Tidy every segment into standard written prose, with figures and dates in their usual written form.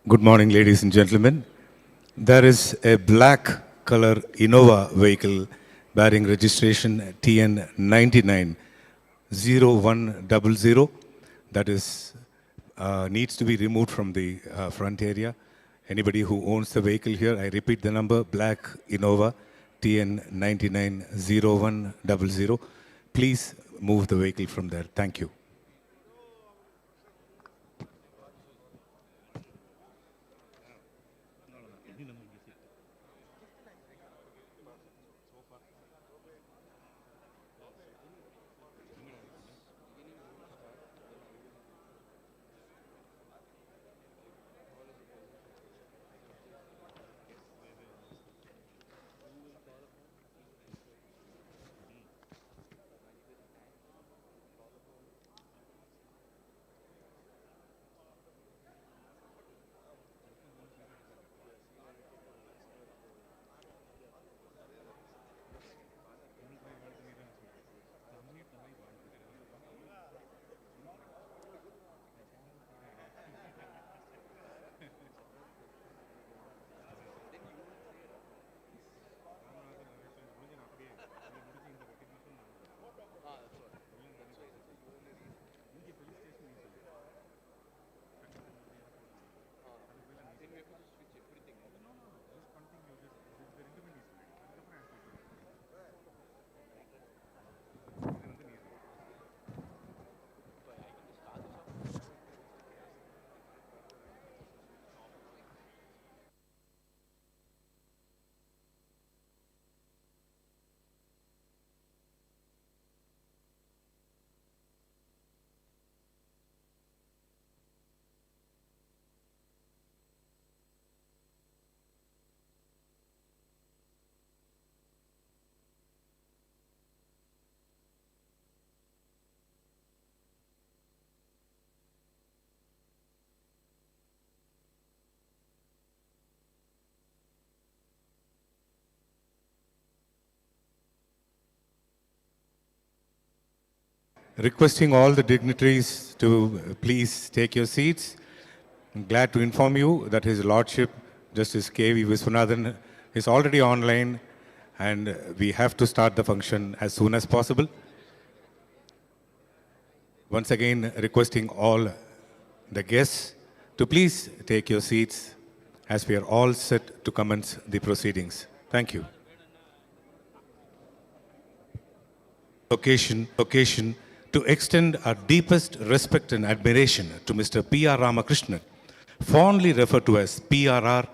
Good morning, ladies and gentlemen. There is a black color Innova vehicle bearing registration TN 990100 that is needs to be removed from the front area. Anybody who owns the vehicle here, I repeat the number, black Innova TN 990100. Please move the vehicle from there. Thank you. Requesting all the dignitaries to please take your seats. I'm glad to inform you that His Lordship, Justice K.V. Viswanathan, is already online and we have to start the function as soon as possible. Once again, requesting all the guests to please take your seats as we are all set to commence the proceedings. Thank you. Occasion to extend our deepest respect and admiration to Mr. P.R. RAMAKRISHNAN, fondly referred to as PRR,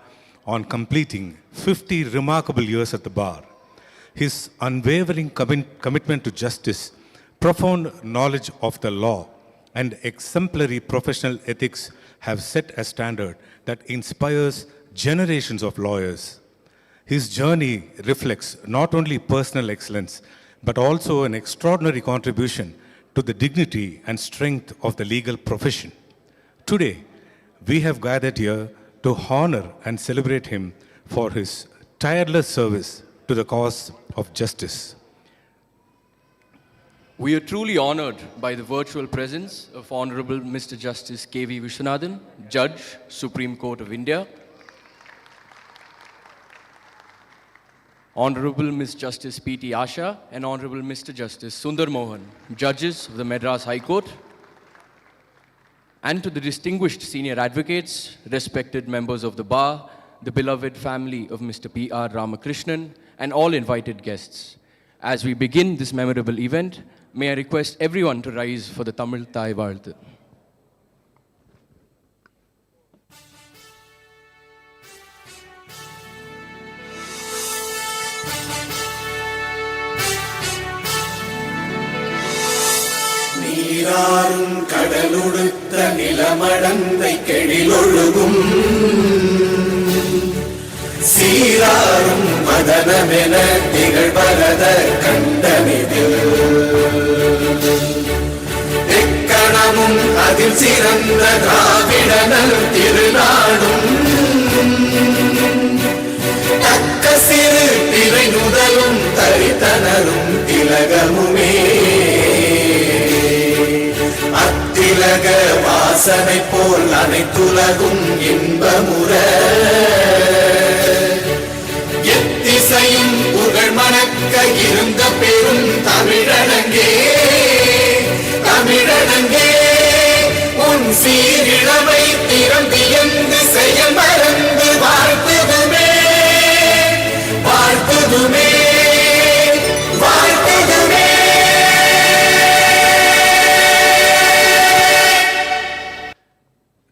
on completing 50 remarkable years at the bar. His unwavering commitment to justice, profound knowledge of the law, and exemplary professional ethics have set a standard that inspires generations of lawyers. His journey reflects not only personal excellence, but also an extraordinary contribution to the dignity and strength of the legal profession. Today, we have gathered here to honor and celebrate him for his tireless service to the cause of justice. We are truly honored by the virtual presence of Honorable Mr. Justice K.V. Viswanathan, Judge, Supreme Court of India, Honorable Ms. Justice P.T. Asha and Honorable Mr. Justice Sunder Mohan, Judges of the Madras High Court, and to the distinguished senior advocates, respected members of the bar, the beloved family of Mr. P.R. RAMAKRISHNAN, and all invited guests. As we begin this memorable event, may I request everyone to rise for the Tamil Thai Vaalthu. நீராறும் கடலுடுத்த நிலமடந்தை கெழிலொழுகும் சீராறும் மதனமென திகழ்பரத கண்டனிதில் எக்கணமும் அதில் சிறந்த திராவிடனல் திருநாடும் தக்க சிறு திரை நுதலும் தரித்தனரும் திலகமுமே அத்திலக வாச அரசனை போல் அனைத்துலகும் இன்பமுற எத்திசையும் புகழ் மணக்க இருந்த பெரும் தமிழனங்கே தமிழனங்கே உன் சீரிழமை திறம்பியந்து செயல் மறந்து வாழ்த்துதுமே வாழ்த்துதுமே வாழ்த்துதுமே.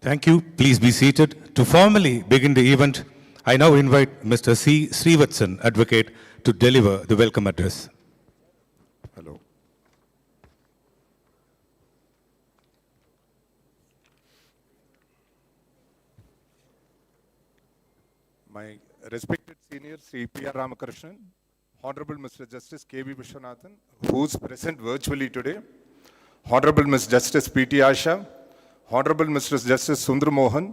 Thank you. Please be seated. To formally begin the event, I now invite Mr. C. Srivatsan, Advocate, to deliver the welcome address. Hello. My respected senior Sri P.R. Ramakrishnan, Honorable Mr. Justice K.V. Viswanathan, who is present virtually today, Honorable Ms. Justice P.T. Asha, Honorable Mr. Justice Sunder Mohan,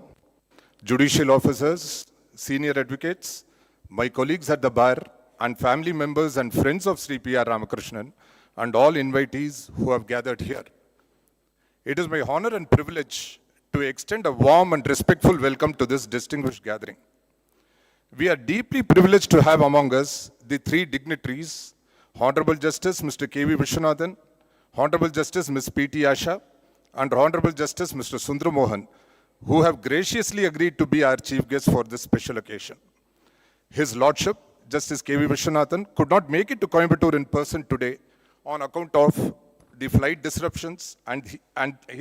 judicial officers, senior advocates, my colleagues at the bar, and family members and friends of Sri P.R. Ramakrishnan, and all invitees who have gathered here. It is my honor and privilege to extend a warm and respectful welcome to this distinguished gathering. We are deeply privileged to have among us the three dignitaries, Honorable Justice Mr. K.V. Viswanathan, Honorable Justice Ms. P.T. Asha, and Honorable Justice Mr. Sunder Mohan, who have graciously agreed to be our chief guest for this special occasion. His Lordship, Justice K.V. Viswanathan, could not make it to Coimbatore in person today on account of the flight disruptions, and he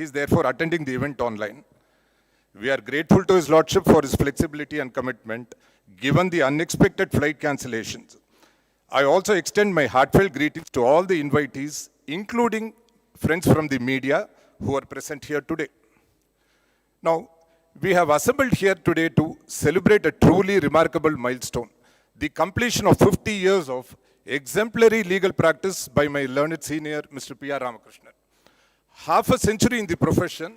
is therefore attending the event online. We are grateful to His Lordship for his flexibility and commitment, given the unexpected flight cancellations. I also extend my heartfelt greetings to all the invitees, including friends from the media who are present here today. Now, we have assembled here today to celebrate a truly remarkable milestone, the completion of 50 years of exemplary legal practice by my learned senior, Mr. P.R. Ramakrishnan. Half a century in the profession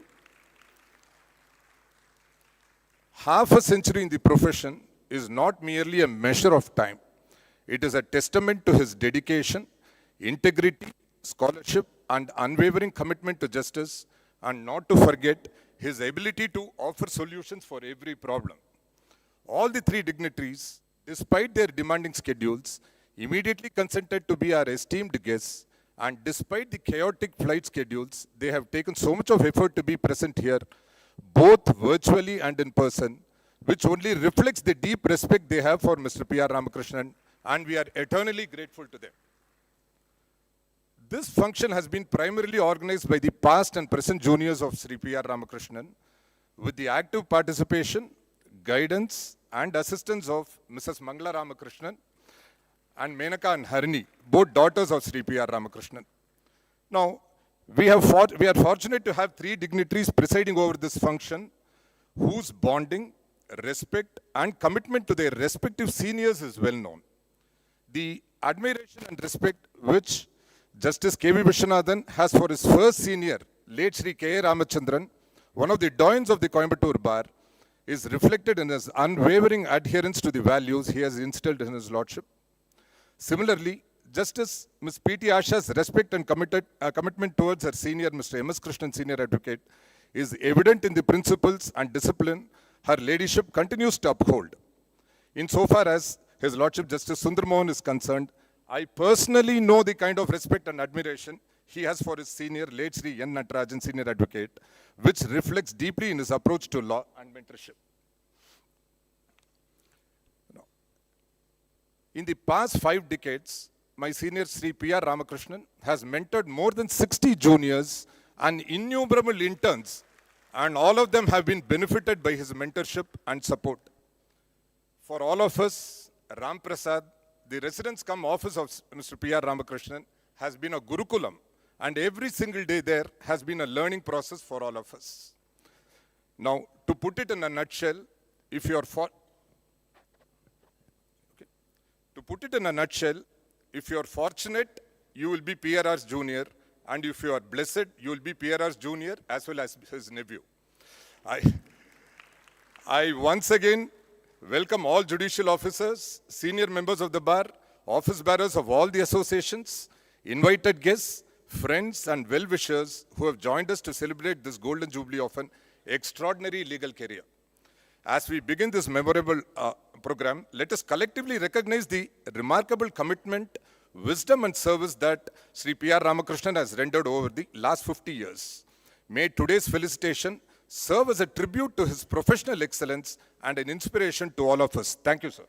is not merely a measure of time. It is a testament to his dedication, integrity, scholarship, and unwavering commitment to justice, and not to forget his ability to offer solutions for every problem. All the three dignitaries, despite their demanding schedules, immediately consented to be our esteemed guests, and despite the chaotic flight schedules, they have taken so much of effort to be present here, both virtually and in person, which only reflects the deep respect they have for Mr. P.R. Ramakrishnan, and we are eternally grateful to them. This function has been primarily organized by the past and present juniors of Sri P.R. Ramakrishnan, with the active participation, guidance, and assistance of Mrs. Mangala Ramakrishnan and Menaka and Harini, both daughters of Sri P.R. Ramakrishnan. Now, we are fortunate to have three dignitaries presiding over this function, whose bonding, respect, and commitment to their respective seniors is well known. The admiration and respect which Justice K.V. Viswanathan has for his first senior, late Sri K. Ramachandran, one of the doyens of the Coimbatore bar, is reflected in his unwavering adherence to the values he has instilled in his lordship. Similarly, Justice Ms. P.T. Asha's respect and commitment towards her senior, Mr. M.S. Krishnan, senior advocate, is evident in the principles and discipline her ladyship continues to uphold. Insofar as His Lordship Justice Sunder Mohan is concerned, I personally know the kind of respect and admiration he has for his senior, late Sri N. Natarajan, senior advocate, which reflects deeply in his approach to law and mentorship. In the past 5 decades, my senior Sri P.R. Ramakrishnan has mentored more than 60 juniors and innumerable interns, and all of them have been benefited by his mentorship and support. For all of us, Ram Prasad, the residence cum office of Mr. P.R. Ramakrishnan, has been a Gurukulam, and every single day there has been a learning process for all of us. Now, to put it in a nutshell, if you are fortunate, you will be PRR's junior, and if you are blessed, you will be PRR's junior as well as his nephew. I once again welcome all judicial officers, senior members of the bar, office bearers of all the associations, invited guests, friends, and well-wishers who have joined us to celebrate this Golden Jubilee of an extraordinary legal career. As we begin this memorable program, let us collectively recognize the remarkable commitment, wisdom and service that Sri P.R. Ramakrishnan has rendered over the last 50 years. May today's felicitation serve as a tribute to his professional excellence and an inspiration to all of us. Thank you, sir.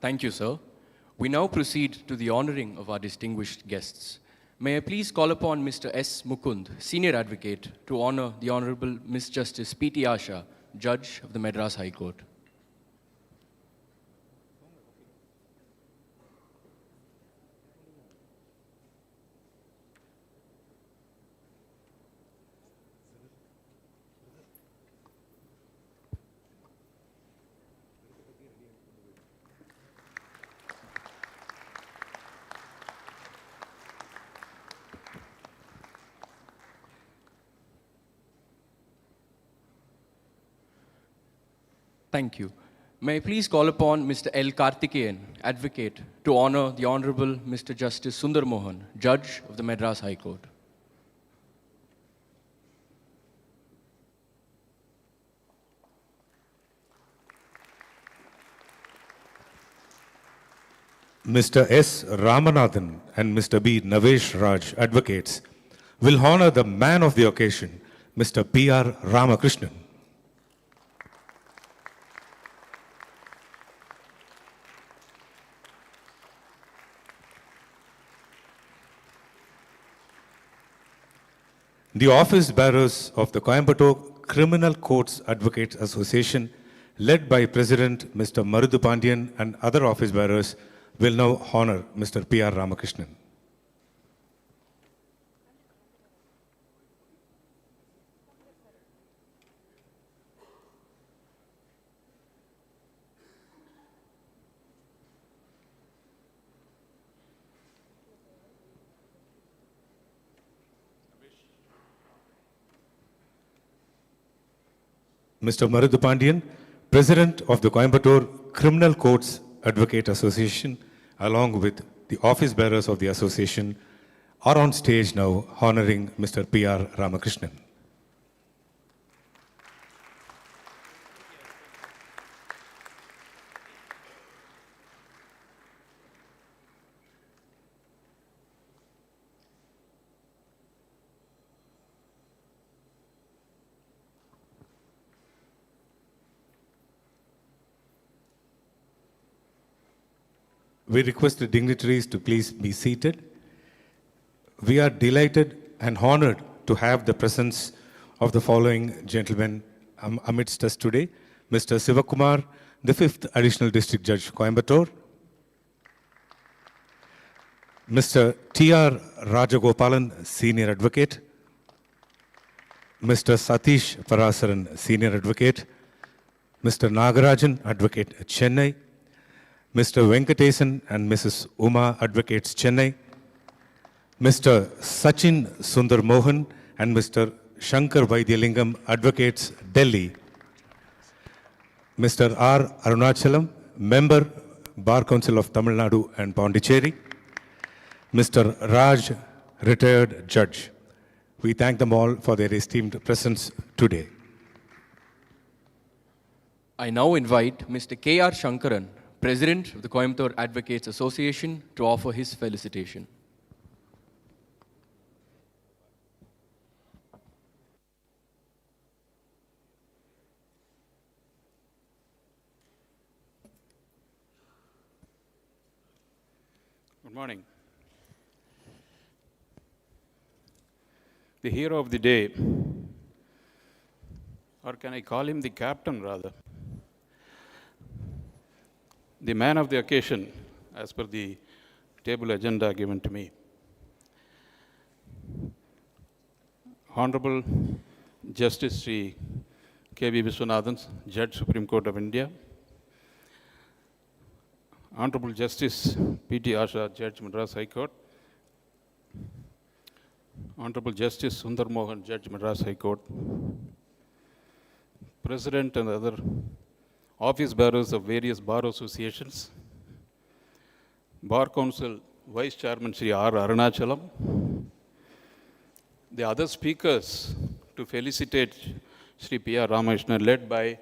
Thank you, sir. We now proceed to the honoring of our distinguished guests. May I please call upon Mr. S. Mukund, Senior Advocate, to honor the Honorable Miss Justice P.T. Asha, Judge of the Madras High Court. Thank you. May I please call upon Mr. L. Karthikeyan, Advocate, to honor the Honorable Mr. Justice Sunder Mohan, Judge of the Madras High Court. Mr. S. Ramanathan and Mr. B. Navesh Raj, Advocates, will honor the man of the occasion, Mr. P.R. Ramakrishnan. The office bearers of the Coimbatore Criminal Courts Advocates Association, led by President Mr. Marudhu Pandian and other office bearers, will now honor Mr. P.R. Ramakrishnan. Mr. Marudhu Pandian, President of the Coimbatore Criminal Courts Advocate Association, along with the office bearers of the association, are on stage now honoring Mr. P.R. Ramakrishnan. We request the dignitaries to please be seated. We are delighted and honored to have the presence of the following gentlemen amidst us today. Mr. Sivakumar, the 5th Additional District Judge, Coimbatore. Mr. T.R. Rajagopalan, Senior Advocate. Mr. Satish Parasaran, Senior Advocate. Mr. Nagarajan, Advocate, Chennai. Mr. Venkatesan and Mrs. Uma, Advocates, Chennai. Mr. Sachin Sundar Mohan and Mr. Shankar Vaidyalingam, Advocates, Delhi. Mr. R. Arunachalam, Member, Bar Council of Tamil Nadu and Pondicherry. Mr. Raj, Retired Judge. We thank them all for their esteemed presence today. I now invite Mr. K.R. Shankaran, President of the Coimbatore Advocates Association, to offer his felicitation. Good morning. The hero of the day, or can I call him the captain rather? The man of the occasion, as per the table agenda given to me. Honorable Justice Sri K.V. Viswanathan, Judge, Supreme Court of India. Honorable Justice P.T. Asha, Judge, Madras High Court. Honorable Justice Sundar Mohan, Judge, Madras High Court. President and other office bearers of various bar associations, Bar Council Vice Chairman Sri R. Arunachalam, the other speakers to felicitate Sri P.R. Ramakrishnan, led by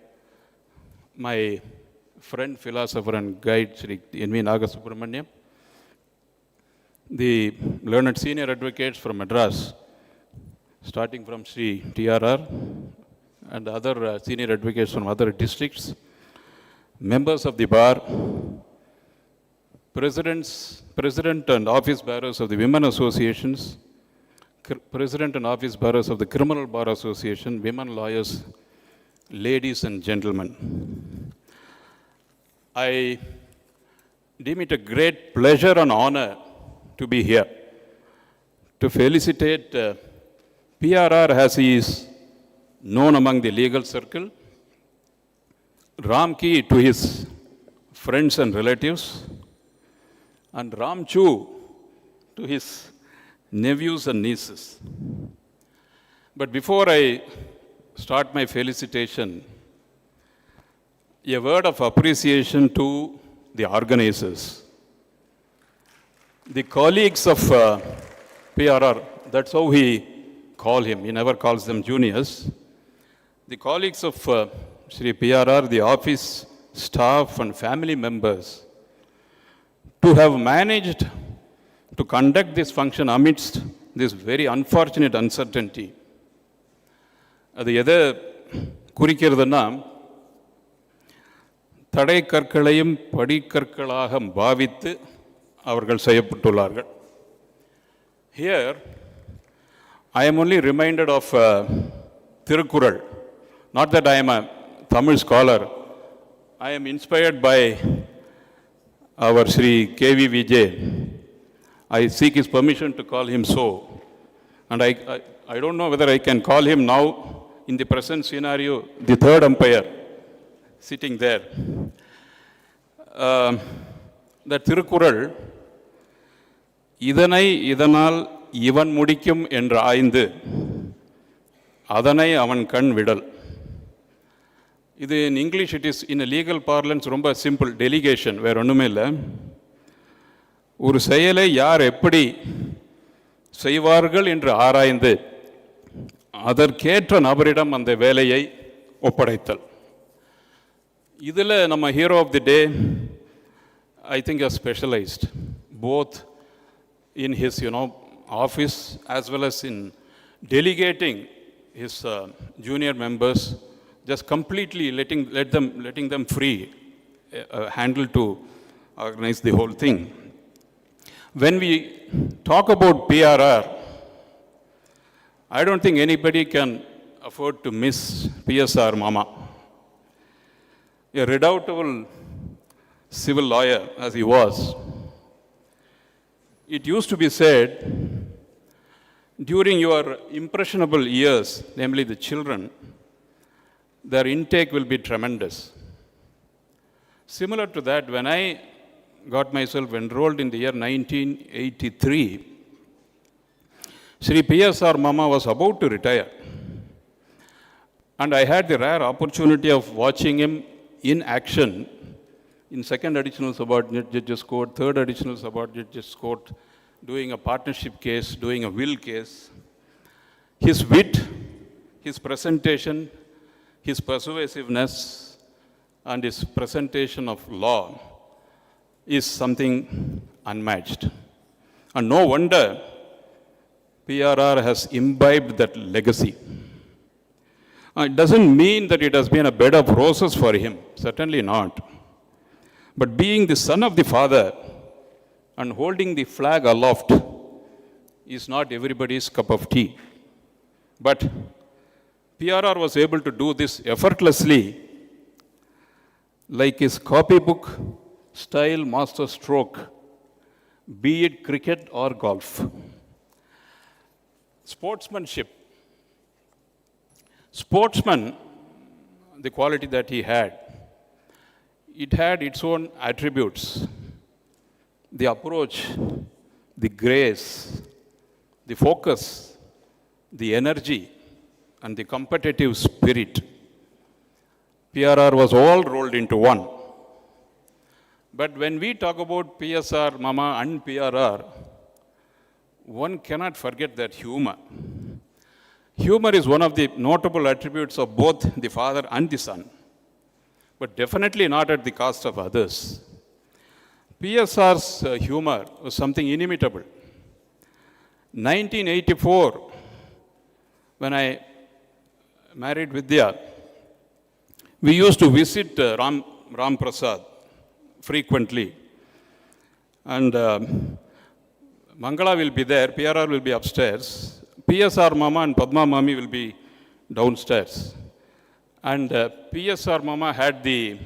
my friend, philosopher and guide, Sri N.V. Nagasubramaniam, the learned senior advocates from Madras, starting from Sri TRR, and other senior advocates from other districts, members of the bar, president and office bearers of the women associations, president and office bearers of the Criminal Bar Association, women lawyers, ladies and gentlemen. I deem it a great pleasure and honor to be here to felicitate PRR as he is known among the legal circle, Ramki to his friends and relatives, and Ramchu to his nephews and nieces. But before I start my felicitation, a word of appreciation to the organizers. The colleagues of PRR, that's how he call him. He never calls them juniors. The colleagues of Sri PRR, the office staff and family members, to have managed to conduct this function amidst this very unfortunate uncertainty. அது எதை குறிக்கிறதுன்னா, தடை கற்களையும் படிக்கற்களாக பாவித்து அவர்கள் செய்யப்பட்டுள்ளார்கள். Here, I am only reminded of Tirukkural. Not that I am a Tamil scholar. I am inspired by our Sri K.V. Vijay. I seek his permission to call him so. And I don't know whether I can call him now, in the present scenario, the third umpire sitting there. The Tirukkural, இதனை இதனால் இவன் முடிக்கும் என்று ஆய்ந்து அதனை அவன் கண் விடல். இது in English it is in a legal parlance ரொம்ப simple, delegation, வேற ஒன்றுமே இல்லை. ஒரு செயலை யார் எப்படி செய்வார்கள் என்று ஆராய்ந்து அதற்கேற்ற நபரிடம் அந்த வேலையை ஒப்படைத்தல். இதில் நம்ம hero of the day I think are specialized both in his office as well as in delegating his junior members, just completely letting them free handle to organize the whole thing. When we talk about PRR, I don't think anybody can afford to miss PSR Mama, a redoubtable civil lawyer as he was. It used to be said, during your impressionable years, namely the children, their intake will be tremendous. Similar to that, when I got myself enrolled in the year 1983, Sri PSR Mama was about to retire. And I had the rare opportunity of watching him in action in second additional subordinate judges court, third additional subordinate judges court, doing a partnership case, doing a will case. His wit, his presentation, his persuasiveness, and his presentation of law is something unmatched. And no wonder PRR has imbibed that legacy. It doesn't mean that it has been a bed of roses for him, certainly not. But being the son of the father and holding the flag aloft is not everybody's cup of tea. But PRR was able to do this effortlessly, like his copybook style master stroke, be it cricket or golf. Sportsmanship. Sportsman, the quality that he had, it had its own attributes. The approach, the grace, the focus, the energy, and the competitive spirit. PRR was all rolled into one. But when we talk about PSR Mama and PRR, one cannot forget that humor. Humor is one of the notable attributes of both the father and the son, but definitely not at the cost of others. PSR's humor was something inimitable. 1984, when I married Vidya, we used to visit Ram Prasad frequently. And Mangala will be there, PRR will be upstairs, PSR Mama and Padma Mami will be downstairs. And PSR Mama had the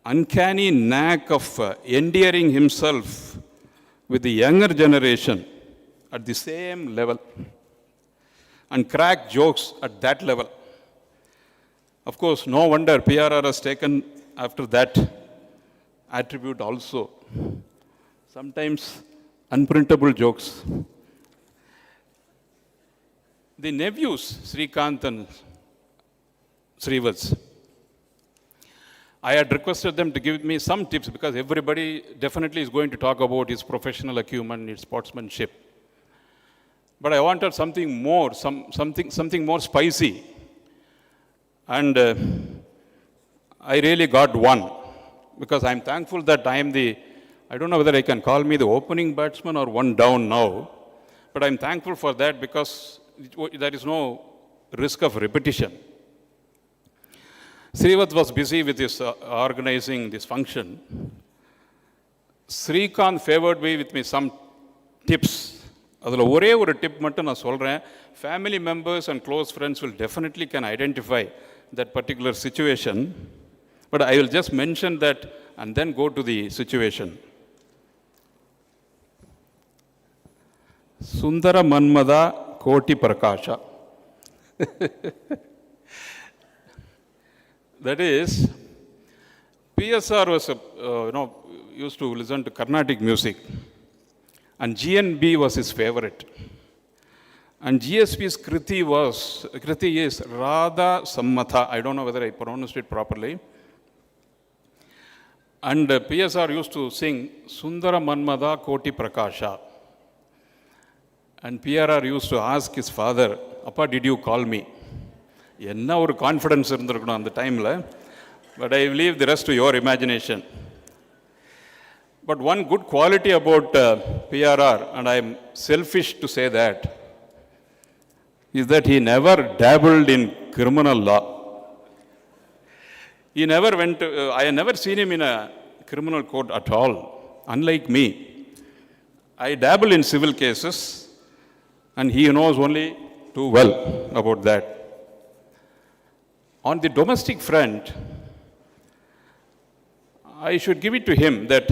uncanny knack of endearing himself with the younger generation at the same level and crack jokes at that level. Of course, no wonder PRR has taken after that attribute also. Sometimes unprintable jokes. The nephews, Srikanth and Srivats, I had requested them to give me some tips because everybody definitely is going to talk about his professional acumen, his sportsmanship. But I wanted something more, something more spicy. And I really got one because I'm thankful that I don't know whether I can call me the opening batsman or one down now, but I'm thankful for that because there is no risk of repetition. Srivat was busy with his organizing this function. Srikanth favored me with some tips. அதில் ஒரே ஒரு tip மட்டும் நான் சொல்கிறேன். Family members and close friends will definitely can identify that particular situation. But I will just mention that and then go to the situation. Sundara Manmada Koti Prakasha. That is, PSR was used to listen to Carnatic music, and GNB was his favorite. And GSP's Kriti is Radha Sammatha. I don't know whether I pronounced it properly. And PSR used to sing Sundara Manmada Koti Prakasha. And PRR used to ask his father, Appa, did you call me? என்ன ஒரு confidence இருந்திருக்கணும் அந்த டைமில். But I leave the rest to your imagination. But one good quality about PRR, and I am selfish to say that, is that he never dabbled in criminal law. He never went to, I have never seen him in a criminal court at all, unlike me. I dabble in civil cases, and he knows only too well about that. On the domestic front, I should give it to him that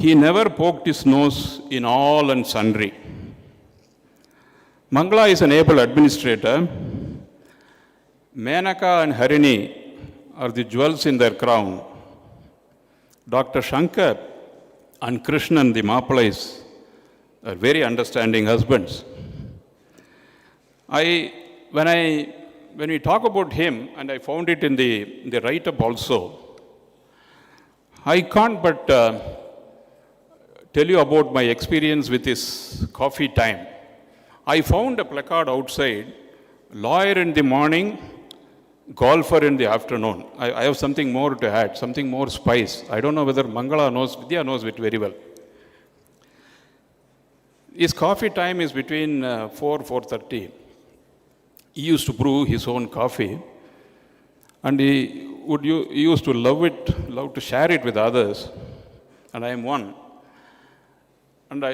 he never poked his nose in all and sundry. Mangala is an able administrator. Menaka and Harini are the jewels in their crown. Dr. Shankar and Krishnan, the Mappalais, are very understanding husbands. When we talk about him, and I found it in the write-up also, I can't but tell you about my experience with his coffee time. I found a placard outside, lawyer in the morning, golfer in the afternoon. I have something more to add, something more spice. I don't know whether Mangala knows, Vidya knows it very well. His coffee time is between 4:30. He used to brew his own coffee, and he used to love to share it with others, and I am one. And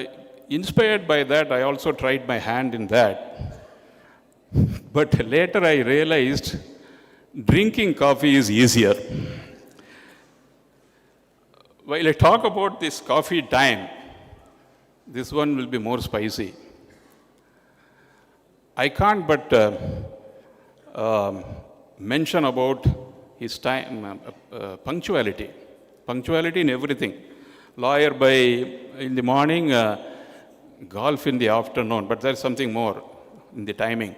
inspired by that, I also tried my hand in that. But later I realized drinking coffee is easier. While I talk about this coffee time, this one will be more spicy. I can't but mention about his time, punctuality. Punctuality in everything. Lawyer in the morning, golf in the afternoon, but there's something more in the timing.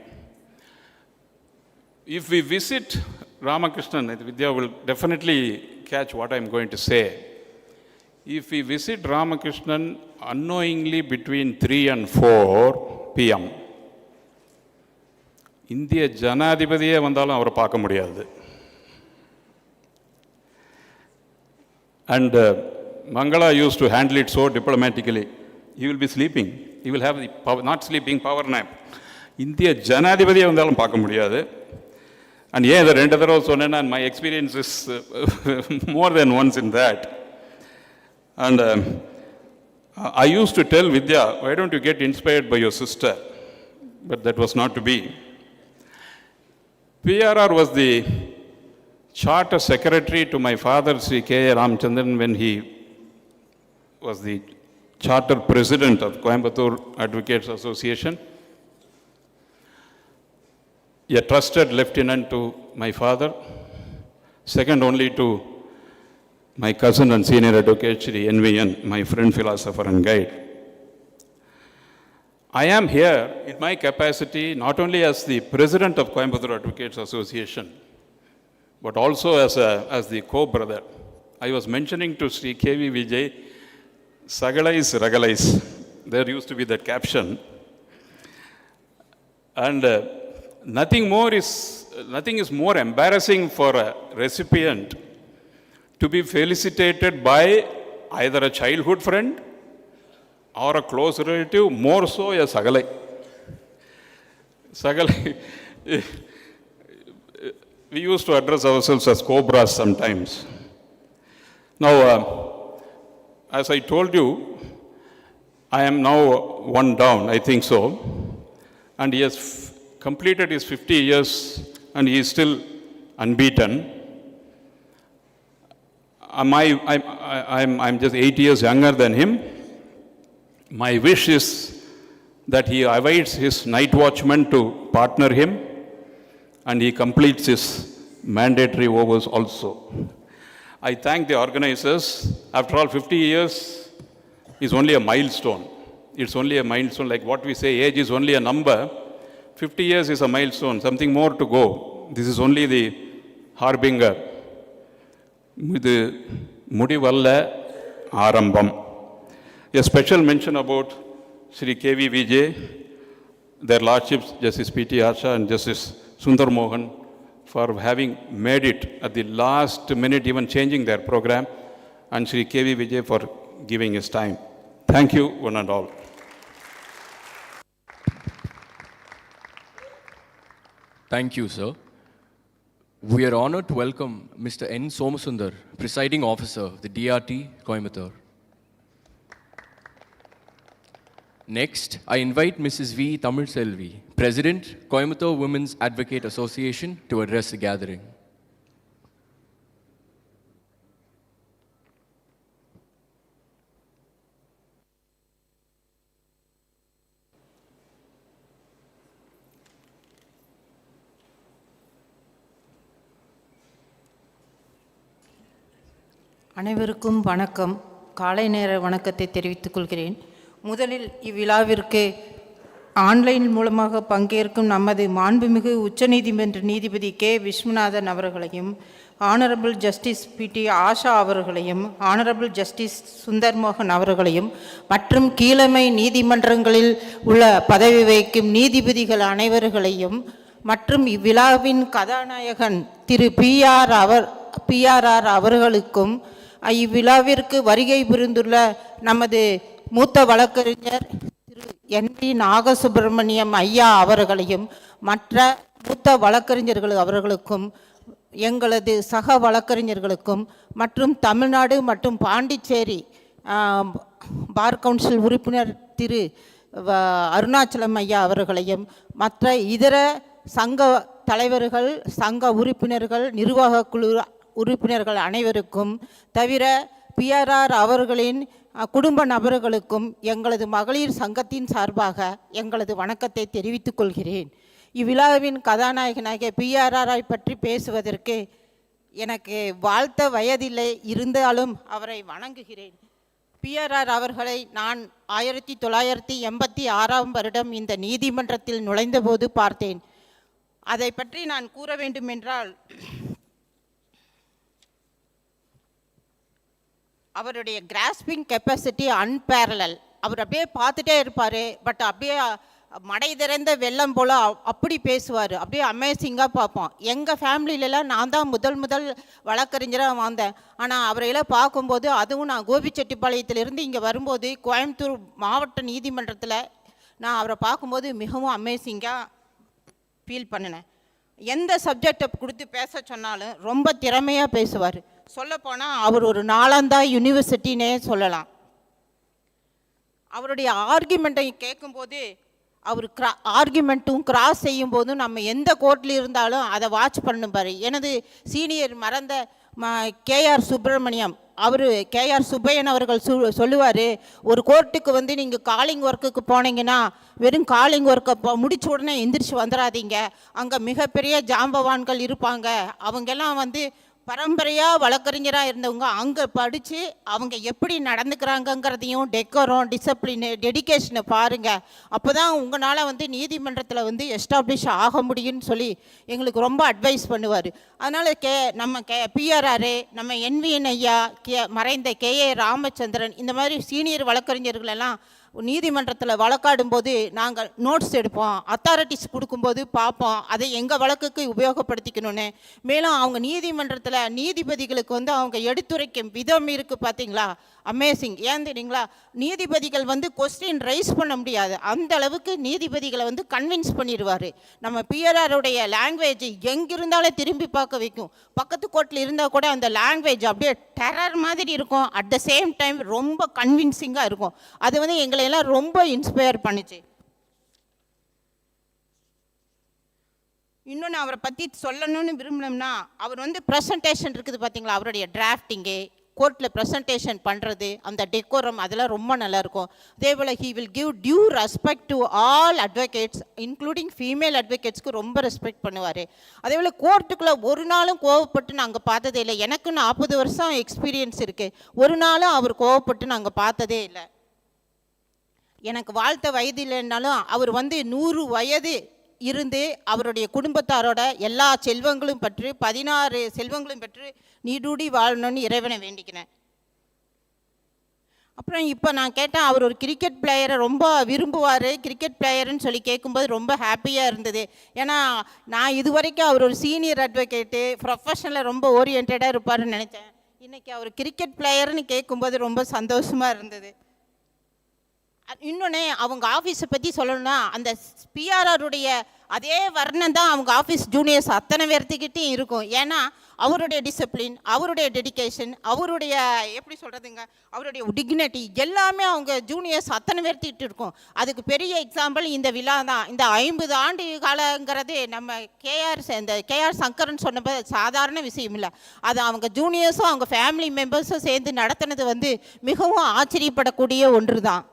If we visit Ramakrishnan, Vidya will definitely catch what I'm going to say. If we visit Ramakrishnan unknowingly between 3 and 4 p.m., இந்திய ஜனாதிபதியே வந்தாலும் அவரை பார்க்க முடியாது. And Mangala used to handle it so diplomatically. He will be sleeping. He will have the power, not sleeping, power nap. இந்திய ஜனாதிபதியே வந்தாலும் பார்க்க முடியாது. And ஏன் இதை 2 தடவை சொன்னேன்னா, my experience is more than once in that. And I used to tell Vidya, why don't you get inspired by your sister? But that was not to be. PRR was the charter secretary to my father, Sri K. Ramchandran, when he was the charter president of Coimbatore Advocates Association. A trusted lieutenant to my father, second only to my cousin and senior advocate, Sri NVN, my friend, philosopher and guide. I am here in my capacity not only as the president of Coimbatore Advocates Association, but also as the co-brother. I was mentioning to Sri K.V. Vijay, Sagalais Ragalais. There used to be that caption. And nothing is more embarrassing for a recipient to be felicitated by either a childhood friend or a close relative, more so a Sagalai. Sagalai. We used to address ourselves as cobras sometimes. Now, as I told you, I am now one down, I think so. And he has completed his 50 years and he is still unbeaten. I'm just 8 years younger than him. My wish is that he awaits his night watchman to partner him and he completes his mandatory overs also. I thank the organizers. After all, 50 years is only a milestone. It's only a milestone, like what we say, age is only a number. 50 years is a milestone, something more to go. This is only the harbinger. இது முடிவல்ல ஆரம்பம். A special mention about Sri K.V. Vijay, their lordships, Justice P.T. Asha and Justice Sunder Mohan, for having made it at the last minute, even changing their program, and Sri K.V. Vijay for giving his time. Thank you, one and all. Thank you, sir. We are honored to welcome Mr. N. Somasundar, Presiding Officer of the DRT, Coimbatore. Next, I invite Mrs. V. Tamil Selvi, President, Coimbatore Women's Advocate Association, to address the gathering. அனைவருக்கும் வணக்கம். காலை நேர வணக்கத்தை தெரிவித்துக் கொள்கிறேன். முதலில் இவ்விழாவிற்கு online மூலமாக பங்கேற்கும் நமது மாண்புமிகு உச்சநீதிமன்ற நீதிபதி கே. விஸ்வநாதன் அவர்களையும், ஆனரபிள் ஜஸ்டிஸ் P.T. ஆஷா அவர்களையும், ஆனரபிள் ஜஸ்டிஸ் சுந்தர் மோகன் அவர்களையும், மற்றும் கீழமை நீதிமன்றங்களில் உள்ள பதவி வகிக்கும் நீதிபதிகள் அனைவர்களையும், மற்றும் இவ்விழாவின் கதாநாயகன் திரு PRR அவர்களுக்கும், இவ்விழாவிற்கு வருகை புரிந்துள்ள நமது மூத்த வழக்கறிஞர் திரு NV நாகசுப்பிரமணியம் ஐயா அவர்களையும், மற்ற மூத்த வழக்கறிஞர்கள் அவர்களுக்கும், எங்களது சக வழக்கறிஞர்களுக்கும், மற்றும் தமிழ்நாடு மற்றும் பாண்டிச்சேரி பார் கவுன்சில் உறுப்பினர் திரு அருணாச்சலம் ஐயா அவர்களையும், மற்ற இதர சங்க தலைவர்கள், சங்க உறுப்பினர்கள், நிர்வாக குழு உறுப்பினர்கள் அனைவருக்கும், தவிர PRR அவர்களின் குடும்ப நபர்களுக்கும் எங்களது மகளிர் சங்கத்தின் சார்பாக எங்களது வணக்கத்தை தெரிவித்துக் கொள்கிறேன். இவ்விழாவின் கதாநாயகனாகிய PRR பற்றி பேசுவதற்கு எனக்கு வாழ்த்த வயதில்லை, இருந்தாலும் அவரை வணங்குகிறேன். PRR அவர்களை நான் 1986ஆம் வருடம் இந்த நீதிமன்றத்தில் நுழைந்தபோது பார்த்தேன். அதை பற்றி நான் கூற வேண்டுமென்றால், அவருடைய கிராஸ்பிங் கெப்பாசிட்டி அன்பேரலல். அவர் அப்படியே பார்த்துட்டே இருப்பார். பட் அப்படியே மடை திறந்த வெள்ளம் போல் அப்படி பேசுவார். அப்படியே அமேசிங்காக பார்ப்போம். எங்கள் ஃபேமிலியிலலாம் நான் தான் முதல் வழக்கறிஞராக வந்தேன். ஆனால் அவரையெல்லாம் பார்க்கும்போது, அதுவும் நான் கோபிச்செட்டிப்பாளையத்திலிருந்து இங்கே வரும்போது கோயம்புத்தூர் மாவட்ட நீதிமன்றத்தில் நான் அவரை பார்க்கும்போது மிகவும் அமேசிங்காக ஃபீல் பண்ணினேன். எந்த சப்ஜெக்டை கொடுத்து பேச சொன்னாலும் ரொம்ப திறமையாக பேசுவார். சொல்லப்போனால் அவர் ஒரு நாளாந்தா யூனிவர்சிட்டினே சொல்லலாம். அவருடைய ஆர்கியூமெண்ட்டை கேட்கும்போது, அவர் ஆர்கியூமெண்ட்டும் கிராஸ் செய்யும் போதும் நம்ம எந்த கோர்ட்டில் இருந்தாலும் அதை வாட்ச் பண்ணுப்பார். எனது சீனியர் மறந்த கேஆர் சுப்பிரமணியம், அவர் கேஆர் சுப்பையன் அவர்கள் சொல்லுவார், ஒரு கோர்ட்டுக்கு வந்து நீங்கள் காலிங் ஒர்க்குக்கு போனீங்கன்னா வெறும் காலிங் ஒர்க்கை முடிச்ச உடனே எந்திரிச்சு வந்துடாதீங்க, அங்கே மிகப்பெரிய ஜாம்பவான்கள் இருப்பாங்க, அவங்கெல்லாம் வந்து பரம்பரையாக வழக்கறிஞராக இருந்தவங்க, அங்கே படித்து அவங்க எப்படி நடந்துக்கிறாங்கங்கிறதையும் டெக்கரும் டிசிப்ளினு டெடிக்கேஷனை பாருங்கள், அப்போ தான் உங்களால் வந்து நீதிமன்றத்தில் வந்து எஸ்டாப்ளிஷ் ஆக முடியும்னு சொல்லி எங்களுக்கு ரொம்ப அட்வைஸ் பண்ணுவார். அதனால் நம்ம பிஆர்ஆர், நம்ம என்விஎன் ஐயா, மறைந்த கேஏ ராமச்சந்திரன், இந்த மாதிரி சீனியர் வழக்கறிஞர்களெல்லாம் நீதிமன்றத்தில் வழக்காடும் போது நாங்கள் நோட்ஸ் எடுப்போம், அத்தாரிட்டிஸ் கொடுக்கும்போது பார்ப்போம், அதை எங்கள் வழக்குக்கு உபயோகப்படுத்திக்கணும்னு. மேலும் அவங்க நீதிமன்றத்தில் நீதிபதிகளுக்கு வந்து அவங்க எடுத்துரைக்கும் விதம் இருக்குது பார்த்தீங்களா, அமேசிங். ஏன் தெரியுங்களா, நீதிபதிகள் வந்து கொஸ்டின் ரைஸ் பண்ண முடியாது, அந்த அளவுக்கு நீதிபதிகளை வந்து கன்வின்ஸ் பண்ணிடுவார். நம்ம பிஆர்ஆருடைய லாங்குவேஜ் எங்கிருந்தாலும் திரும்பி பார்க்க வைக்கும். பக்கத்து கோர்ட்டில் இருந்தால் கூட அந்த லாங்குவேஜ் அப்படியே டெரர் மாதிரி இருக்கும், அட் த சேம் டைம் ரொம்ப கன்வின்சிங்காக இருக்கும். அது வந்து எங்களையெல்லாம் ரொம்ப இன்ஸ்பயர் பண்ணிச்சு. இன்னொன்று அவரை பற்றி சொல்லணும்னு விரும்பினோம்னா, அவர் வந்து ப்ரெசன்டேஷன் இருக்குது பார்த்தீங்களா, அவருடைய டிராஃப்டிங்கு, கோர்ட்டில் ப்ரெசன்டேஷன் பண்ணுறது, அந்த டெக்கோரம், அதெல்லாம் ரொம்ப நல்லாயிருக்கும். அதே போல் he will give due respect to all advocates, including female அட்வொகேட்ஸ்க்கு ரொம்ப ரெஸ்பெக்ட் பண்ணுவார். அதே போல் கோர்ட்டுக்குள்ளே ஒரு நாளும் கோவப்பட்டு நாங்கள் பார்த்ததே இல்லை. எனக்கு 40 வருஷம் எக்ஸ்பீரியன்ஸ் இருக்குது, ஒரு நாளும் அவர் கோவப்பட்டு நாங்கள் பார்த்ததே இல்லை. எனக்கு வாழ்த்த வயது இல்லைன்னாலும் அவர் வந்து 100 வயது இருந்து அவருடைய குடும்பத்தாரோட எல்லா செல்வங்களும் பெற்று 16 செல்வங்களும் பெற்று நீடூடி வாழணும்னு இறைவனை வேண்டிக்கிறேன். அப்புறம் இப்போ நான் கேட்டேன், அவர் ஒரு கிரிக்கெட் பிளேயரை ரொம்ப விரும்புவார், கிரிக்கெட் பிளேயருன்னு சொல்லி கேட்கும்போது ரொம்ப ஹாப்பியாக இருந்தது. ஏன்னா நான் இது வரைக்கும் அவர் ஒரு சீனியர் அட்வொகேட்டு, ப்ரொஃபஷனில் ரொம்ப ஓரியன்டாக இருப்பார்னு நினச்சேன். இன்றைக்கி அவர் கிரிக்கெட் பிளேயர்னு கேட்கும்போது ரொம்ப சந்தோஷமாக இருந்தது. இன்னொன்று, அவங்க ஆஃபீஸை பற்றி சொல்லணும்னா, அந்த பிஆர்ஆருடைய அதே வர்ணம் தான் அவங்க ஆஃபீஸ் ஜூனியர்ஸ் அத்தனை பேர்த்துக்கிட்டையும் இருக்கும். ஏன்னா அவருடைய டிசிப்ளின், அவருடைய டெடிக்கேஷன், அவருடைய எப்படி சொல்கிறதுங்க, அவருடைய டிக்னிட்டி எல்லாமே அவங்க ஜூனியர்ஸ் அத்தனை பேர்த்துக்கிட்டு இருக்கும். அதுக்கு பெரிய எக்ஸாம்பிள் இந்த விழா தான். இந்த 50 ஆண்டு காலங்கிறது நம்ம இந்த கேஆர் சங்கர்னு சொன்னப்போ சாதாரண விஷயம் இல்லை. அது அவங்க ஜூனியர்ஸும் அவங்க ஃபேமிலி மெம்பர்ஸும் சேர்ந்து நடத்தினது வந்து மிகவும் ஆச்சரியப்படக்கூடிய ஒன்று தான்.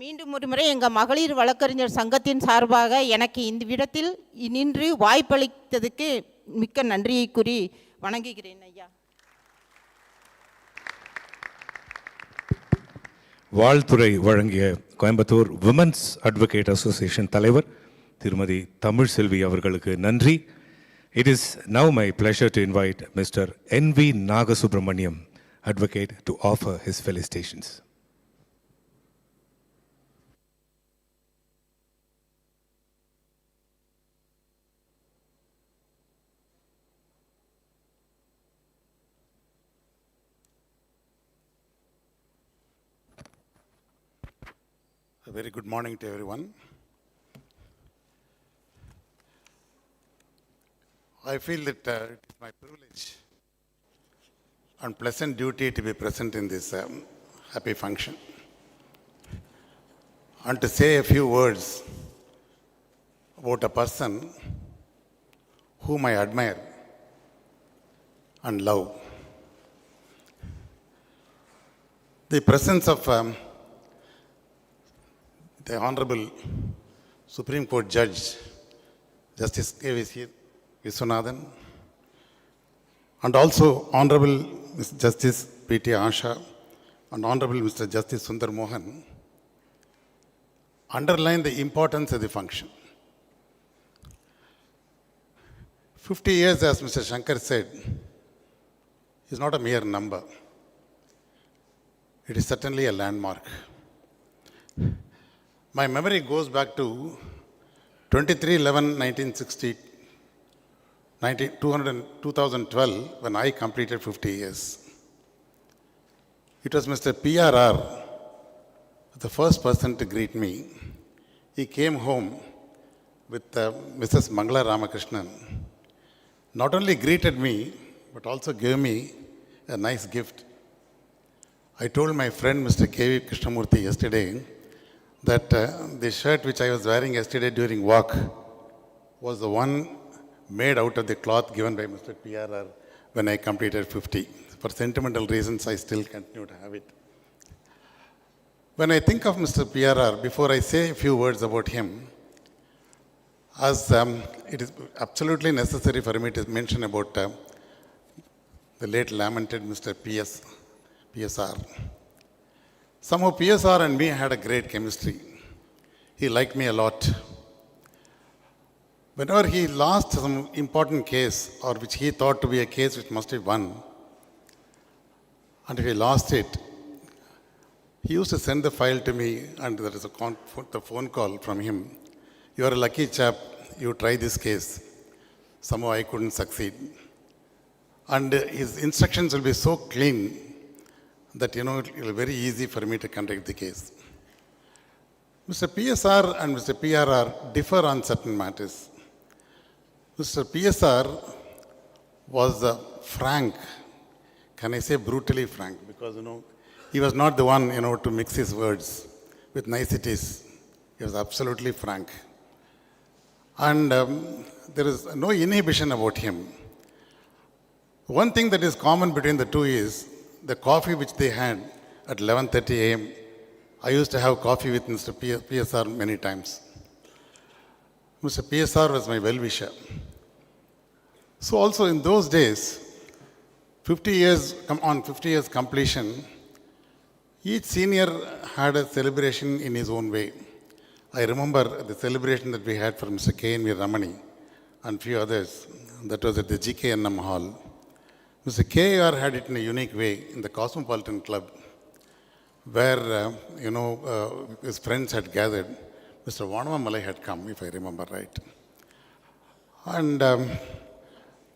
மீண்டும் ஒரு முறை எங்கள் மகளிர் வழக்கறிஞர் சங்கத்தின் சார்பாக எனக்கு இந்த இடத்தில் நின்று வாய்ப்பளித்ததுக்கு மிக்க நன்றியை கூறி வணங்குகிறேன் ஐயா. வாழ்த்துறை வழங்கிய கோயம்புத்தூர் விமன்ஸ் அட்வொகேட் அசோசியேஷன் தலைவர் திருமதி தமிழ் செல்வி அவர்களுக்கு நன்றி. It is now my pleasure to invite Mr. N.V. Nagasubramaniam, advocate, to offer his felicitations. A very good morning to everyone. I feel that it is my privilege and pleasant duty to be present in this happy function and to say a few words about a person whom I admire and love. The presence of the Honorable Supreme Court Judge, Justice K.V. Viswanathan, and also Honorable Mr. Justice P.T. Asha and Honorable Mr. Justice Sunder Mohan underline the importance of the function. 50 years, as Mr. Shankar said, is not a mere number. It is certainly a landmark. My memory goes back to 23/11/1960, 2012, when I completed 50 years. It was Mr. PRR, the first person to greet me. He came home with Mrs. Mangala Ramakrishnan. Not only greeted me, but also gave me a nice gift. I told my friend Mr. K.V. Krishnamurthy yesterday that the shirt which I was wearing yesterday during walk was the one made out of the cloth given by Mr. PRR when I completed 50. For sentimental reasons, I still continue to have it. When I think of Mr. PRR, before I say a few words about him, as it is absolutely necessary for me to mention about the late lamented Mr. PSR. Somehow PSR and me had a great chemistry. He liked me a lot. Whenever he lost some important case, or which he thought to be a case which must have won, and if he lost it, he used to send the file to me, and there is a phone call from him. You are a lucky chap, you try this case. Somehow I couldn't succeed. And his instructions will be so clean that, it will be very easy for me to conduct the case. Mr. PSR and Mr. PRR differ on certain matters. Mr. PSR was frank. Can I say brutally frank? Because, he was not the one, to mix his words with niceties. He was absolutely frank. And there is no inhibition about him. One thing that is common between the two is the coffee which they had at 11:30 a.m. I used to have coffee with Mr. PSR many times. Mr. PSR was my well-wisher. So also in those days, 50 years completion, each senior had a celebration in his own way. I remember the celebration that we had for Mr. K.N.V. Ramani and few others. That was at the GKNM Hall. Mr. KR had it in a unique way in the Cosmopolitan Club, where, his friends had gathered. Mr. Vanamamalai had come, if I remember right. And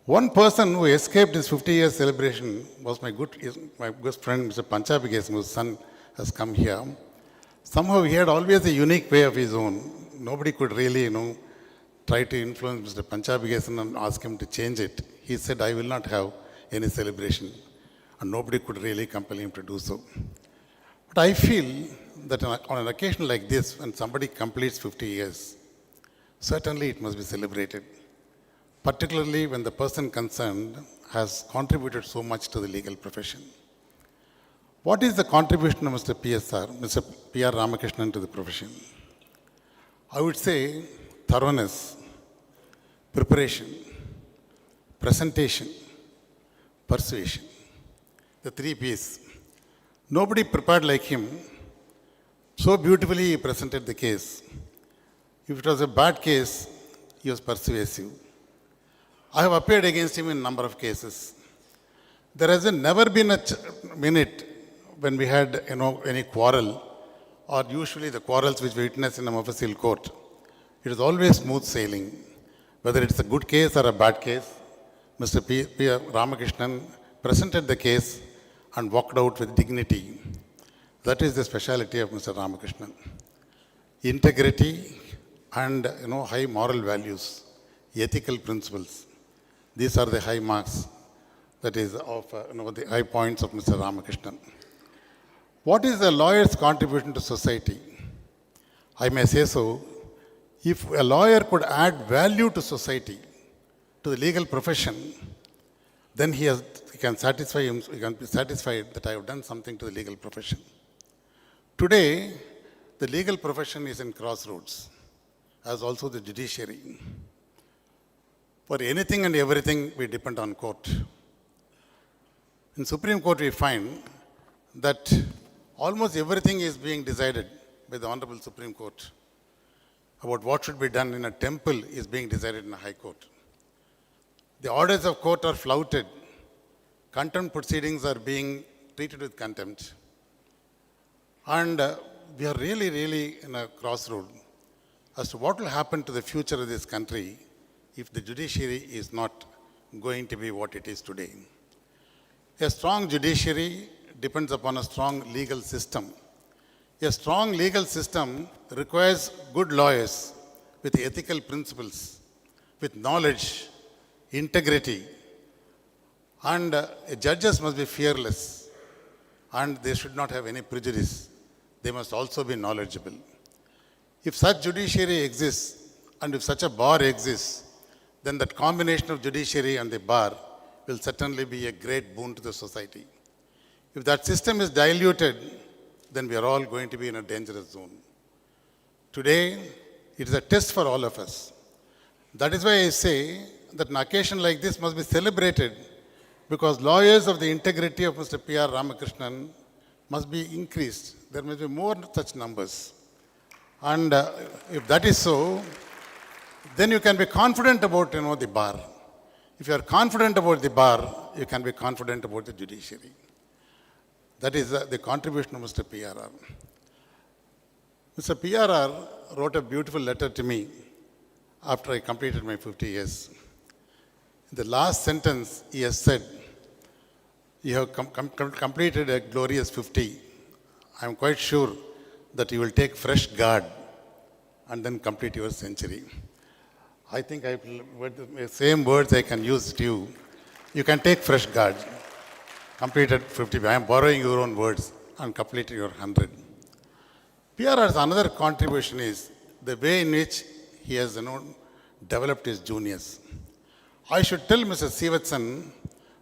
one person who escaped his 50-year celebration was my good friend, Mr. Panchabigesam, whose son has come here. Somehow he had always a unique way of his own. Nobody could really, try to influence Mr. Panchabigesam and ask him to change it. He said, I will not have any celebration. And nobody could really compel him to do so. But I feel that on an occasion like this, when somebody completes 50 years, certainly it must be celebrated. Particularly when the person concerned has contributed so much to the legal profession. What is the contribution of Mr. P.R. Ramakrishnan to the profession? I would say thoroughness, preparation, presentation, persuasion. The 3 P's. Nobody prepared like him. So beautifully he presented the case. If it was a bad case, he was persuasive. I have appeared against him in a number of cases. There has never been a minute when we had, any quarrel, or usually the quarrels which we witness in a official court. It is always smooth sailing. Whether it's a good case or a bad case, Mr. P. Ramakrishnan presented the case and walked out with dignity. That is the speciality of Mr. Ramakrishnan. Integrity and, high moral values, ethical principles. These are the high marks, that is, of, the high points of Mr. Ramakrishnan. What is a lawyer's contribution to society? I may say so, if a lawyer could add value to society, to the legal profession, then he can be satisfied that I have done something to the legal profession. Today, the legal profession is in crossroads, as also the judiciary. For anything and everything, we depend on court. In Supreme Court, we find that almost everything is being decided by the Honorable Supreme Court. About what should be done in a temple is being decided in a High Court. The orders of court are flouted. Contempt proceedings are being treated with contempt. And we are really in a crossroad as to what will happen to the future of this country if the judiciary is not going to be what it is today. A strong judiciary depends upon a strong legal system. A strong legal system requires good lawyers with ethical principles, with knowledge, integrity, and judges must be fearless, and they should not have any prejudice. They must also be knowledgeable. If such judiciary exists, and if such a bar exists, then that combination of judiciary and the bar will certainly be a great boon to the society. If that system is diluted, then we are all going to be in a dangerous zone. Today, it is a test for all of us. That is why I say that an occasion like this must be celebrated, because lawyers of the integrity of Mr. P.R. Ramakrishnan must be increased. There must be more such numbers. And if that is so, then you can be confident about the bar. If you are confident about the bar, you can be confident about the judiciary. That is the contribution of Mr. PRR. Mr. PRR wrote a beautiful letter to me after I completed my 50 years. In the last sentence, he has said, "You have completed a glorious 50. I am quite sure that you will take fresh guard and then complete your century." I think the same words I can use to you. You can take fresh guard. Completed 50. I am borrowing your own words and completed your 100. PRR's another contribution is the way in which he has developed his juniors. I should tell Mr. Sivatsan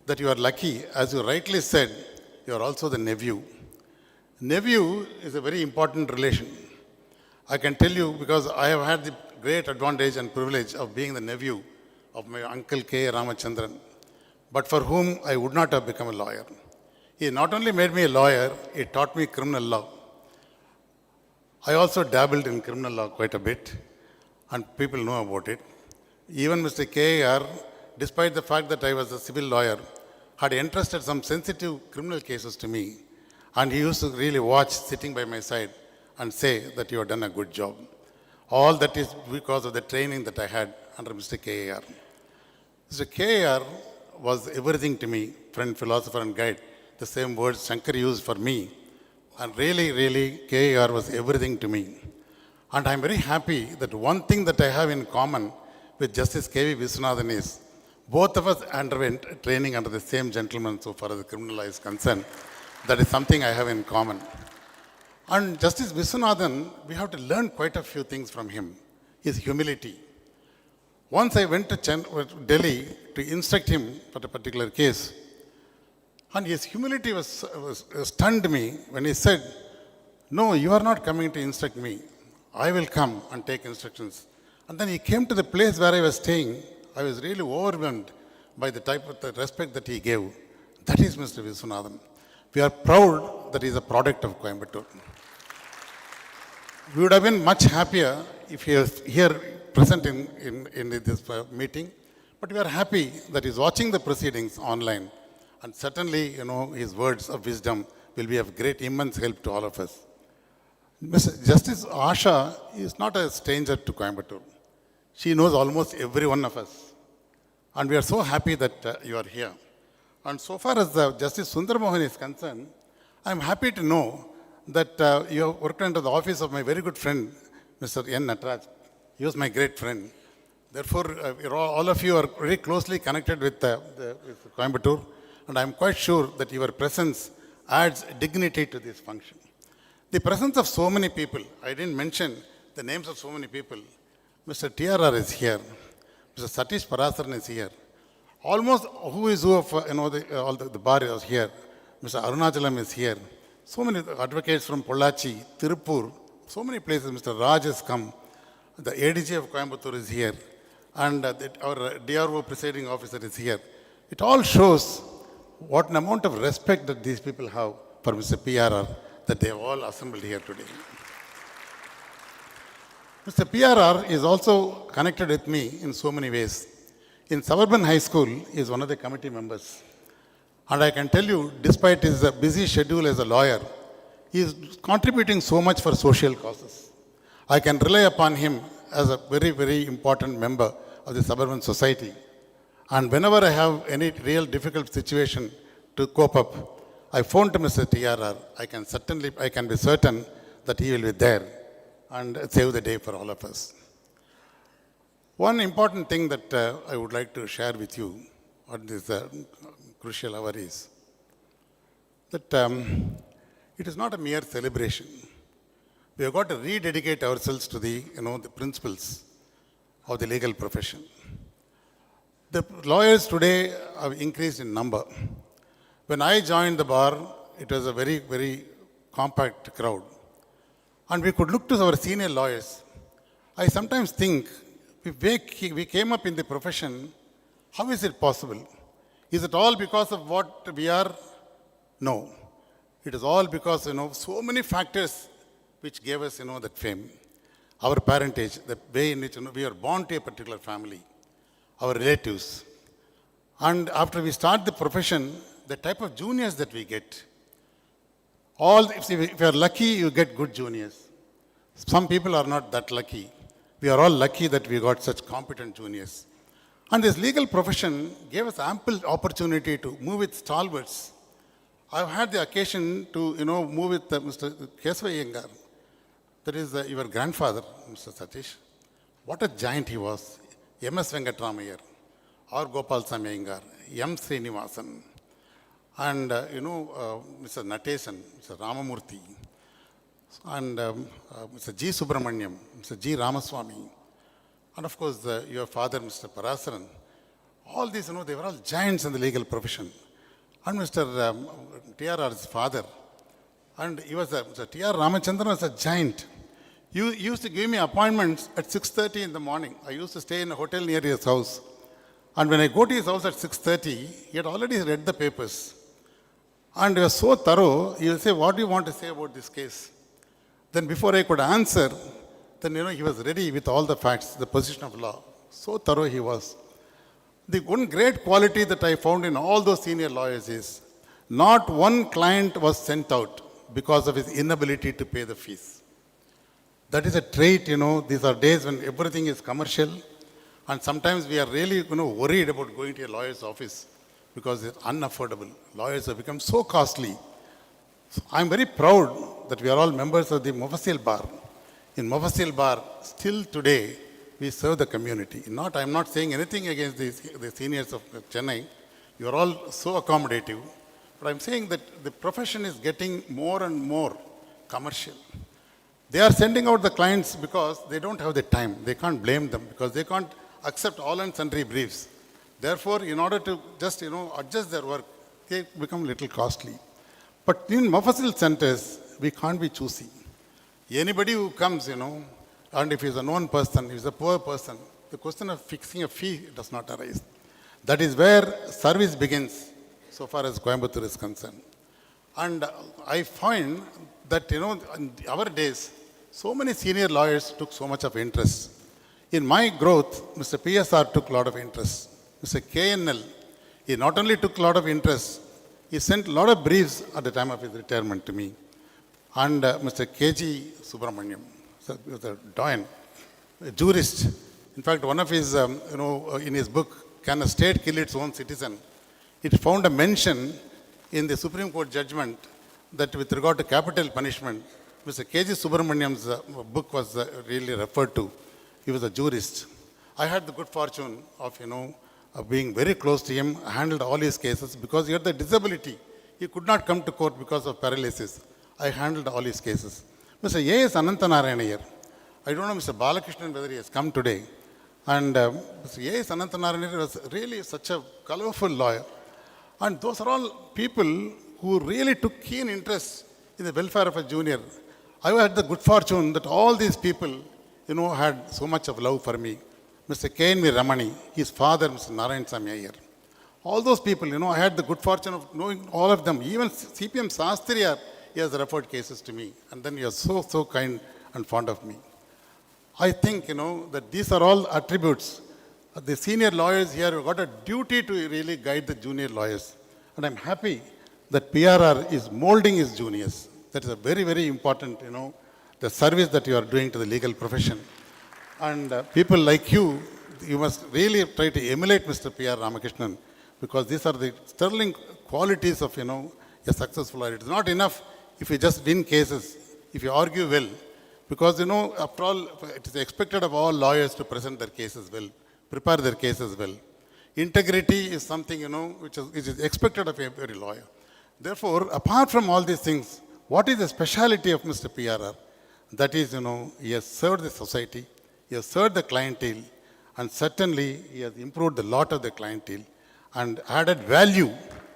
that you are lucky, as you rightly said, you are also the nephew. Nephew is a very important relation. I can tell you because I have had the great advantage and privilege of being the nephew of my uncle K. Ramachandran, but for whom I would not have become a lawyer. He not only made me a lawyer, he taught me criminal law. I also dabbled in criminal law quite a bit, and people know about it. Even Mr. K.R., despite the fact that I was a civil lawyer, had entrusted some sensitive criminal cases to me, and he used to really watch sitting by my side and say that you have done a good job. All that is because of the training that I had under Mr. K.R. Mr. K.R. was everything to me, friend, philosopher, and guide. The same words Shankar used for me. And really, K.R. was everything to me. And I'm very happy that one thing that I have in common with Justice K.V. Viswanathan is both of us underwent training under the same gentleman so far as the criminal law is concerned. That is something I have in common. And Justice Viswanathan, we have to learn quite a few things from him. His humility. Once I went to Delhi to instruct him for a particular case, and his humility stunned me when he said, "No, you are not coming to instruct me. I will come and take instructions." And then he came to the place where I was staying. I was really overwhelmed by the type of the respect that he gave. That is Mr. Viswanathan. We are proud that he is a product of Coimbatore. We would have been much happier if he was here present in this meeting, but we are happy that he is watching the proceedings online, and certainly, his words of wisdom will be of great, immense help to all of us. Justice Asha is not a stranger to Coimbatore. She knows almost every one of us, and we are so happy that you are here. And so far as Justice Sunder Mohan is concerned, I am happy to know that you have worked under the office of my very good friend, Mr. N. Nataraj. He was my great friend. Therefore, all of you are very closely connected with Coimbatore, and I am quite sure that your presence adds dignity to this function. The presence of so many people, I didn't mention the names of so many people. Mr. TRR is here. Mr. Satish Parasaran is here. Almost who is who of the bar is here. Mr. Arunachalam is here. So many advocates from Pollachi, Tirupur, so many places. Mr. Raj has come. The ADG of Coimbatore is here. And our DRO presiding officer is here. It all shows what an amount of respect that these people have for Mr. PRR, that they have all assembled here today. Mr. PRR is also connected with me in so many ways. In Suburban High School, he is one of the committee members. And I can tell you, despite his busy schedule as a lawyer, He is contributing so much for social causes. I can rely upon him as a very, very important member of the suburban society. And whenever I have any real difficult situation to cope up, I phone to Mr. TRR. I can be certain that he will be there and save the day for all of us. One important thing that I would like to share with you on this crucial hour is that it is not a mere celebration. We have got to rededicate ourselves to the principles of the legal profession. The lawyers today have increased in number. When I joined the bar, it was a very, very compact crowd. And we could look to our senior lawyers. I sometimes think, if we came up in the profession, how is it possible? Is it all because of what we are? No. It is all because, so many factors which gave us, that fame. Our parentage, the way in which we are born to a particular family, our relatives. And after we start the profession, the type of juniors that we get. If you are lucky, you get good juniors. Some people are not that lucky. We are all lucky that we got such competent juniors. And this legal profession gave us ample opportunity to move with stalwarts. I've had the occasion to, move with Mr. Kesava Iyengar. That is your grandfather, Mr. Satish. What a giant he was. M.S. Venkatramayar, R. Gopalsamy Iyengar, M. Srinivasan, and, Mr. Natesan, Mr. Ramamurthy, and Mr. G. Subramaniam, Mr. G. Ramaswamy, and of course, your father, Mr. Parasaran. All these, they were all giants in the legal profession. And Mr. TRR's father, and he was Mr. T.R. Ramachandran was a giant. He used to give me appointments at 6:30 in the morning. I used to stay in a hotel near his house. And when I go to his house at 6:30, he had already read the papers. And he was so thorough, he will say, what do you want to say about this case? Then before I could answer, then he was ready with all the facts, the position of law. So thorough he was. The one great quality that I found in all those senior lawyers is, not one client was sent out because of his inability to pay the fees. That is a trait, these are days when everything is commercial, and sometimes we are really, worried about going to a lawyer's office because it's unaffordable. Lawyers have become so costly. So I'm very proud that we are all members of the Mufassil Bar. In Mufassil Bar, still today, we serve the community. I'm not saying anything against the seniors of Chennai. You are all so accommodative. But I'm saying that the profession is getting more and more commercial. They are sending out the clients because they don't have the time. They can't blame them because they can't accept all and sundry briefs. Therefore, in order to just, adjust their work, they become a little costly. But in Mufassil centers, we can't be choosy. Anybody who comes, and if he's a known person, if he's a poor person, the question of fixing a fee does not arise. That is where service begins, so far as Coimbatore is concerned. And I find that, in our days, so many senior lawyers took so much of interest. In my growth, Mr. PSR took a lot of interest. Mr. KNL, he not only took a lot of interest, he sent a lot of briefs at the time of his retirement to me. And Mr. KG Subramaniam, was a doyen, a jurist. In fact, one of his, in his book, Can a State Kill Its Own Citizen? It found a mention in the Supreme Court judgment that with regard to capital punishment, Mr. KG Subramaniam's book was really referred to. He was a jurist. I had the good fortune of, of being very close to him. I handled all his cases because he had the disability. He could not come to court because of paralysis. I handled all his cases. Mr. A.S. Ananthanarayanar, I don't know Mr. Balakrishnan whether he has come today. And Mr. A.S. Ananthanarayanar was really such a colorful lawyer. And those are all people who really took keen interest in the welfare of a junior. I had the good fortune that all these people, had so much of love for me. Mr. K.N.V. Ramani, his father, Mr. Narayan Samy Iyer. All those people, I had the good fortune of knowing all of them. Even CPM Sastriyar, he has referred cases to me. And then he was so kind and fond of me. I think, that these are all attributes. The senior lawyers here have got a duty to really guide the junior lawyers. And I'm happy that PRR is molding his juniors. That is a very, very important, the service that you are doing to the legal profession. And people like you must really try to emulate Mr. P.R. Ramakrishnan, because these are the sterling qualities of, a successful lawyer. It is not enough if you just win cases, if you argue well, because, after all, it is expected of all lawyers to present their cases well, prepare their cases well. Integrity is something, which is expected of every lawyer. Therefore, apart from all these things, what is the speciality of Mr. PRR? That is, he has served the society, he has served the clientele, and certainly he has improved the lot of the clientele and added value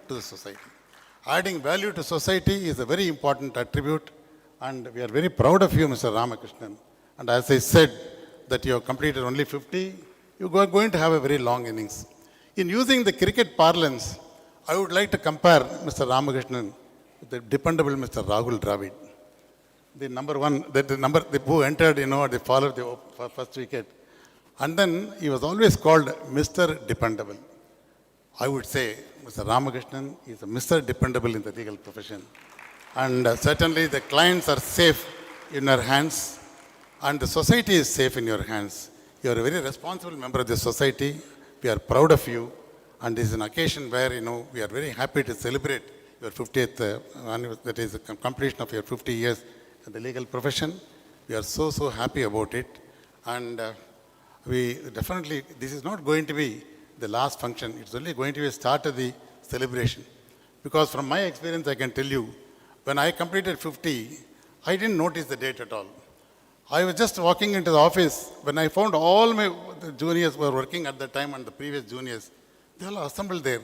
to the society. Adding value to society is a very important attribute, and we are very proud of you, Mr. Ramakrishnan. And as I said, that you have completed only 50, you are going to have a very long innings. In using the cricket parlance, I would like to compare Mr. Ramakrishnan with the dependable Mr. Rahul Dravid. The number one, who entered, they followed the first wicket. And then he was always called Mr. Dependable. I would say Mr. Ramakrishnan is a Mr. Dependable in the legal profession. And certainly the clients are safe in your hands, and the society is safe in your hands. You are a very responsible member of the society. We are proud of you. And this is an occasion where, we are very happy to celebrate your 50th anniversary, that is the completion of your 50 years in the legal profession. We are so, so happy about it. And we definitely, this is not going to be the last function. It's only going to be a start of the celebration. Because from my experience, I can tell you, when I completed 50, I didn't notice the date at all. I was just walking into the office when I found all my juniors who were working at that time and the previous juniors. They all assembled there,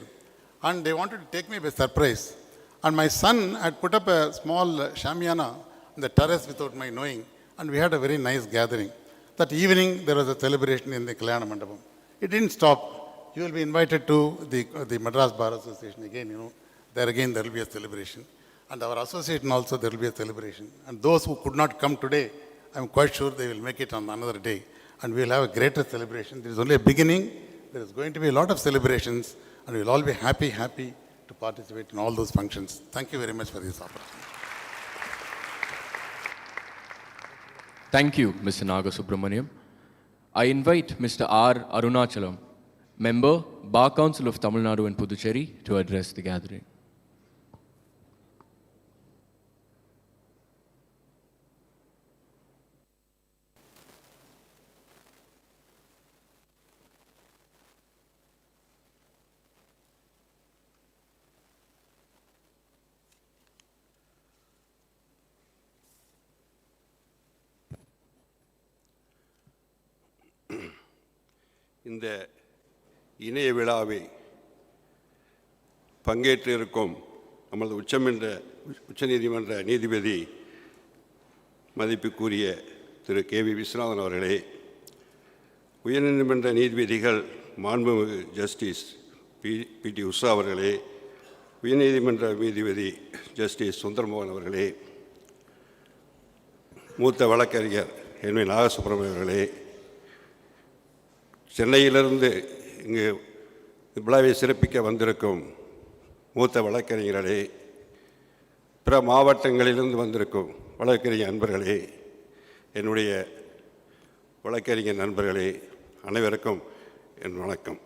and they wanted to take me by surprise. And my son had put up a small shamiana on the terrace without my knowing, and we had a very nice gathering. That evening, there was a celebration in the Kalyana Mandapam. It didn't stop. You will be invited to the Madras Bar Association again, There again, there will be a celebration. And our association also, there will be a celebration. And those who could not come today, I'm quite sure they will make it on another day. And we will have a greater celebration. There is only a beginning. There is going to be a lot of celebrations, and we will all be happy to participate in all those functions. Thank you very much for this opportunity. Thank you, Mr. Naga Subramaniam. I invite Mr. R. Arunachalam, Member, Bar Council of Tamil Nadu and Puducherry, to address the gathering. இந்த இணைய விழாவை பங்கேற்றிருக்கும் நமது உச்சநீதிமன்ற நீதிபதி மதிப்புக்குரிய திரு KV. Viswanathan அவர்களே, உயர்நீதிமன்ற நீதிபதிகள் மாண்புமிகு ஜஸ்டிஸ் பி.டி. உஷா அவர்களே, உயர்நீதிமன்ற நீதிபதி ஜஸ்டிஸ் சுந்தர் மோகன் அவர்களே, மூத்த வழக்கறிஞர் என்.வி. நாகசுப்ரமணியம் அவர்களே, சென்னையிலிருந்து இங்கு விழாவை சிறப்பிக்க வந்திருக்கும் மூத்த வழக்கறிஞர்களே, பிற மாவட்டங்களிலிருந்து வந்திருக்கும் வழக்கறிஞர் நண்பர்களே, என்னுடைய வழக்கறிஞர் நண்பர்களே, அனைவருக்கும் என் வணக்கம்.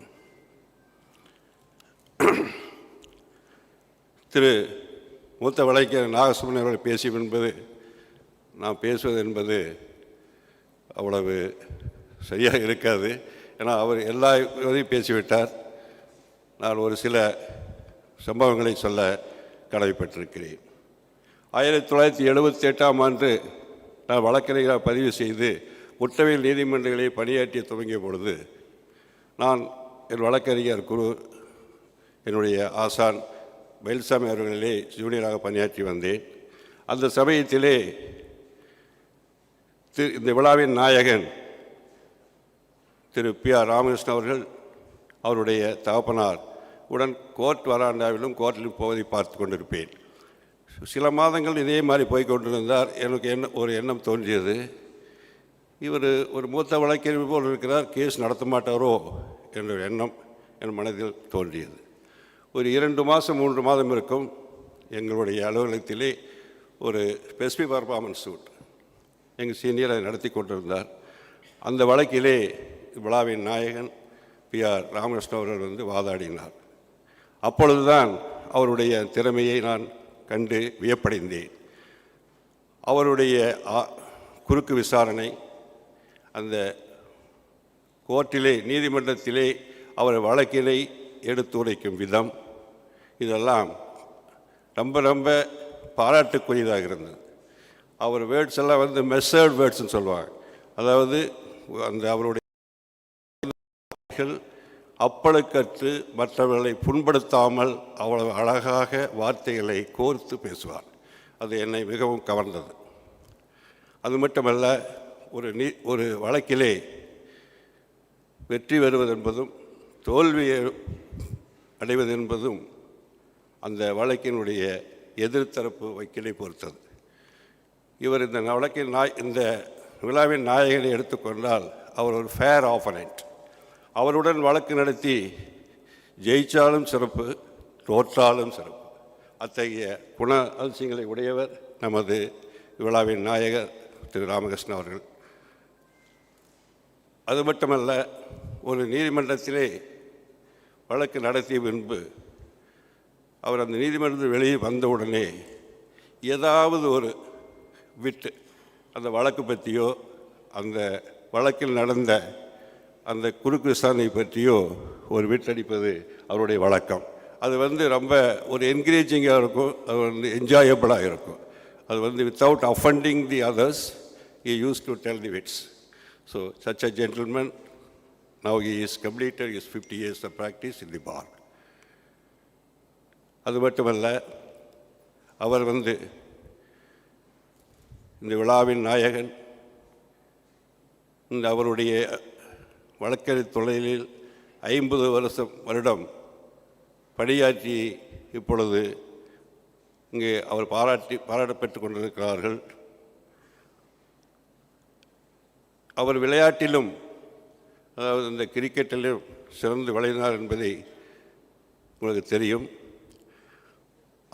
திரு மூத்த வழக்கறிஞர் நாகசுப்ரமணியம் அவர்கள் பேசிய என்பது நான் பேசுவது என்பது அவ்வளவு சரியாக இருக்காது. ஏன்னா அவர் எல்லா இதையும் பேசிவிட்டார். நான் ஒரு சில சம்பவங்களை சொல்ல கடமைப்பட்டிருக்கிறேன். 1978ஆம் ஆண்டு நான் வழக்கறிஞராக பதிவு செய்து குற்றவியல் நீதிமன்றங்களை பணியாற்றி துவங்கிய பொழுது நான் என் வழக்கறிஞர் குரு என்னுடைய ஆசான் மயில்சாமி அவர்களிலே ஜூனியராக பணியாற்றி வந்தேன். அந்த சமயத்திலே இந்த விழாவின் நாயகன் திரு பி.ஆர். ராமகிருஷ்ணன் அவர்கள் அவருடைய தகப்பனார் உடன் கோர்ட் வராண்டாவிலும் கோர்ட்டிலும் போவதை பார்த்து கொண்டிருப்பேன். சில மாதங்கள் இதே மாதிரி போய்கொண்டிருந்தார். எனக்கு ஒரு எண்ணம் தோன்றியது, இவர் ஒரு மூத்த வழக்கறிஞர் போல் இருக்கிறார், கேஸ் நடத்த மாட்டாரோ என்ற எண்ணம் என் மனதில் தோன்றியது. ஒரு 2 மாதம் 3 மாதம் இருக்கும், எங்களுடைய அலுவலகத்திலே ஒரு ஸ்பெசிஃபிக் பர்ஃபார்மன்ஸ் சூட் எங்கள் சீனியர் அதை நடத்தி கொண்டிருந்தார். அந்த வழக்கிலே விழாவின் நாயகன் PR ராமகிருஷ்ணன் அவர்கள் வந்து வாதாடினார். அப்பொழுதுதான் அவருடைய திறமையை நான் கண்டு வியப்படைந்தேன். அவருடைய குறுக்கு விசாரணை, அந்த கோர்ட்டிலே நீதிமன்றத்திலே அவர் வழக்கினை எடுத்துரைக்கும் விதம், இதெல்லாம் ரொம்ப ரொம்ப பாராட்டுக்குரியதாக இருந்தது. அவர் வேர்ட்ஸ் எல்லாம் வந்து மெசர்ட் வேர்ட்ஸ்ன்னு சொல்லுவாங்க. அதாவது அந்த அவருடைய அப்பழுக்கற்று மற்றவர்களை புண்படுத்தாமல் அவ்வளவு அழகாக வார்த்தைகளை கோர்த்து பேசுவார். அது என்னை மிகவும் கவர்ந்தது. அது மட்டுமல்ல, ஒரு வழக்கிலே வெற்றி பெறுவது என்பதும் தோல்வியை அடைவது என்பதும் அந்த வழக்கினுடைய எதிர்த்தரப்பு வக்கீலை பொறுத்தது. இவர் இந்த வழக்கின் இந்த விழாவின் நாயகனை எடுத்துக்கொண்டால் அவர் ஒரு ஃபேர் ஆப்பனண்ட். அவருடன் வழக்கு நடத்தி ஜெயித்தாலும் சிறப்பு, தோற்றாலும் சிறப்பு. அத்தகைய குண அதிசயங்களை உடையவர் நமது விழாவின் நாயகர் திரு ராமகிருஷ்ணன் அவர்கள். அது மட்டுமல்ல, ஒரு நீதிமன்றத்திலே வழக்கு நடத்திய பின்பு அவர் அந்த நீதிமன்றத்தில் வெளியே வந்தவுடனே ஏதாவது ஒரு விட்டு அந்த வழக்கு பற்றியோ அந்த வழக்கில் நடந்த அந்த குறுக்கு விசாரணை பற்றியோ ஒரு விட்டடிப்பது அவருடைய வழக்கம். அது வந்து ரொம்ப ஒரு என்கரேஜிங்காக இருக்கும், அது வந்து என்ஜாயபிளாக இருக்கும். அது வந்து without offending the others he used to tell the wits. So such a gentleman, now he is completed his 50 years of practice in the bar. அது மட்டுமல்ல, அவர் வந்து இந்த விழாவின் நாயகன். இந்த அவருடைய வழக்கறிஞர் தொழிலில் 50 வருடம் பணியாற்றி இப்பொழுது இங்கே அவர் பாராட்டப்பட்டு கொண்டிருக்கிறார்கள். அவர் விளையாட்டிலும், அதாவது இந்த கிரிக்கெட்டிலும் சிறந்து விளையாடினார் என்பதை உங்களுக்கு தெரியும்.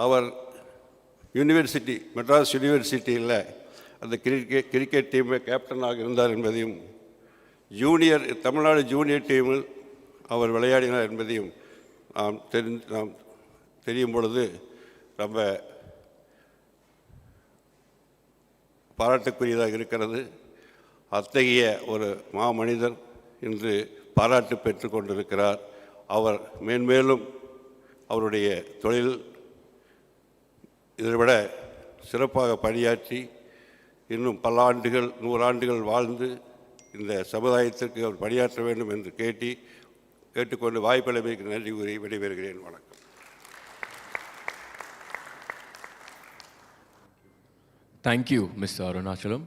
அவர் யூனிவர்சிட்டி, மெட்ராஸ் யூனிவர்சிட்டியில் அந்த கிரிக்கெட் டீமில் கேப்டனாக இருந்தார் என்பதையும், தமிழ்நாடு ஜூனியர் டீமில் அவர் விளையாடினார் என்பதையும் நாம் தெரியும் பொழுது ரொம்ப பாராட்டுக்குரியதாக இருக்கிறது. அத்தகைய ஒரு மாமனிதர் இன்று பாராட்டு பெற்று கொண்டிருக்கிறார். அவர் மேன்மேலும் அவருடைய தொழில் இதைவிட சிறப்பாக பணியாற்றி இன்னும் பல ஆண்டுகள், 100 ஆண்டுகள் வாழ்ந்து இந்த சமுதாயத்திற்கு அவர் பணியாற்ற வேண்டும் என்று கேட்டுக்கொண்டு வாய்ப்பளிமைக்கு நன்றி கூறி விடைபெறுகிறேன். வணக்கம். Thank you, Mr. Arunachalam.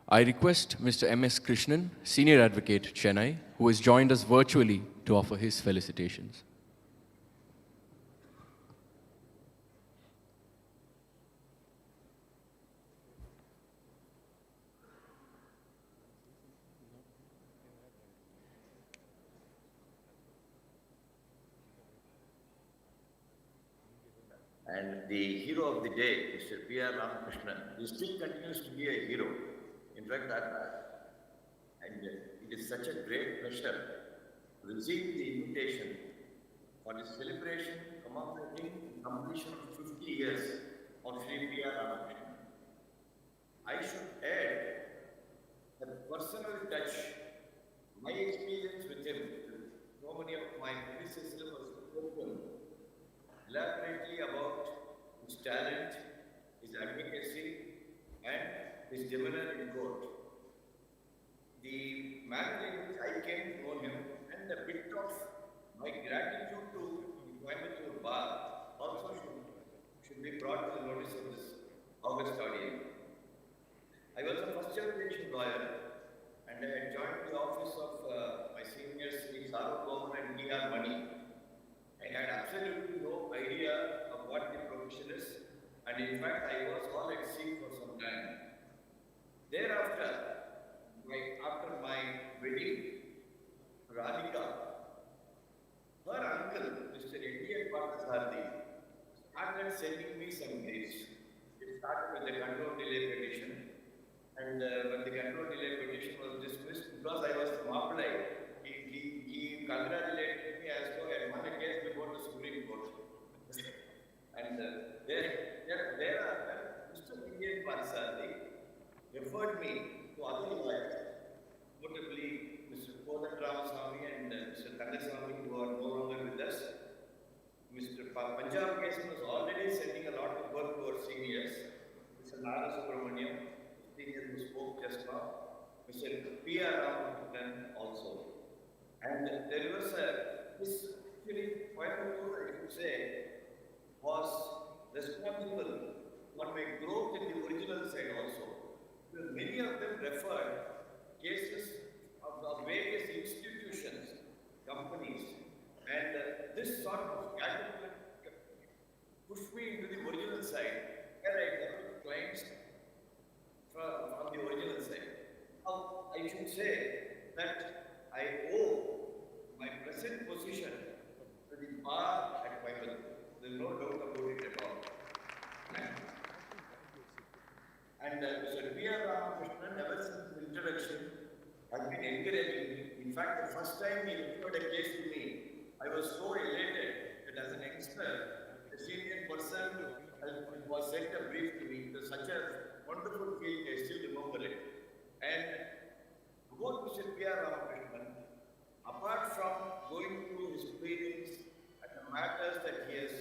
I request Mr. M.S. Krishnan, Senior Advocate, Chennai, who has joined us virtually to offer his felicitations. And the hero of the day, Mr. PR Ramakrishnan, he still continues to be a hero. In fact, and it is such a great pleasure to receive the invitation for this celebration commemorating the completion of 50 years of Sri PR Ramakrishnan. I should add that personal touch, my experience with him, so many of my predecessors have spoken elaborately about his talent, his advocacy, and his demeanor in court. The manner in which I came to know him and a bit of my gratitude to the Coimbatore bar also should be brought to the notice of this august audience. I was a first generation lawyer and I had joined the office of my seniors Sri Goldwins and DR Mani. I had absolutely no idea of what the profession is, and in fact I was all at sea for some time. Thereafter, after my wedding, Radhika, her uncle, Mr. N.D. Parthasarthi, started sending me some gifts. It started with the control delay petition. And when the control delay petition was dismissed, because I was from RAMAKRISHNAN, he congratulated me as though I won a case before the Supreme Court. And there are Mr. Indian Parsadi referred me to other lawyers, notably Mr. Kodataramaswamy and Mr. Kandaswamy, who are no longer with us. Mr. Punjab Kesan was already sending a lot of work to our seniors. Mr. Nara Subramaniam, senior who spoke just now, Mr. P.R. Ramachandran also. And there was this actually Coimbatore, I should say, was responsible for my growth in the original side also. Because many of them referred cases of various institutions, companies, and this sort of catapult pushed me into the original side, where I got clients from the original side. Now, I should say that I owe my present position to the bar at Bible. There's no doubt about it at all. And Mr. P.R. Ramakrishnan, ever since the introduction, has been encouraging me. In fact, the first time he referred a case to me, I was so elated that as an youngster, a senior person was sent a brief to me. It was such a wonderful feeling, I still remember it. And about Mr. P.R. Ramakrishnan, apart from going through his pleadings and the matters that he has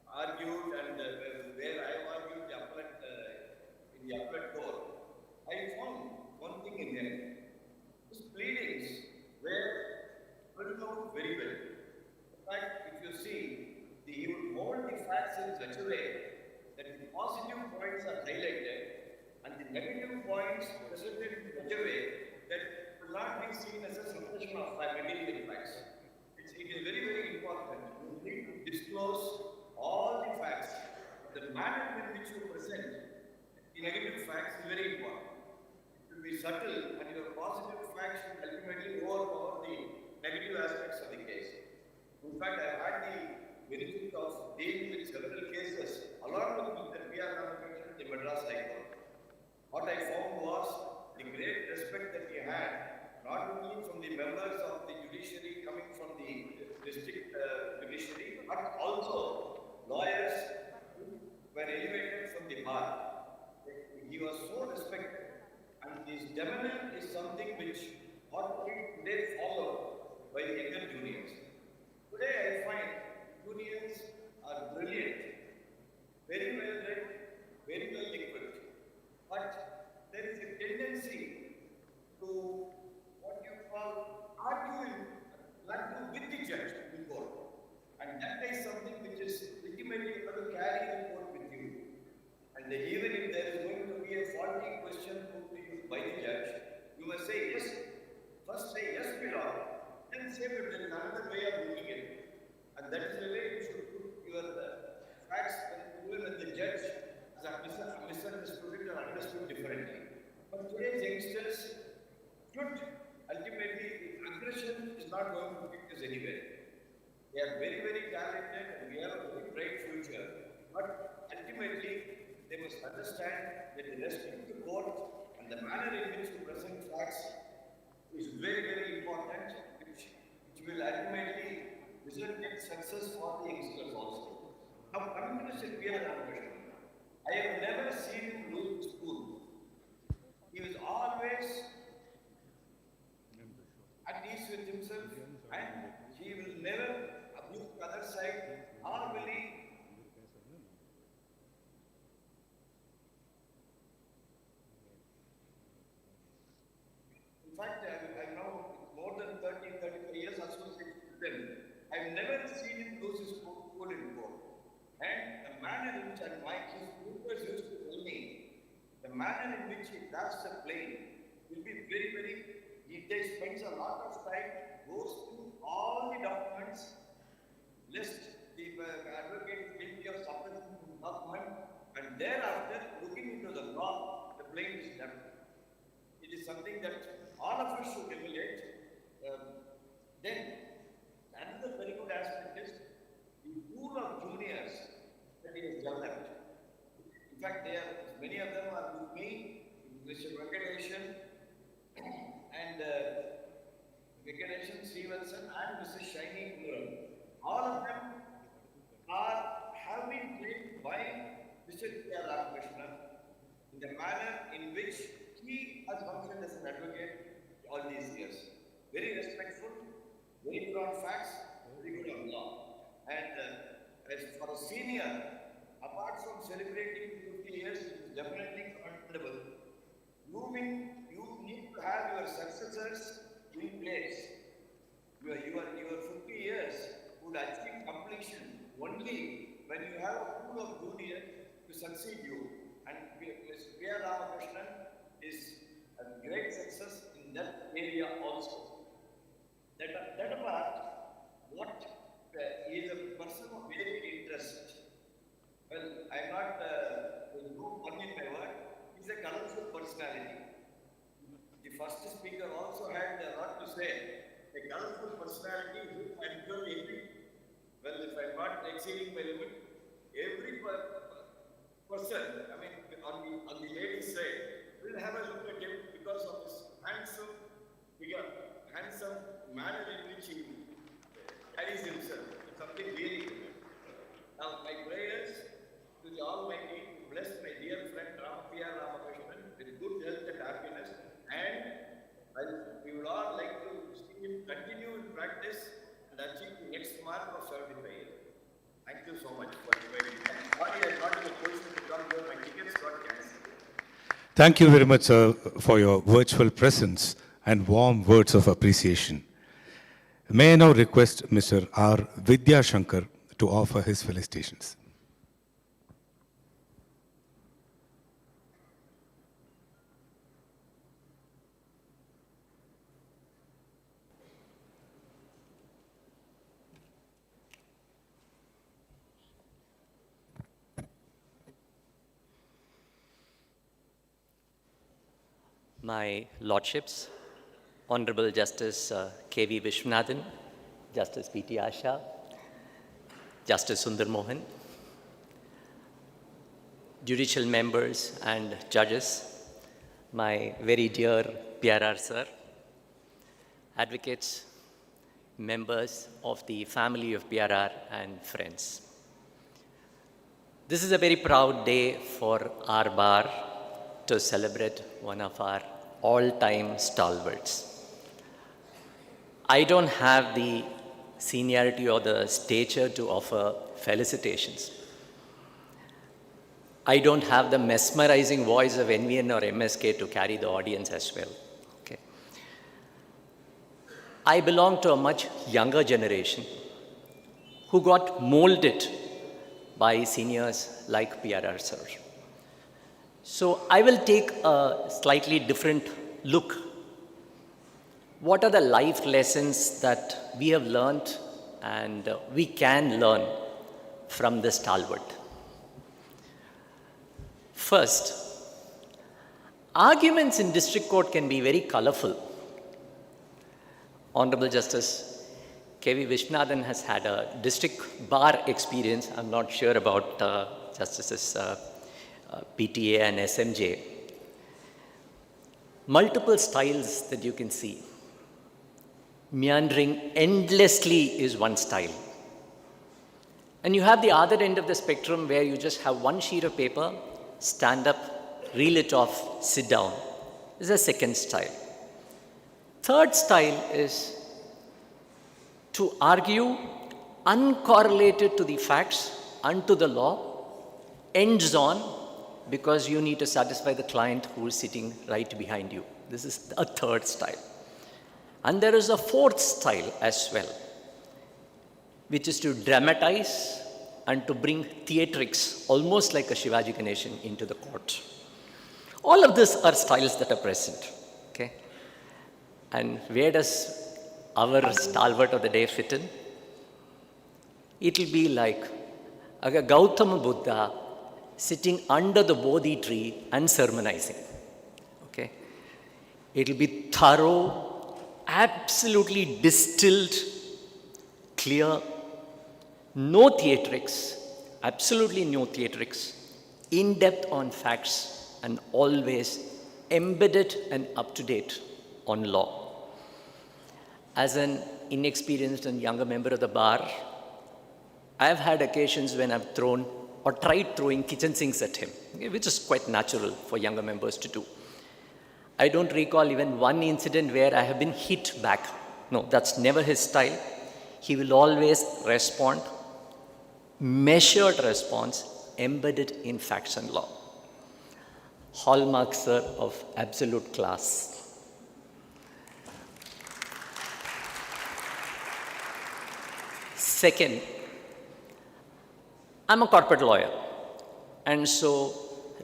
argued and where I have argued in the appellate court, I found one thing in him. His pleadings were written out very well. In fact, if you see, he would mold the facts in such a way that the positive points are highlighted and the negative points presented in such a way that it will not be seen as a suppression of material facts. It is very, very important. You need to disclose all the facts. The manner in which you present the negative facts is very important. It will be subtle and your positive facts will ultimately overpower the negative aspects of the case. In fact, I had the benefit of dealing with several cases along with Mr. P.R. Ramakrishnan, the Madras High Court. What I found was the great respect that he had, not only from the members of the judiciary coming from the district judiciary, but also lawyers who were elevated from the bar. He was so respected, and his demeanor is something which ought today followed by the younger juniors. Today I find juniors are brilliant, very well read, very well equipped, but there is a tendency to what you call arguing with the judge in court, and that is something which is ultimately going to carry the court with you. And even if there is going to be a faulty question put to you by the judge, you must say yes. First say yes, my lord, then say but there is another way of doing it. And that is the way you should put your facts even when the judge has misunderstood it or understood differently. But today's youngsters should ultimately, aggression is not going to take us anywhere. They are very, very talented and we have a very bright future. But ultimately, they must understand that the respect to court and the manner in which you present facts is very, very important, which will ultimately result in success for the youngsters also. Now, coming to Mr. P.R. Ramakrishnan, I have never seen him lose his cool. He was always at ease with himself, and he will never abuse the other side or will he in fact, I'm now more than 35 years associated with them. I've never seen him lose his cool in court. And the manner in which, and his tutors used to tell me, the manner in which he drafts a plane will be very, very, he spends a lot of time, goes through all the documents, lest the advocate will be of suppressing the document, and thereafter, looking into the law, the plane is done. It is something that all of us should emulate. Then, another very good aspect is the pool of juniors that he has developed. In fact, many of them are with me, Mr. Venkateshan and Venkateshan, Srivatsan and Mrs. Shaini Kumaran. All of them have been played by Mr. P.R. Ramakrishnan in the manner in which he has functioned as an advocate all these years. Very respectful, very good on facts, very good on law. And as for a senior, apart from celebrating 50 years, it is definitely commendable. You need to have your successors in place. Your 50 years would achieve completion only when you have a pool of juniors to succeed you. And Mr. P.R. Ramakrishnan is a great success in that area also. That apart, what is a person of very interest. Well, I'm not one in my word. He's a colorful personality. The first speaker also had a lot to say. A colorful personality who I'm sure well, if I'm not exceeding my limit, every person, I mean, on the ladies' side, will have a look at him because of his handsome figure, handsome manner in which he carries himself. It's something really good. Now, my prayers to the Almighty to bless my dear friend P.R. Ramakrishnan with good health and happiness, and we would all like to see him continue in practice and achieve the next mark of 75 years. Thank you so much for inviting me. Sorry, I got in a position to come here. My tickets got cancelled. Thank you very much, sir, for your virtual presence and warm words of appreciation. May I now request Mr. R. Vidya Shankar to offer his felicitations. My Lordships, Honorable Justice K.V. Viswanathan, Justice P.T. Asha, Justice Sunder Mohan, judicial members and judges, my very dear PRR sir, advocates, members of the family of PRR and friends. This is a very proud day for our bar to celebrate one of our all-time stalwarts. I don't have the seniority or the stature to offer felicitations. I don't have the mesmerizing voice of NVN or MSK to carry the audience as well. Okay. I belong to a much younger generation who got molded by seniors like PRR sir. So I will take a slightly different look. What are the life lessons that we have learned and we can learn from this stalwart? First, arguments in district court can be very colorful. Honorable Justice K.V. Viswanathan has had a district bar experience. I'm not sure about Justices PTA and SMJ. Multiple styles that you can see. Meandering endlessly is one style. And you have the other end of the spectrum where you just have one sheet of paper, stand up, reel it off, sit down. This is a second style. Third style is to argue uncorrelated to the facts and to the law, ends on because you need to satisfy the client who is sitting right behind you. This is a third style. And there is a fourth style as well, which is to dramatize and to bring theatrics, almost like a Shivaji Ganeshan, into the court. All of these are styles that are present. Okay? And where does our stalwart of the day fit in? It will be like a Gautama Buddha sitting under the Bodhi tree and sermonizing. Okay? It will be thorough, absolutely distilled, clear, no theatrics, absolutely no theatrics, in-depth on facts, and always embedded and up-to-date on law. As an inexperienced and younger member of the bar, I have had occasions when I've thrown or tried throwing kitchen sinks at him, which is quite natural for younger members to do. I don't recall even one incident where I have been hit back. No, that's never his style. He will always respond, measured response, embedded in facts and law. Hallmark, sir, of absolute class. Second, I'm a corporate lawyer, and so,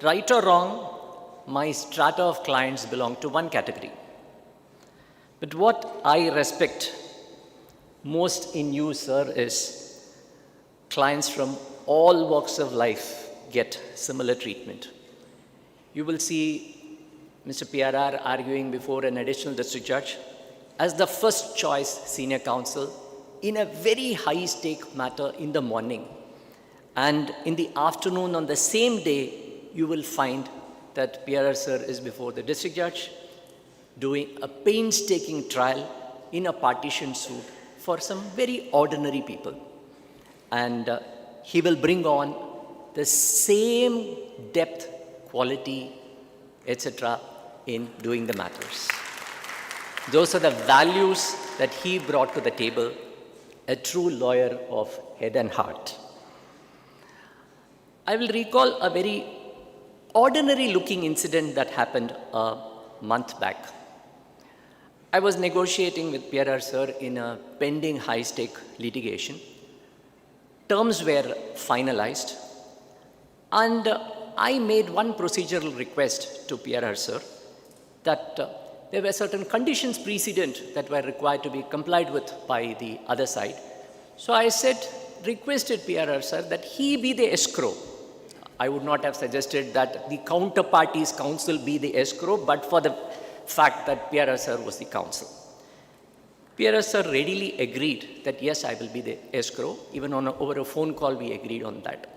right or wrong, my strata of clients belong to one category. But what I respect most in you, sir, is clients from all walks of life get similar treatment. You will see Mr. PRR arguing before an additional district judge as the first choice senior counsel in a very high stake matter in the morning. And in the afternoon on the same day, you will find that PRR sir is before the district judge doing a painstaking trial in a partition suit for some very ordinary people. And he will bring on the same depth, quality, etc. in doing the matters. Those are the values that he brought to the table, a true lawyer of head and heart. I will recall a very ordinary looking incident that happened a month back. I was negotiating with PRR sir in a pending high stake litigation. Terms were finalized, and I made one procedural request to PRR sir that there were certain conditions precedent that were required to be complied with by the other side. So I requested PRR sir that he be the escrow. I would not have suggested that the counterparty's counsel be the escrow, but for the fact that PRR sir was the counsel. PRR sir readily agreed that yes, I will be the escrow. Even over a phone call, we agreed on that.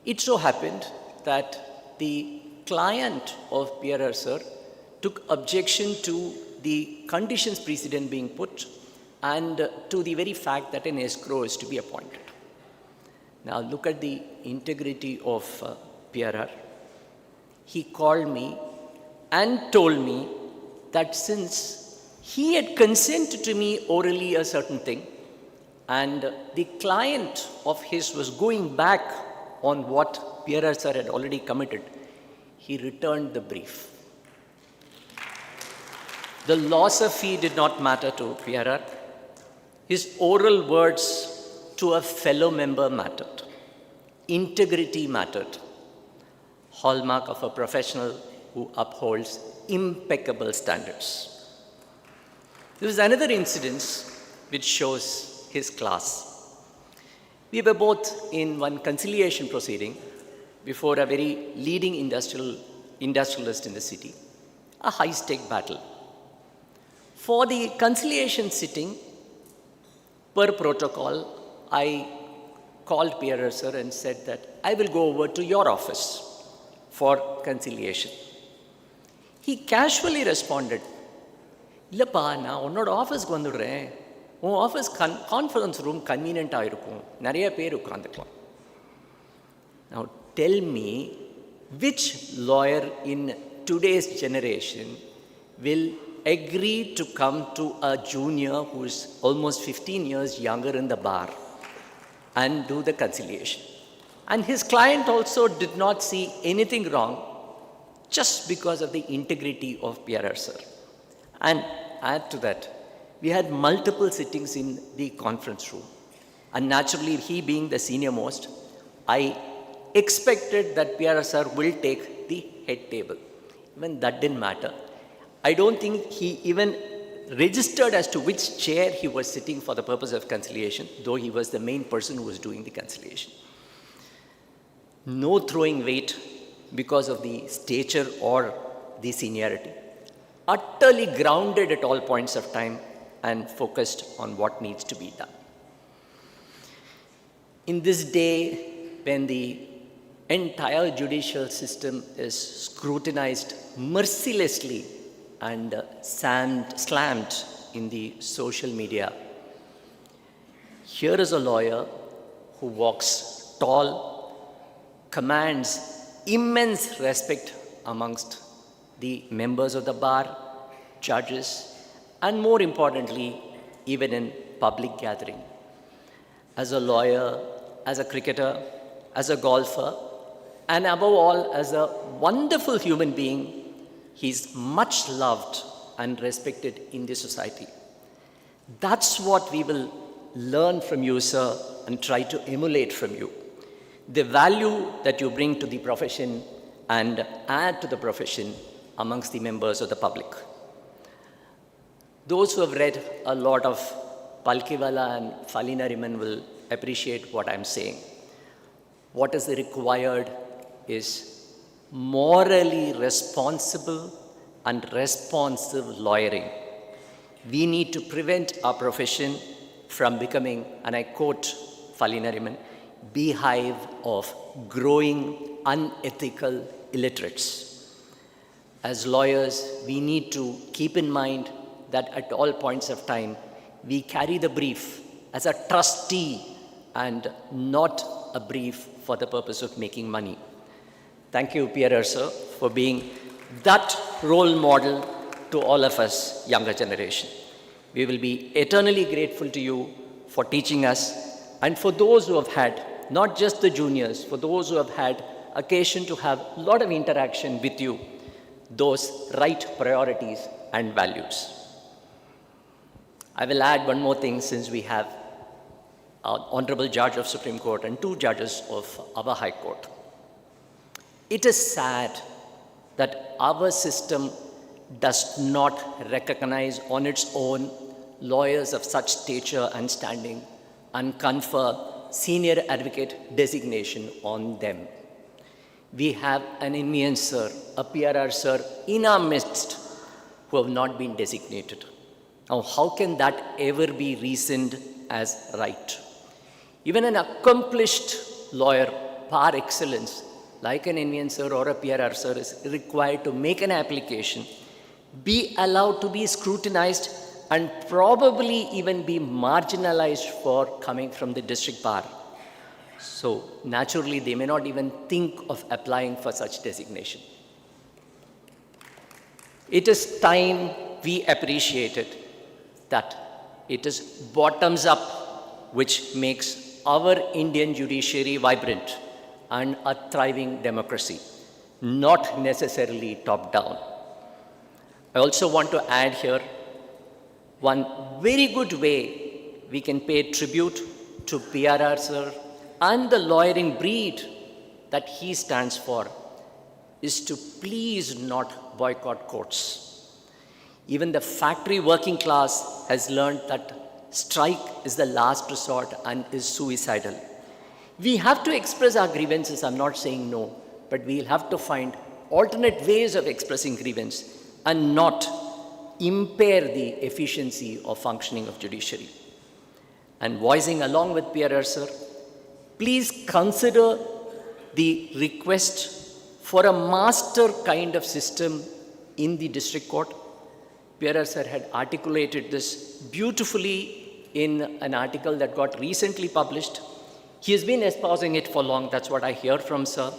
It so happened that the client of PRR sir took objection to the conditions precedent being put and to the very fact that an escrow is to be appointed. Now look at the integrity of PRR. He called me and told me that since he had consented to me orally a certain thing, and the client of his was going back on what PRR sir had already committed, he returned the brief. The loss of fee did not matter to PRR. His oral words to a fellow member mattered. Integrity mattered. Hallmark of a professional who upholds impeccable standards. There is another incident which shows his class. We were both in one conciliation proceeding before a very leading industrialist in the city, a high-stake battle. For the conciliation sitting, per protocol, I called PRR sir and said that I will go over to your office for conciliation. He casually responded, "Illappa, na unnod office ku vandudren. Un office conference room convenient ah irukum. Nariya per ukandukkalam." Now tell me, which lawyer in today's generation will agree to come to a junior who is almost 15 years younger in the bar and do the conciliation? And his client also did not see anything wrong just because of the integrity of PRR sir. And add to that, we had multiple sittings in the conference room. And naturally, he being the senior most, I expected that PRR sir will take the head table. Even that didn't matter. I don't think he even registered as to which chair he was sitting for the purpose of conciliation, though he was the main person who was doing the conciliation. No throwing weight because of the stature or the seniority. Utterly grounded at all points of time and focused on what needs to be done. In this day, when the entire judicial system is scrutinized mercilessly and slammed in the social media. Here is a lawyer who walks tall, commands immense respect amongst the members of the bar, judges, and more importantly, even in public gathering. As a lawyer, as a cricketer, as a golfer, and above all, as a wonderful human being, he's much loved and respected in the society. That's what we will learn from you, sir, and try to emulate from you. The value that you bring to the profession and add to the profession amongst the members of the public. Those who have read a lot of Palkiwala and Falinariman will appreciate what I'm saying. What is required is morally responsible and responsive lawyering. We need to prevent our profession from becoming, and I quote Falinariman, beehive of growing unethical illiterates. As lawyers, we need to keep in mind that at all points of time, we carry the brief as a trustee and not a brief for the purpose of making money. Thank you, PRR sir, for being that role model to all of us, younger generation. We will be eternally grateful to you for teaching us, and for those who have had, not just the juniors, for those who have had occasion to have a lot of interaction with you, those right priorities and values. I will add one more thing, since we have an Honorable Judge of Supreme Court and 2 judges of our High Court. It is sad that our system does not recognize on its own lawyers of such stature and standing and confer senior advocate designation on them. We have an Indian sir, a PRR sir in our midst who have not been designated. Now, how can that ever be reasoned as right? Even an accomplished lawyer par excellence, like an Indian sir or a PRR sir, is required to make an application, be allowed to be scrutinized, and probably even be marginalized for coming from the district bar. So naturally, they may not even think of applying for such designation. It is time we appreciated that it is bottoms up which makes our Indian judiciary vibrant and a thriving democracy, not necessarily top down. I also want to add here one very good way we can pay tribute to PRR sir and the lawyering breed that he stands for is to please not boycott courts. Even the factory working class has learned that strike is the last resort and is suicidal. We have to express our grievances, I'm not saying no, but we'll have to find alternate ways of expressing grievance and not impair the efficiency or functioning of judiciary. And voicing along with PRR sir, please consider the request for a master kind of system in the district court. PRR sir had articulated this beautifully in an article that got recently published. He has been espousing it for long, that's what I hear from sir.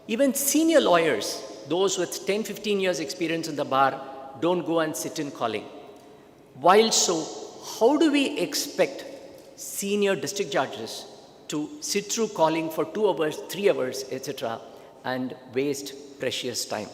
Even senior lawyers, those with 10, 15 years experience in the bar, don't go and sit in calling. While so, how do we expect senior district judges to sit through calling for 2 hours, 3 hours, etc., and waste precious time?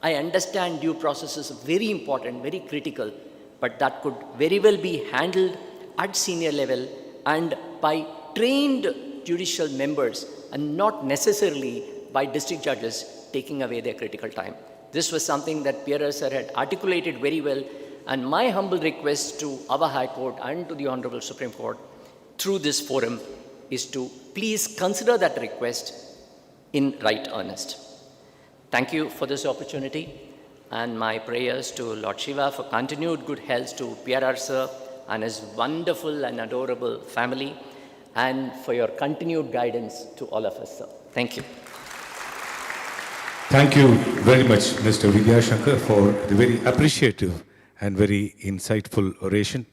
I understand due process is very important, very critical, but that could very well be handled at senior level and by trained judicial members and not necessarily by district judges taking away their critical time. This was something that PRR sir had articulated very well, and my humble request to our High Court and to the Honorable Supreme Court through this forum is to please consider that request in right earnest. Thank you for this opportunity, and my prayers to Lord Shiva for continued good health to PRR sir and his wonderful and adorable family, and for your continued guidance to all of us, sir. Thank you. Thank you very much, Mr. Vidyashankar, for the very appreciative and very insightful oration.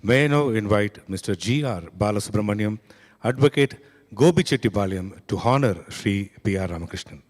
May I now invite Mr. G.R. Balasubramaniam, Advocate Gobi Chettipalayam, to honor Sri P.R. Ramakrishnan.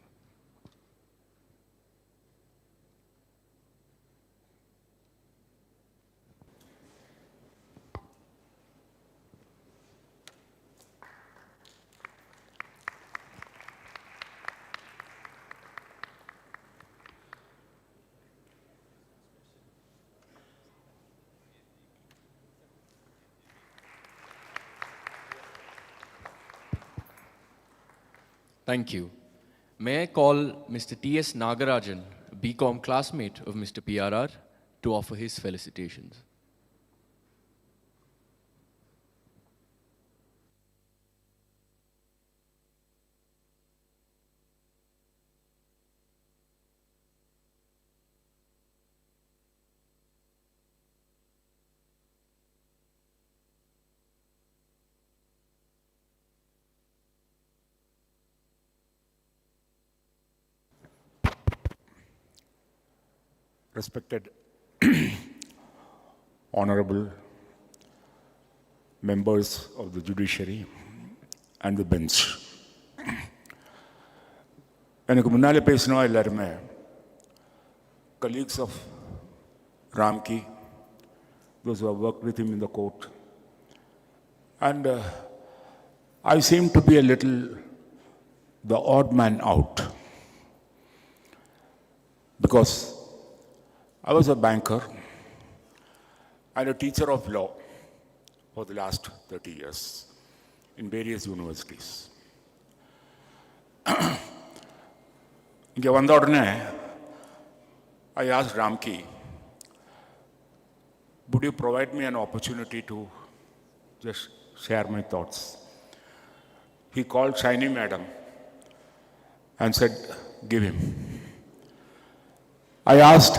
Thank you. May I call Mr. T.S. Nagarajan, a BCom classmate of Mr. PRR, to offer his felicitations. Respected honorable members of the judiciary and the bench. எனக்கு முன்னாலே பேசினவா எல்லாருமே colleagues of Ramki, those who have worked with him in the court. And I seem to be a little the odd man out. Because I was a banker and a teacher of law for the last 30 years in various universities. இங்கே வந்த உடனே I asked Ramki, would you provide me an opportunity to just share my thoughts? He called Shiny Madam and said, give him. I asked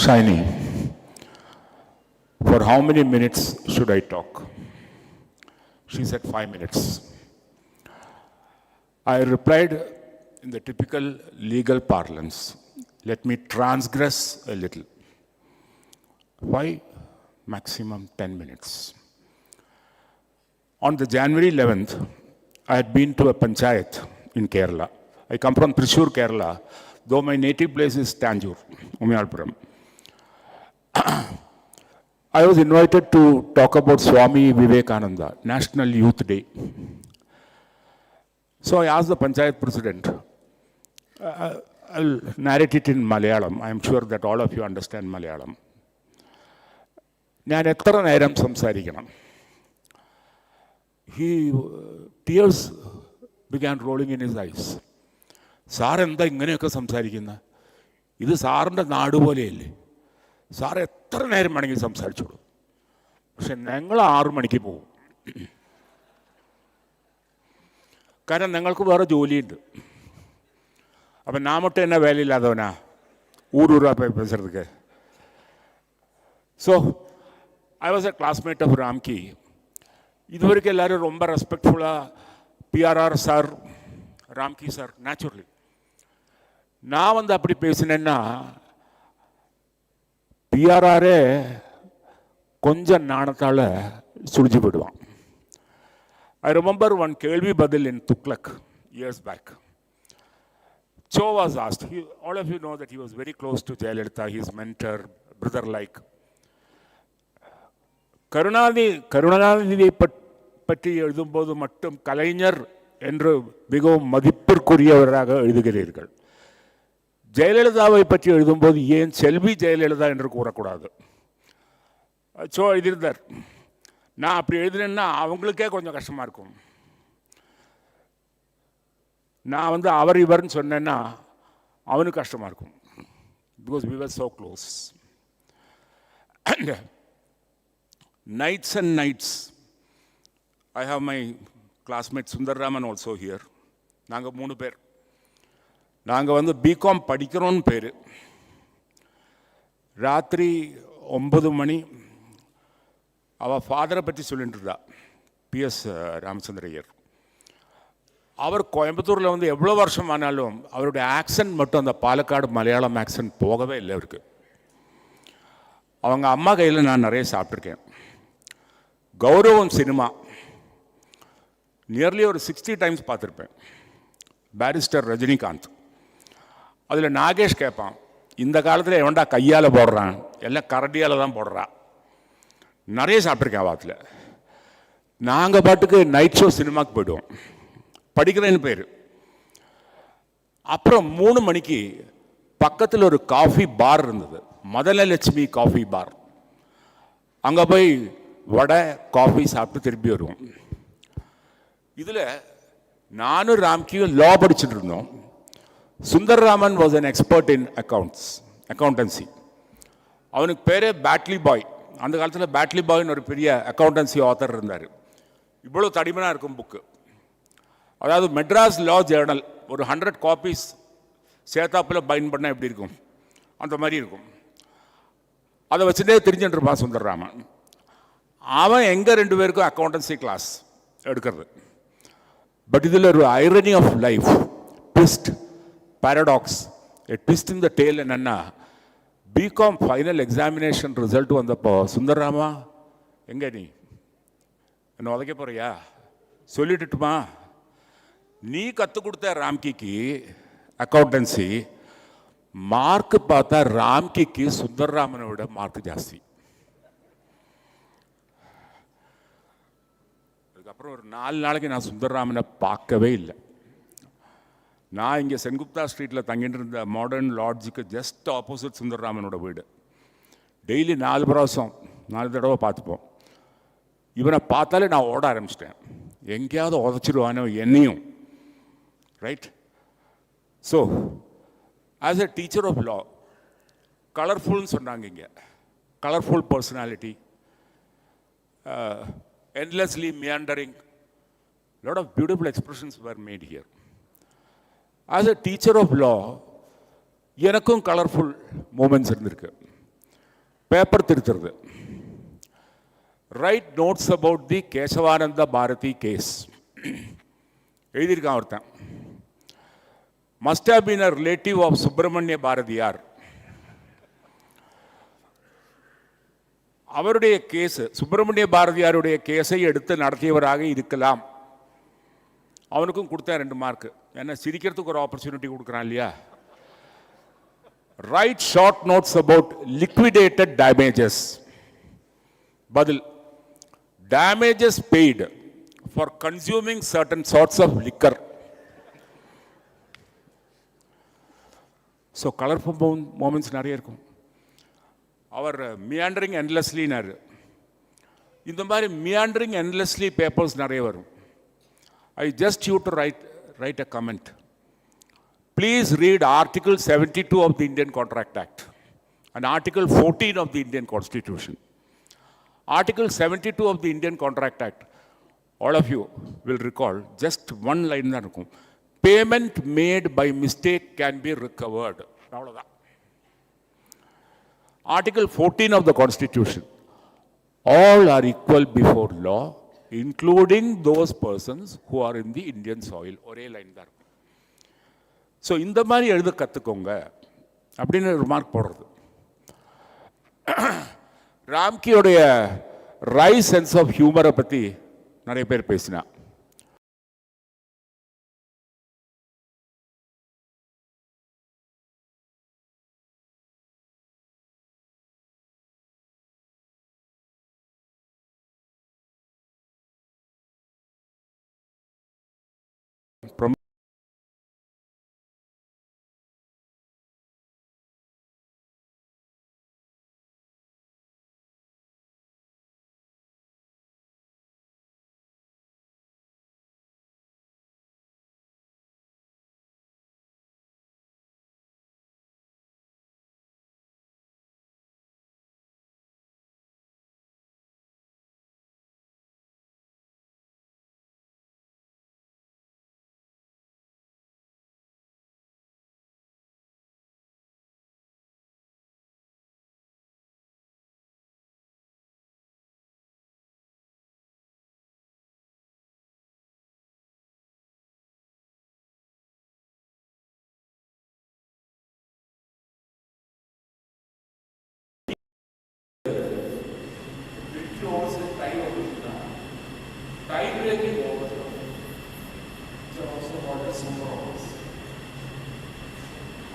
Shiny, for how many minutes should I talk? She said 5 minutes. I replied in the typical legal parlance, let me transgress a little. Why maximum 10 minutes? On the January 11th, I had been to a panchayat in Kerala. I come from Thrissur, Kerala, though my native place is Tanjore, Umiyalpuram. I was invited to talk about Swami Vivekananda, National Youth Day. So I asked the Panchayat President, I'll narrate it in Malayalam. I'm sure that all of you understand Malayalam. ഞാൻ എത്ര നേരം സംസാരിക്കണം? Tears began rolling in his eyes. Sir എന്താ ഇങ്ങനെയൊക്കെ സംസാരിക്കുന്നത്? ഇത് സാറിൻ്റെ നാട് പോലെയല്ലേ? സാർ എത്ര നേരം വേണമെങ്കിൽ സംസാരിച്ചോളൂ. പക്ഷെ ഞങ്ങൾ 6 മണിക്ക് പോകും. കാരണം ഞങ്ങൾക്ക് വേറെ ജോലിയുണ്ട്. അപ്പം ഞാൻ மட்டும் என்ன வேலை இல்லாதவனா ஊரூரா போய் பேசுறதுக்கு? So I was a classmate of Ramki. இது வரைக்கும் எல்லோரும் ரொம்ப ரெஸ்பெக்ட்ஃபுல்லாக PRR sir, Ramki sir, naturally. நான் வந்து அப்படி பேசினேன்னா பிஆர்ஆரே கொஞ்சம் நாணத்தால் சுழிஞ்சு போயிடுவான். I remember one Kelvi Badil in Tuklak years back. Cho was asked, all of you know that he was very close to Jayalalitha, his mentor, brother-like. கருணாநிதியை பற்றி எழுதும்போது மட்டும் கலைஞர் என்று மிகவும் மதிப்பிற்குரியவராக எழுதுகிறீர்கள். ஜெயலலிதாவை பற்றி எழுதும்போது ஏன் செல்வி ஜெயலலிதா என்று கூறக்கூடாது? ஸோ எழுதியிருந்தார். நான் அப்படி எழுதுனேன்னா அவங்களுக்கே கொஞ்சம் கஷ்டமாக இருக்கும். நான் வந்து அவர் இவர்னு சொன்னேன்னா அவனுக்கு கஷ்டமாக இருக்கும். Because we were so close. And nights and nights, I have my classmate Sunder also here. நாங்கள் 3 பேர். நாங்கள் வந்து பிகாம் படிக்கிறோன்னு பேர். ராத்திரி 9 மணி அவள் ஃபாதரை பற்றி சொல்லிட்டு இருந்தா, பிஎஸ் ராமச்சந்திர ஐயர். அவர் கோயம்புத்தூரில் வந்து எவ்வளோ வருஷம் ஆனாலும் அவருடைய ஆக்சன்ட் மட்டும் அந்த பாலக்காடு மலையாளம் ஆக்சன்ட் போகவே இல்லை அவருக்கு. அவங்க அம்மா கையில் நான் நிறைய சாப்பிட்ருக்கேன். கௌரவம் சினிமா நியர்லி ஒரு 60 டைம்ஸ் பார்த்துருப்பேன். பேரிஸ்டர் ரஜினிகாந்த், அதில் நாகேஷ் கேட்பான், இந்த காலத்தில் எவன்டா கையால் போடுறான், எல்லாம் கரடியால் தான் போடுறான். நிறைய சாப்பிட்ருக்கேன் வாரத்தில். நாங்கள் பாட்டுக்கு நைட் ஷோ சினிமாவுக்கு போய்டுவோம், படிக்கிறேன்னு பேர். அப்புறம் 3 மணிக்கு பக்கத்தில் ஒரு காஃபி பார் இருந்தது, மதனலட்சுமி காஃபி பார். அங்கே போய் வடை காஃபி சாப்பிட்டு திரும்பி வருவோம். இதில் நானும் ராம்கியும் லா படிச்சுட்டு இருந்தோம். Sundar Raman was an expert in accountancy. அவனுக்கு பேரே பேட்லி பாய். அந்த காலத்தில் பேட்லி பாய்னு ஒரு பெரிய அக்கௌண்டன்சி ஆத்தர் இருந்தார். இவ்வளோ தடிமனாக இருக்கும் புக்கு. அதாவது மெட்ராஸ் லா ஜேர்னல் ஒரு 100 காப்பீஸ் சேத்தாப்பில் பைண்ட் பண்ணால் எப்படி இருக்கும், அந்த மாதிரி இருக்கும். அதை வச்சுட்டே தெரிஞ்சுட்டு இருப்பான் சுந்தர் ராமன். அவன் எங்கள் 2 பேருக்கும் அக்கௌண்டன்சி கிளாஸ் எடுக்கிறது. பட் இதில் ஒரு irony of life, twist, paradox, twist in the tale என்னென்னா, பிகாம் ஃபைனல் எக்ஸாமினேஷன் ரிசல்ட் வந்தப்போ, சுந்தர்ராமா எங்கே நீ என்ன உதைக்க போறியா சொல்லிட்டுமா, நீ கற்றுக் கொடுத்த ராம்கிக்கு அக்கௌண்டன்சி மார்க் பார்த்தா ராம்கிக்கு சுந்தர்ராமனை விட மார்க் ஜாஸ்தி. அதுக்கப்புறம் ஒரு 4 நாளைக்கு நான் சுந்தர்ராமனை பார்க்கவே இல்லை. நான் இங்கே செங்குப்தா ஸ்ட்ரீட்டில் தங்கிட்டு இருந்த மாடர்ன் லாட்ஜுக்கு ஜஸ்ட் ஆப்போசிட் சுந்தர்ராமனோட வீடு. டெய்லி 4 பிராவசம் 4 தடவை பார்த்துப்போம். இவனை பார்த்தாலே நான் ஓட ஆரம்பிச்சிட்டேன், எங்கேயாவது உதச்சிடுவானோ என்னையும். Right. So as a teacher of law, கலர்ஃபுல்னு சொன்னாங்க இங்கே, colourful personality, endlessly meandering, lot of beautiful expressions were made here. As a teacher of law, எனக்கும் கலர்ஃபுல் மூமெண்ட்ஸ் இருந்திருக்கு. பேப்பர் திருத்துறது, write notes about the Kesavananda Bharati case எழுதியிருக்கான் ஒருத்தன். Must have been a relative of Subramania Bharathiyar. அவருடைய case, Subramaniya பாரதியாருடைய கேஸை எடுத்து நடத்தியவராக இருக்கலாம். அவனுக்கும் கொடுத்தேன் 2 மார்க். ஏன்னா சிரிக்கிறதுக்கு ஒரு ஆப்பர்ச்சுனிட்டி கொடுக்குறான் இல்லையா. Write short notes about liquidated damages. பதில், damages paid for consuming certain sorts of liquor. So colourful moments நிறைய இருக்கும். அவர் மியாண்டரிங் என்லெஸ்லினாரு. இந்த மாதிரி மியாண்டரிங் என்லெஸ்லி பேப்பர்ஸ் நிறைய வரும். I just you to right a comment. Please read Article 72 of the Indian Contract Act and Article 14 of the Indian Constitution. Article 72 of the Indian Contract Act, all of you will recall, just one line தான் இருக்கும். Payment made by mistake can be recovered. அவ்வளோதான். Article 14 of the Constitution, all are equal before law, including those persons who are in the Indian soil. ஒரே line தான் இருக்கும். So இந்த மாதிரி எழுத கற்றுக்கோங்க அப்படின்னு ரிமார்க் போடுறது. ராம்கியோடைய ரைஸ் சென்ஸ் ஆஃப் ஹியூமரை பற்றி நிறைய பேர் பேசினா.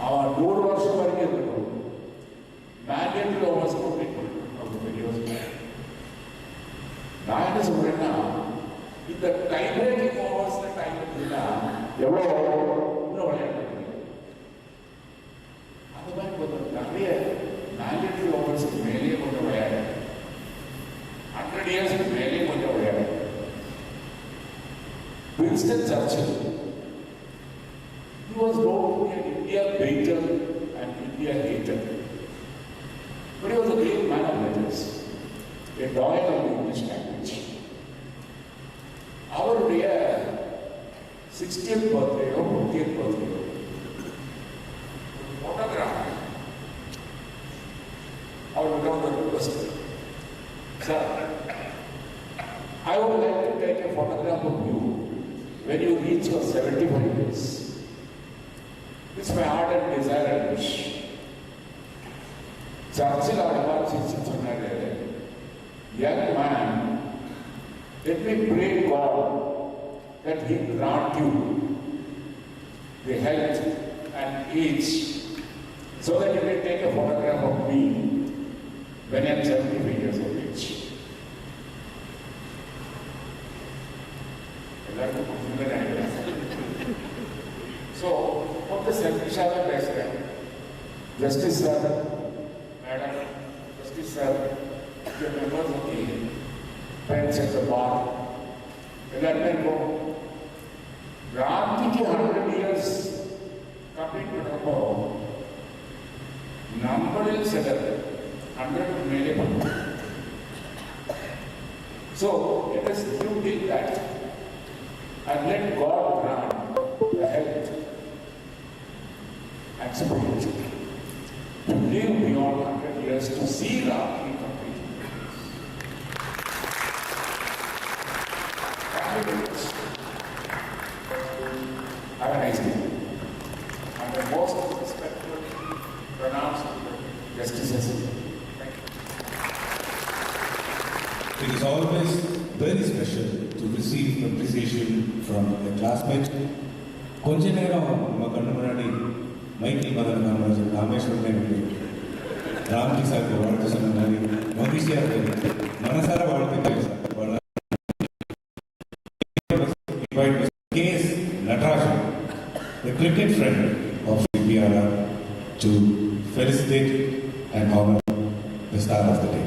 அவன் 100 வருஷம் வரைக்கும் இருக்கட்டும், மேண்டேட்டரி ஹவர்ஸ் கம்ப்ளீட் பண்ணணும். அவங்க பெரிய யோசனை. நான் என்ன சொல்றேன்னா, இந்த டைம் பிரேக்கிங் ஹவர்ஸ்ல டைம் இருக்குன்னா எவ்வளோ இன்னும் விளையாடுறது. அந்த மாதிரி கொஞ்சம் நிறைய மேண்டேட்டரி ஹவர்ஸ்க்கு மேலேயே கொஞ்சம் விளையாடு, 100 இயர்ஸ்க்கு மேலேயே கொஞ்சம் விளையாடு. Winston Churchill, he was known to be an India hater and India hater, but he was a great man of letters, a doyen of the English language. அவருடைய 60th birthday or 50th birthday photograph our become the request, sir, I would like to take a photograph of you when you reach your 75 years. It's my ardent desire and wish. சர்ச்சில் அவர் சொன்னாரு, young man, let me pray God that He grant you the health and age so that you can take a photograph of me when I am 75 years of age. So, what the selfish-ஆக பேசுகிறேன். Justice sir, Madam, Justice sir, the members of the bench at the bar, எல்லாருமே இருக்கும். ராத்திக்கு 100 years complete பண்ணுறப்போ நம்மளில் சிலர் 100 மேலே பண்ணுவோம். So, let us do that and let God grant the health and spirit to live beyond 100 years to see Ramaki complete. Thank you very much. Have a nice day. And the most respectful pronounced justices. Thank you. It is always very special to receive appreciation from a classmate. கொஞ்ச நேரம் நம்ம கண்ணு முன்னாடி Michael Madan Kamarajar Rameswaran Ramji சாருக்கு வாழ்த்து சொன்ன மாதிரி மகிழ்ச்சியாக இருக்கு. மனசார வாழ்த்துக்கள் sir. K.S. Natarajan, the cricket friend of PRR, to felicitate and honor the star of the day.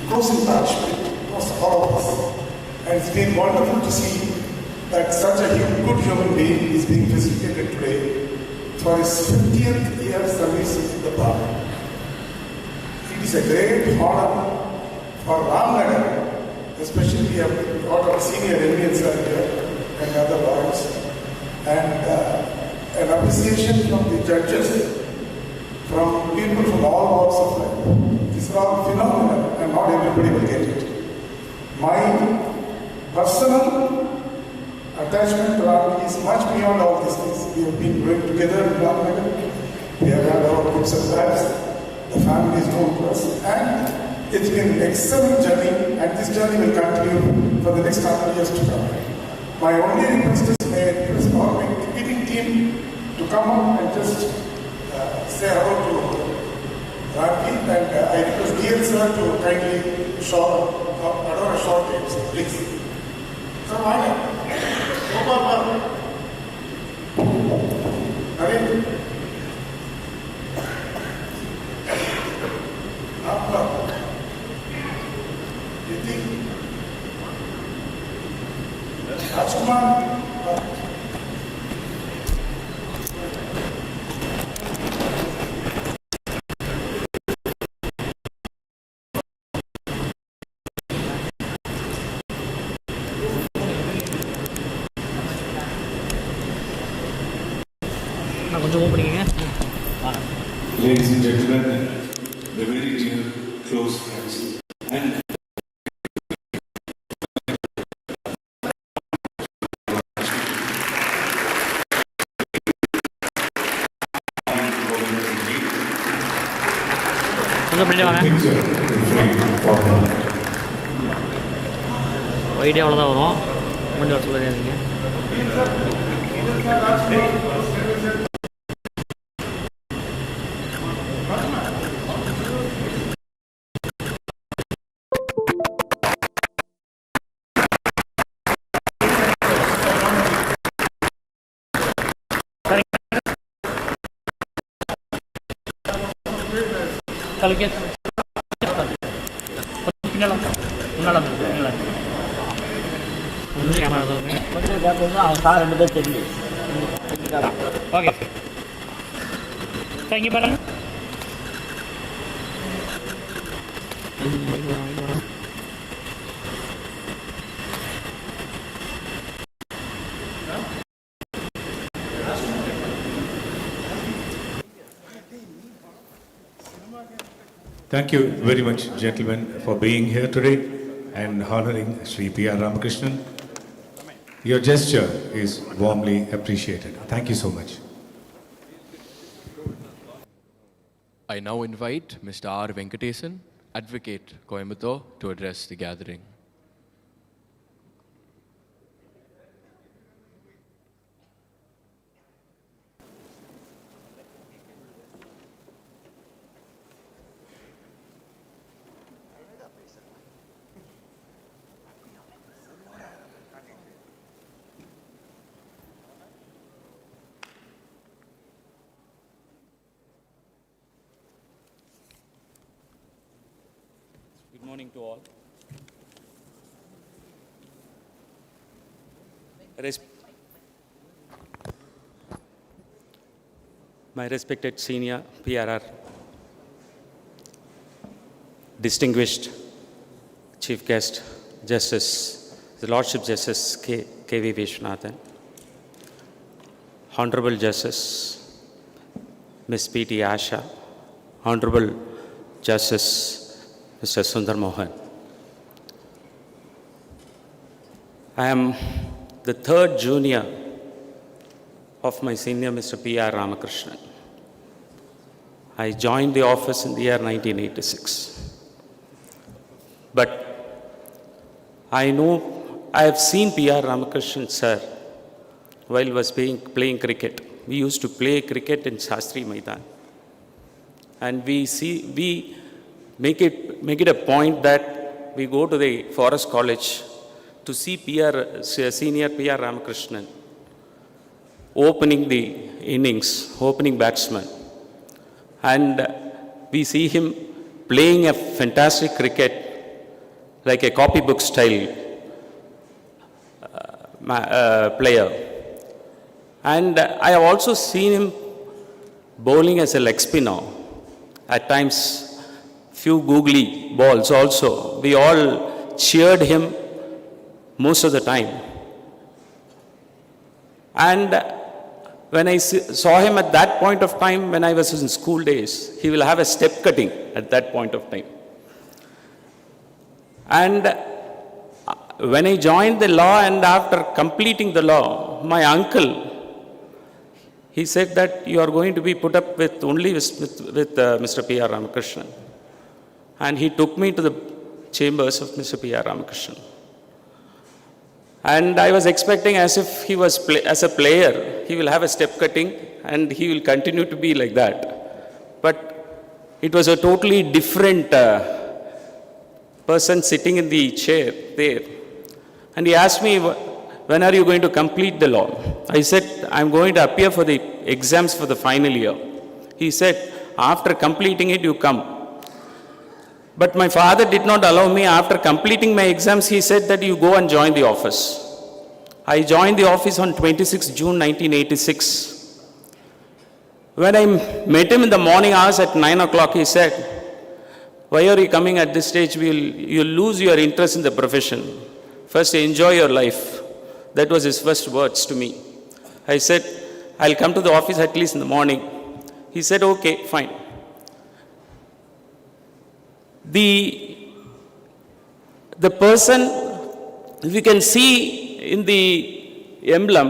Close in touch with all of us. And it's been wonderful to see that such a good human being is being felicitated today for his 50th year service in the bar. It is a great honor for Ramnagar, especially a lot of senior Indians are here and other lawyers, and an appreciation from the judges, from people from all walks of life. These are all phenomena and not everybody will get it. My personal attachment to Ramaki is much beyond all these things. We have been going together in Ramnagar. We have had our groups and bads. The family is known to us. And it's been an excellent journey, and this journey will continue for the next 100 years to come. My only request is may I request all my ticketing team to come up and just say hello to Ramaki, and I request dear sir to kindly adore a short name, please. Sir, why not? Rajkumar. Ladies and gentlemen, the very dear close friends, and ஒயிட்டே அவ்வளோதான் வரும் முன்னாடி வர சொல்லிடுறீங்க. கலக்கே பின்னால முன்னால அவன் sir ரெண்டு பேர் தெரியும். ஓகே இங்கே பாருங்க. thank you very much, gentlemen, for being here today and honoring Sri P.R. Ramakrishnan. Your gesture is warmly appreciated. Thank you so much. I now invite Mr. R. Venkatesan, Advocate, Coimbatore, to address the gathering. Good morning to all. My respected senior PRR, distinguished Chief Guest, Justice, the Lordship Justice K.V. Viswanathan, Honorable Justice Ms. P.T. Asha, Honorable Justice Mr. Sunder Mohan. I am the third junior of my senior Mr. P.R. Ramakrishnan. I joined the office in the year 1986. But I have seen P.R. Ramakrishnan sir while he was playing cricket. We used to play cricket in Shastri Maidan. And we make it a point that we go to the Forest College to see senior P.R. Ramakrishnan opening the innings, opening batsman. And we see him playing a fantastic cricket like a copybook style player. And I have also seen him bowling as a leg spinner. At times, few googly balls also. We all cheered him most of the time. And when I saw him at that point of time, when I was in school days, he will have a step cutting at that point of time. And when I joined the law and after completing the law, my uncle, he said that you are going to be put up with only with Mr. P.R. Ramakrishnan. And he took me to the chambers of Mr. P.R. Ramakrishnan. And I was expecting as if he was, as a player, he will have a step cutting and he will continue to be like that. But it was a totally different person sitting in the chair there. And he asked me, when are you going to complete the law? I said, I'm going to appear for the exams for the final year. He said, after completing it, you come. But my father did not allow me. After completing my exams, he said that you go and join the office. I joined the office on 26 June 1986. When I met him in the morning hours at 9 o'clock, he said, "Why are you coming at this stage? You'll lose your interest in the profession. First, enjoy your life." That was his first words to me. I said, "I'll come to the office at least in the morning." He said, "Okay, fine." The person, if you can see in the emblem,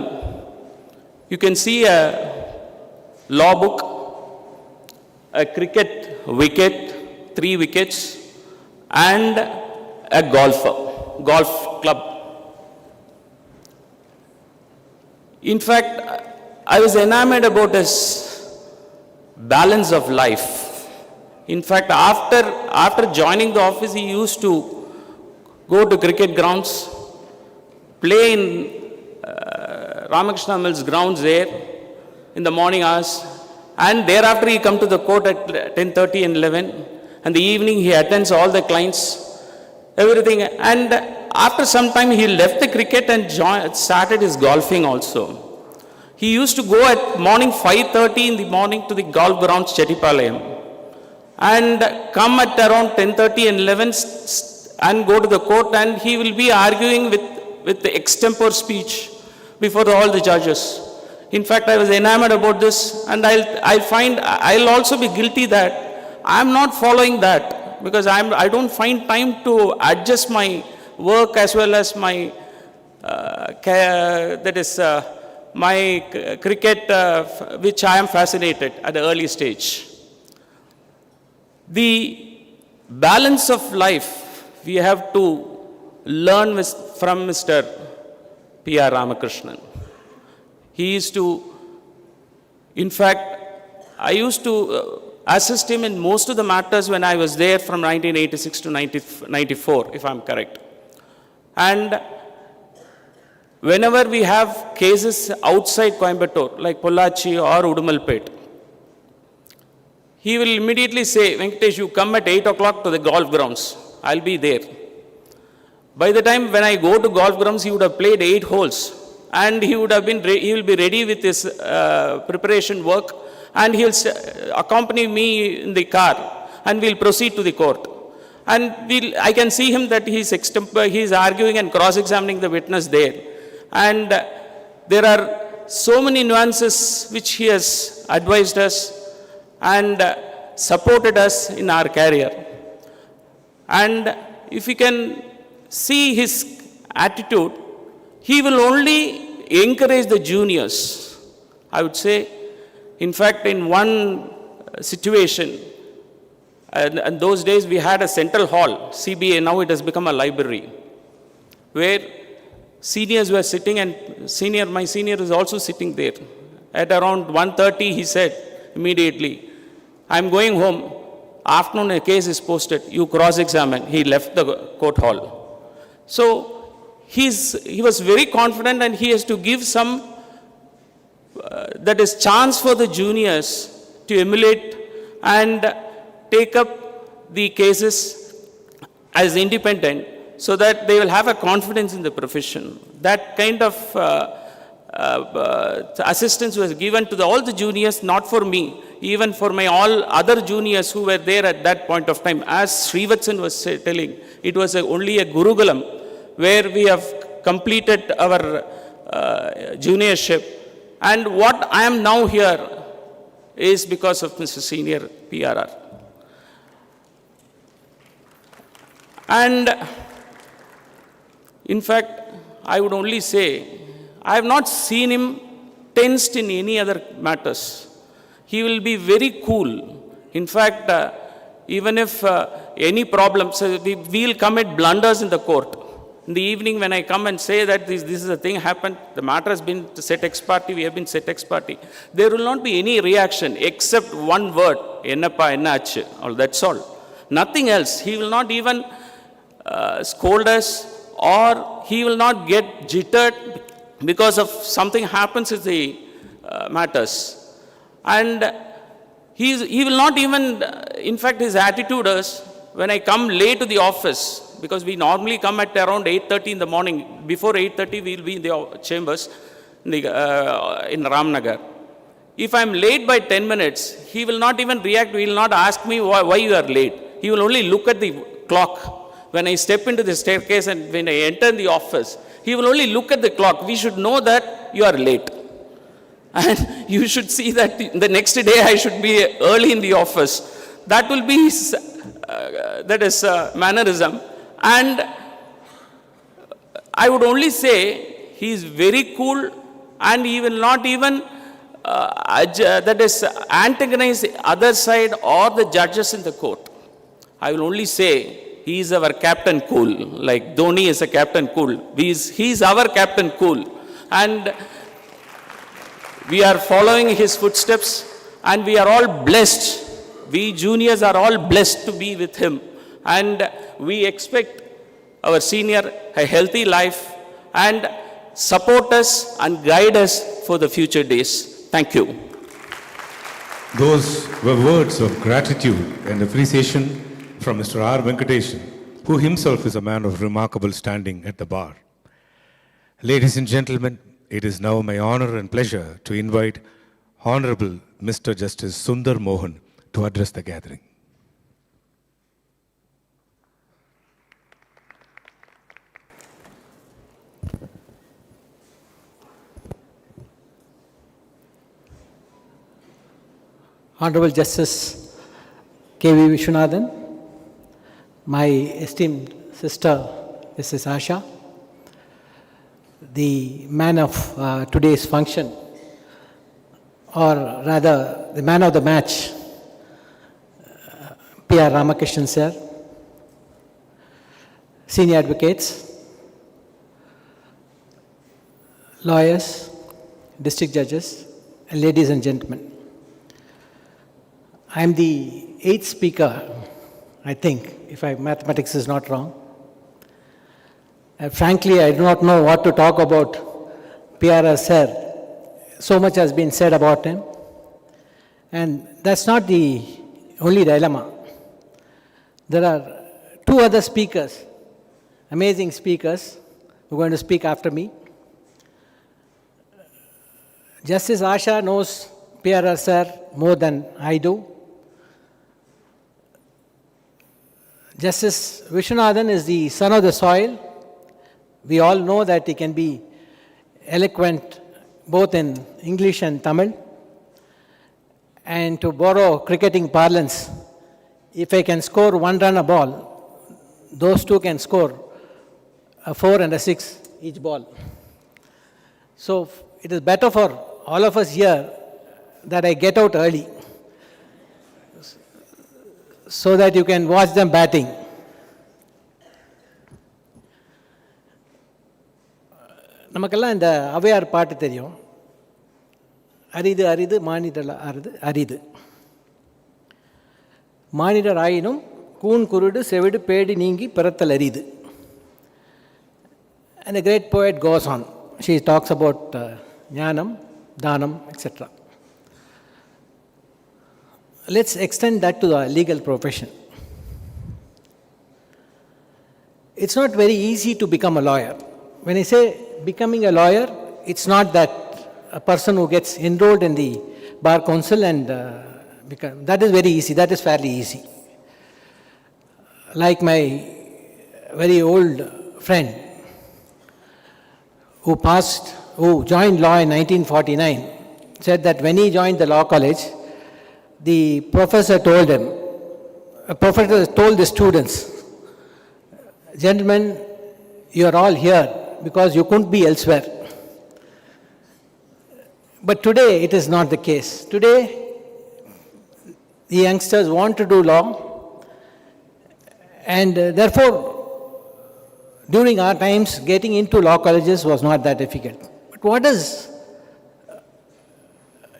you can see a law book, a cricket wicket, 3 wickets, and a golf club. In fact, I was enamored about his balance of life. In fact, after joining the office, he used to go to cricket grounds, play in Ramakrishna Mill's grounds there in the morning hours, and thereafter he come to the court at 10:30 and 11, and the evening he attends all the clients, everything. And after some time he left the cricket and started his golfing also. He used to go at morning 5:30 in the morning to the golf grounds Chettipalayam, and come at around 10:30 and 11 and go to the court, and he will be arguing with the extempore speech before all the judges. In fact, I was enamored about this, and I'll also be guilty that I'm not following that, because I don't find time to adjust my work as well as my my cricket, which I am fascinated at the early stage. The balance of life we have to learn from Mr. P.R. Ramakrishnan. He used to, in fact, I used to assist him in most of the matters when I was there from 1986 to 1994, if I'm correct. And whenever we have cases outside Coimbatore, like Pollachi or Udumalpet, he will immediately say, "Venkatesh, you come at 8 o'clock to the golf grounds. I'll be there." By the time when I go to golf grounds, he would have played 8 holes, and he will be ready with his preparation work, and he will accompany me in the car, and we'll proceed to the court. And I can see him that he's arguing and cross-examining the witness there. And there are so many nuances which he has advised us and supported us in our career. And if you can see his attitude, he will only encourage the juniors, I would say. In fact, in one situation, and those days we had a central hall, CBA, now it has become a library, where seniors were sitting, and my senior is also sitting there. At around 1:30, he said immediately, "I'm going home. Afternoon a case is posted. You cross-examine." He left the court hall. So he was very confident, and he has to give some that is chance for the juniors to emulate and take up the cases as independent, so that they will have a confidence in the profession. That kind of assistance was given to all the juniors, not for me, even for my all other juniors who were there at that point of time. As Srivatsan was telling, it was only a Gurukulam where we have completed our juniorship. And what I am now here is because of Mr. Senior PRR. And in fact, I would only say, I have not seen him tensed in any other matters. He will be very cool. In fact, even if any problems, we will commit blunders in the court. In the evening, when I come and say that this is a thing happened, the matter has been set ex parte, we have been set ex parte, there will not be any reaction except one word, "Ennappa enna achu," or that's all. Nothing else. He will not even scold us, or he will not get jittered because of something happens in the matters. And he will not even, in fact, his attitude is, when I come late to the office, because we normally come at around 8:30 in the morning. Before 8:30, we will be in the chambers in Ramnagar. If I'm late by 10 minutes, he will not even react. He will not ask me why you are late. He will only look at the clock. When I step into the staircase and when I enter the office, he will only look at the clock. We should know that you are late. And you should see that the next day I should be early in the office. That will be his, that is mannerism. And I would only say he is very cool, and he will not even that is antagonize the other side or the judges in the court. I will only say he is our Captain Cool, like Dhoni is a Captain Cool. He is our Captain Cool. And we are following his footsteps, and we are all blessed. We juniors are all blessed to be with him. And we expect our senior a healthy life and support us and guide us for the future days. Thank you. Those were words of gratitude and appreciation from Mr. R. Venkatesan, who himself is a man of remarkable standing at the bar. Ladies and gentlemen, it is now my honor and pleasure to invite Honorable Mr. Justice Sunder Mohan to address the gathering. Honorable Justice K.V. Viswanathan, my esteemed sister, Mrs. Asha, the man of today's function, or rather the man of the match, P.R. Ramakrishnan sir, senior advocates, lawyers, district judges, and ladies and gentlemen. I am the 8th speaker, I think, if mathematics is not wrong. Frankly, I do not know what to talk about PRR sir. So much has been said about him. And that's not the only dilemma. There are 2 other speakers, amazing speakers, who are going to speak after me. Justice Asha knows PRR sir more than I do. Justice Viswanathan is the son of the soil. We all know that he can be eloquent both in English and Tamil. And to borrow cricketing parlance, if I can score 1 run a ball, those 2 can score a 4 and a 6 each ball. So it is better for all of us here that I get out early, so that you can watch them batting. நமக்கெல்லாம் இந்த ஔவையார் பாட்டு தெரியும். அரிது அரிது மானிடர் அரிது. மானிடர் ஆயினும் கூன் குருடு செவிடு பேடி நீங்கி பிறத்தல் அரிது. And the great poet goes on. She talks about ஞானம், தானம், etc. Let's extend that to the legal profession. It's not very easy to become a lawyer. When I say becoming a lawyer, it's not that a person who gets enrolled in the bar council and that is very easy, that is fairly easy. Like my very old friend who joined law in 1949, said that when he joined the law college, the professor told the students, gentlemen, you are all here because you couldn't be elsewhere. But today it is not the case. Today the youngsters want to do law, and therefore during our times getting into law colleges was not that difficult. But what is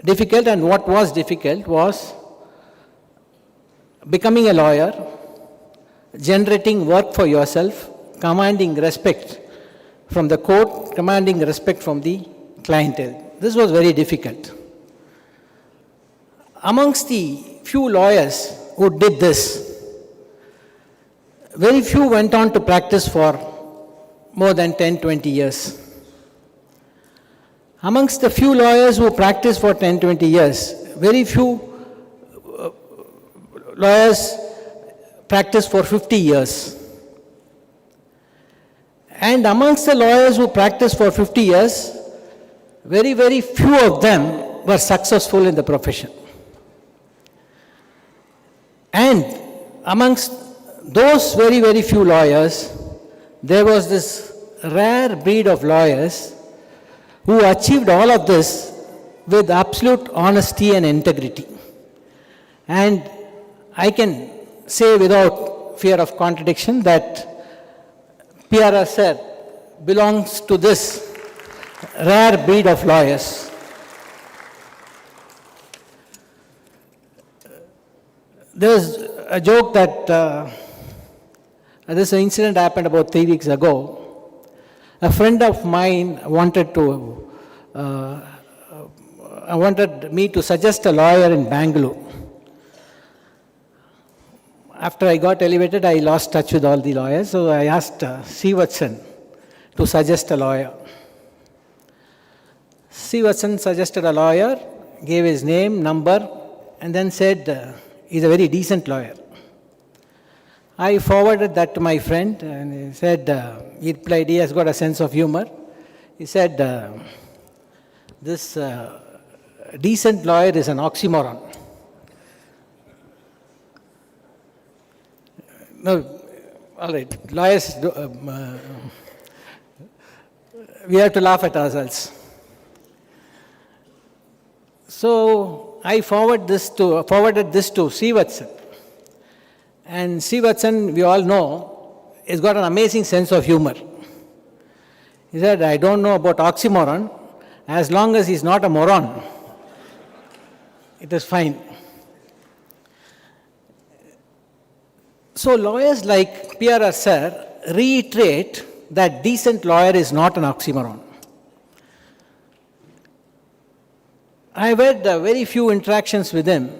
difficult and what was difficult was becoming a lawyer, generating work for yourself, commanding respect from the court, commanding respect from the clientele. This was very difficult. Amongst the few lawyers who did this, very few went on to practice for more than 10, 20 years. Amongst the few lawyers who practiced for 10, 20 years, very few lawyers practiced for 50 years. And amongst the lawyers who practiced for 50 years, very, very few of them were successful in the profession. And amongst those very, very few lawyers, there was this rare breed of lawyers who achieved all of this with absolute honesty and integrity. And I can say without fear of contradiction that PRR sir belongs to this rare breed of lawyers. There's a joke that this incident happened about 3 weeks ago. A friend of mine wanted me to suggest a lawyer in Bangalore. After I got elevated, I lost touch with all the lawyers, so I asked Viswanathan to suggest a lawyer. Viswanathan suggested a lawyer, gave his name, number, and then said he's a very decent lawyer. I forwarded that to my friend, and he said, he replied, he has got a sense of humor. He said, this decent lawyer is an oxymoron. No, all right, lawyers, we have to laugh at ourselves. So I forwarded this to Viswanathan. And Viswanathan, we all know, has got an amazing sense of humor. He said, I don't know about oxymoron, as long as he's not a moron, it is fine. So lawyers like PRR sir reiterate that decent lawyer is not an oxymoron. I've had very few interactions with him,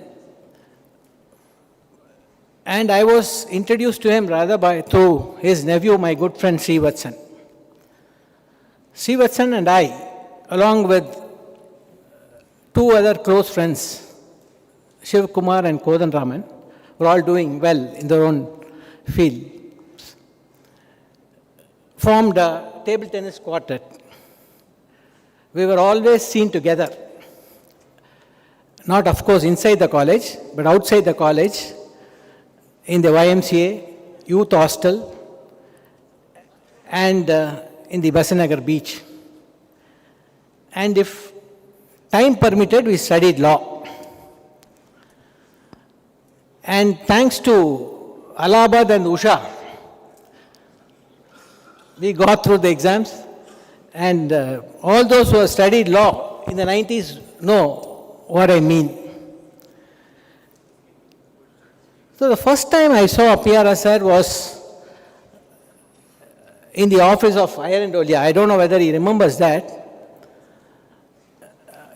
and I was introduced to him rather through his nephew, my good friend Viswanathan. Viswanathan and I, along with two other close friends, Shiv Kumar and Kodan Raman, were all doing well in their own field, formed a table tennis quartet. We were always seen together, not of course inside the college, but outside the college, in the YMCA, youth hostel, and in the Basanagar beach. And if time permitted, we studied law. And thanks to Allahabad and Usha, we got through the exams, and all those who have studied law in the 90s know what I mean. So the first time I saw PRR sir was in the office of Iyer and Olia. I don't know whether he remembers that.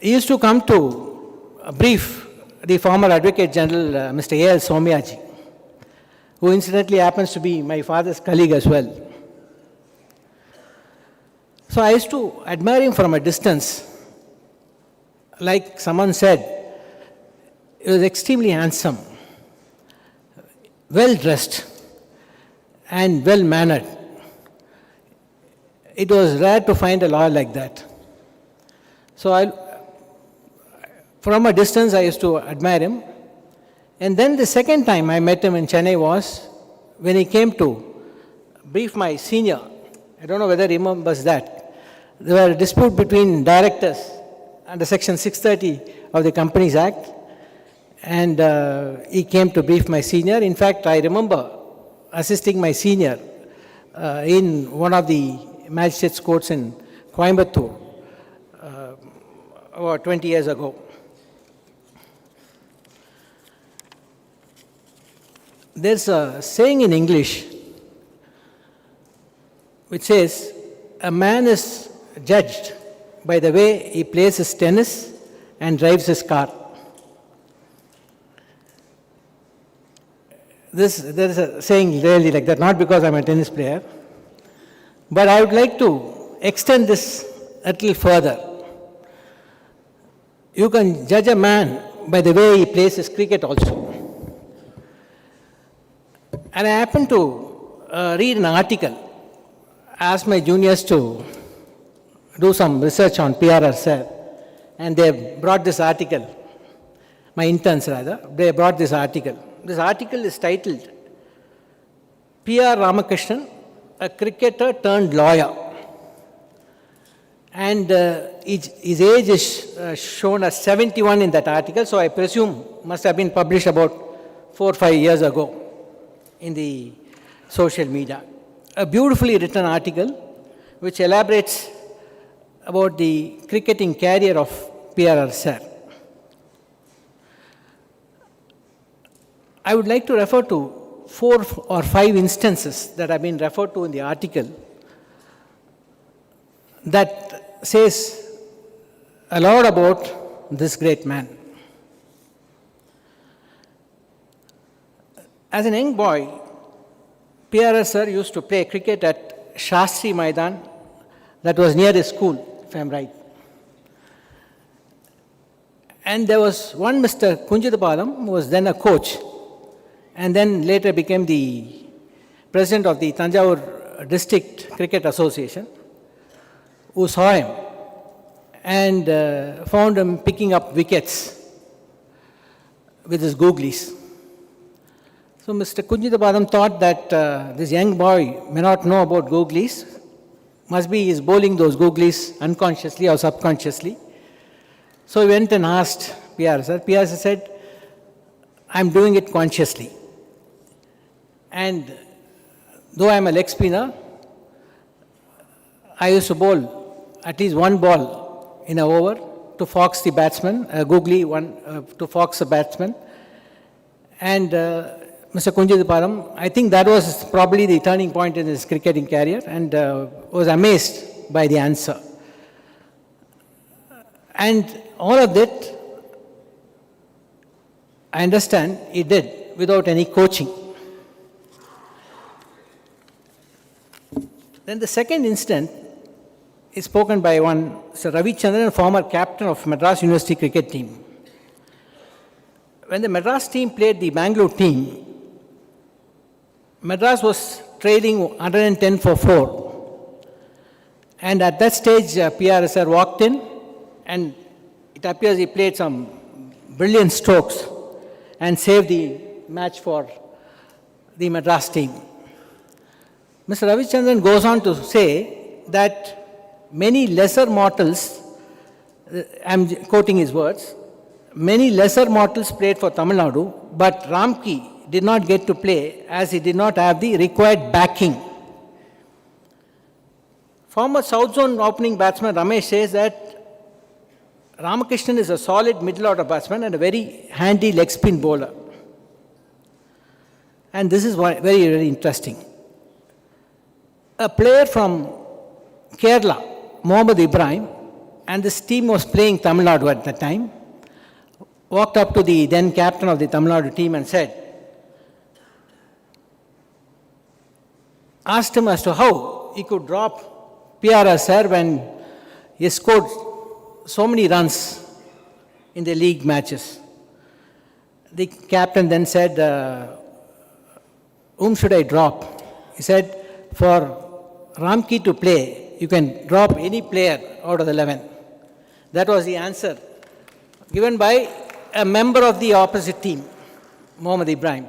He used to come to brief the former Advocate General, Mr. A.L. Somyaji, who incidentally happens to be my father's colleague as well. So I used to admire him from a distance. Like someone said, he was extremely handsome, well-dressed, and well-mannered. It was rare to find a lawyer like that. So from a distance, I used to admire him. And then the second time I met him in Chennai was when he came to brief my senior. I don't know whether he remembers that. There was a dispute between directors under Section 630 of the Companies Act, and he came to brief my senior. In fact, I remember assisting my senior in one of the magistrates' courts in Coimbatore about 20 years ago. There's a saying in English which says, a man is judged by the way he plays his tennis and drives his car. there is a saying really like that, not because I'm a tennis player, but I would like to extend this a little further. You can judge a man by the way he plays his cricket also. And I happened to read an article. I asked my juniors to do some research on PRR, sir, and they brought this article. My interns rather, they brought this article. This article is titled, P.R. Ramakrishnan, a cricketer turned lawyer. And his age is shown as 71 in that article, so I presume must have been published about 4 or 5 years ago in the social media. A beautifully written article which elaborates about the cricketing career of PRR sir. I would like to refer to 4 or 5 instances that have been referred to in the article that says a lot about this great man. As an young boy, PRR sir used to play cricket at Shastri Maidan, that was near his school, if I am right. And there was one Mr. Kunjithapalam, who was then a coach, and then later became the president of the Tanjavur District Cricket Association, who saw him and found him picking up wickets with his googlies. So Mr. Kunjithapalam thought that this young boy may not know about googlies, must be he is bowling those googlies unconsciously or subconsciously. So he went and asked PRR sir. PRR sir said, I'm doing it consciously. And though I am a leg spinner, I used to bowl at least one ball in an over to fox the batsman, a googly one to fox the batsman. And Mr. Kunjithapalam, I think that was probably the turning point in his cricketing career, and was amazed by the answer. And all of that, I understand he did without any coaching. Then the second incident is spoken by one Sir Ravichandran, former captain of Madras University cricket team. When the Madras team played the Bangalore team, Madras was trailing 110 for 4. And at that stage, PRR sir walked in, and it appears he played some brilliant strokes and saved the match for the Madras team. Mr. Ravichandran goes on to say that many lesser mortals, I'm quoting his words, many lesser mortals played for Tamil Nadu, but Ramki did not get to play as he did not have the required backing. Former South Zone opening batsman Ramesh says that Ramakrishnan is a solid middle order batsman and a very handy leg spin bowler. And this is very, very interesting. A player from Kerala, Mohammed Ibrahim, and this team was playing Tamil Nadu at that time, walked up to the then captain of the Tamil Nadu team and asked him as to how he could drop PRR sir when he scored so many runs in the league matches. The captain then said, whom should I drop? He said, for Ramki to play, you can drop any player out of the 11. That was the answer given by a member of the opposite team, Mohammed Ibrahim.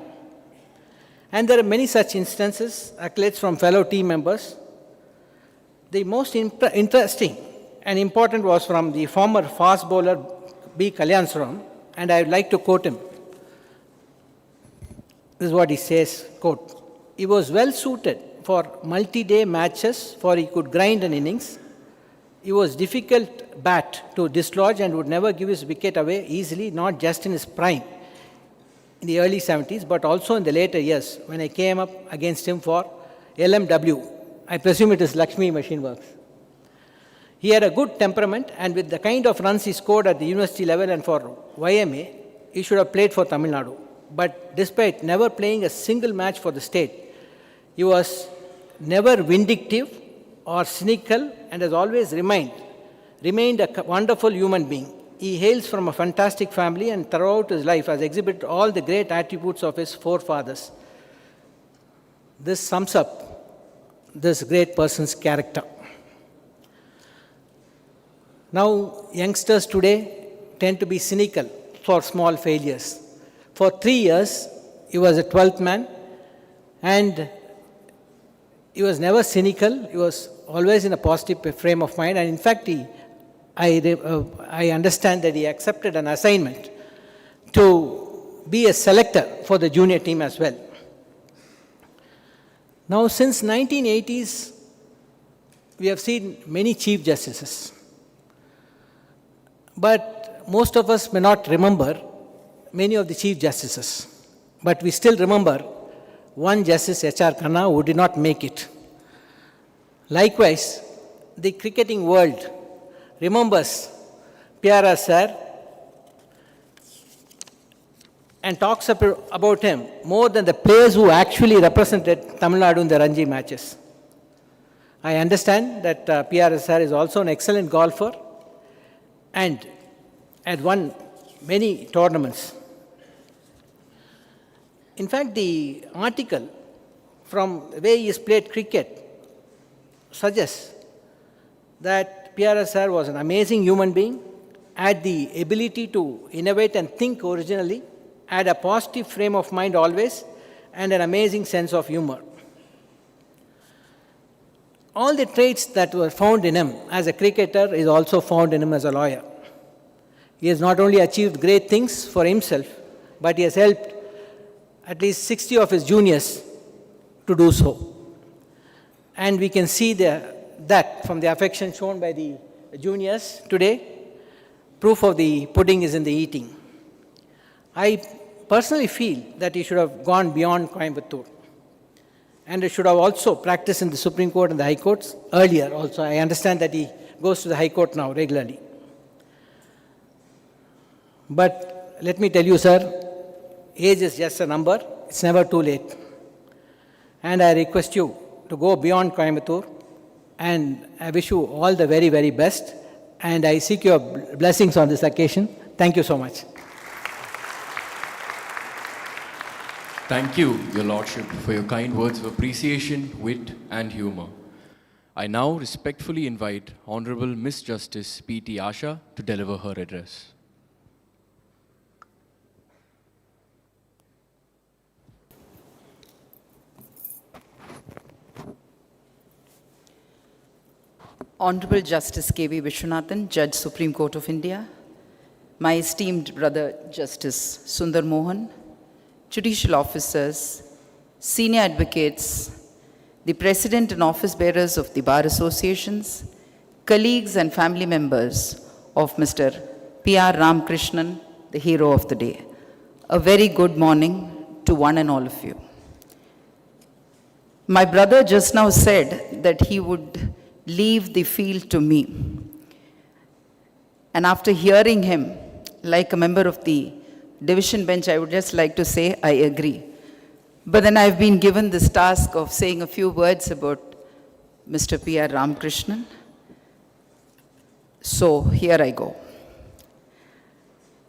And there are many such instances, accolades from fellow team members. The most interesting and important was from the former fast bowler B. Kalyanswaram, and I would like to quote him. This is what he says, quote, he was well suited for multi-day matches, for he could grind an innings. He was difficult bat to dislodge and would never give his wicket away easily, not just in his prime in the early 70s, but also in the later years when I came up against him for LMW. I presume it is Lakshmi Machine Works. He had a good temperament, and with the kind of runs he scored at the university level and for YMA, he should have played for Tamil Nadu. but despite never playing a single match for the state, he was never vindictive or cynical and has always remained a wonderful human being. He hails from a fantastic family and throughout his life has exhibited all the great attributes of his forefathers. This sums up this great person's character. Now, youngsters today tend to be cynical for small failures. For 3 years, he was a 12th man, and he was never cynical. He was always in a positive frame of mind, and in fact, I understand that he accepted an assignment to be a selector for the junior team as well. Now, since 1980s, we have seen many chief justices. But most of us may not remember many of the chief justices. But we still remember one Justice H.R. Khanna who did not make it. Likewise, the cricketing world remembers PRR sir and talks about him more than the players who actually represented Tamil Nadu in the Ranji matches. I understand that PRR sir is also an excellent golfer and had won many tournaments. In fact, the article from the way he has played cricket suggests that PRR sir was an amazing human being, had the ability to innovate and think originally, had a positive frame of mind always, and an amazing sense of humor. All the traits that were found in him as a cricketer is also found in him as a lawyer. He has not only achieved great things for himself, but he has helped at least 60 of his juniors to do so. And we can see that from the affection shown by the juniors today, proof of the pudding is in the eating. I personally feel that he should have gone beyond Coimbatore. And he should have also practiced in the Supreme Court and the High Courts earlier also. I understand that he goes to the High Court now regularly. But let me tell you, sir, age is just a number. It's never too late. And I request you to go beyond Coimbatore. And I wish you all the very, very best. And I seek your blessings on this occasion. Thank you so much. Thank you, Your Lordship, for your kind words of appreciation, wit, and humor. I now respectfully invite Honorable Miss Justice P.T. Asha to deliver her address. Honorable Justice K.V. Viswanathan, Judge, Supreme Court of India, my esteemed brother Justice Sunder Mohan, judicial officers, senior advocates, the president and office bearers of the bar associations, colleagues and family members of Mr. P.R. RAMAKRISHNAN, the hero of the day. A very good morning to one and all of you. My brother just now said that he would leave the field to me. And after hearing him, like a member of the division bench, I would just like to say I agree. But then I've been given this task of saying a few words about Mr. P.R. RAMAKRISHNAN. So here I go.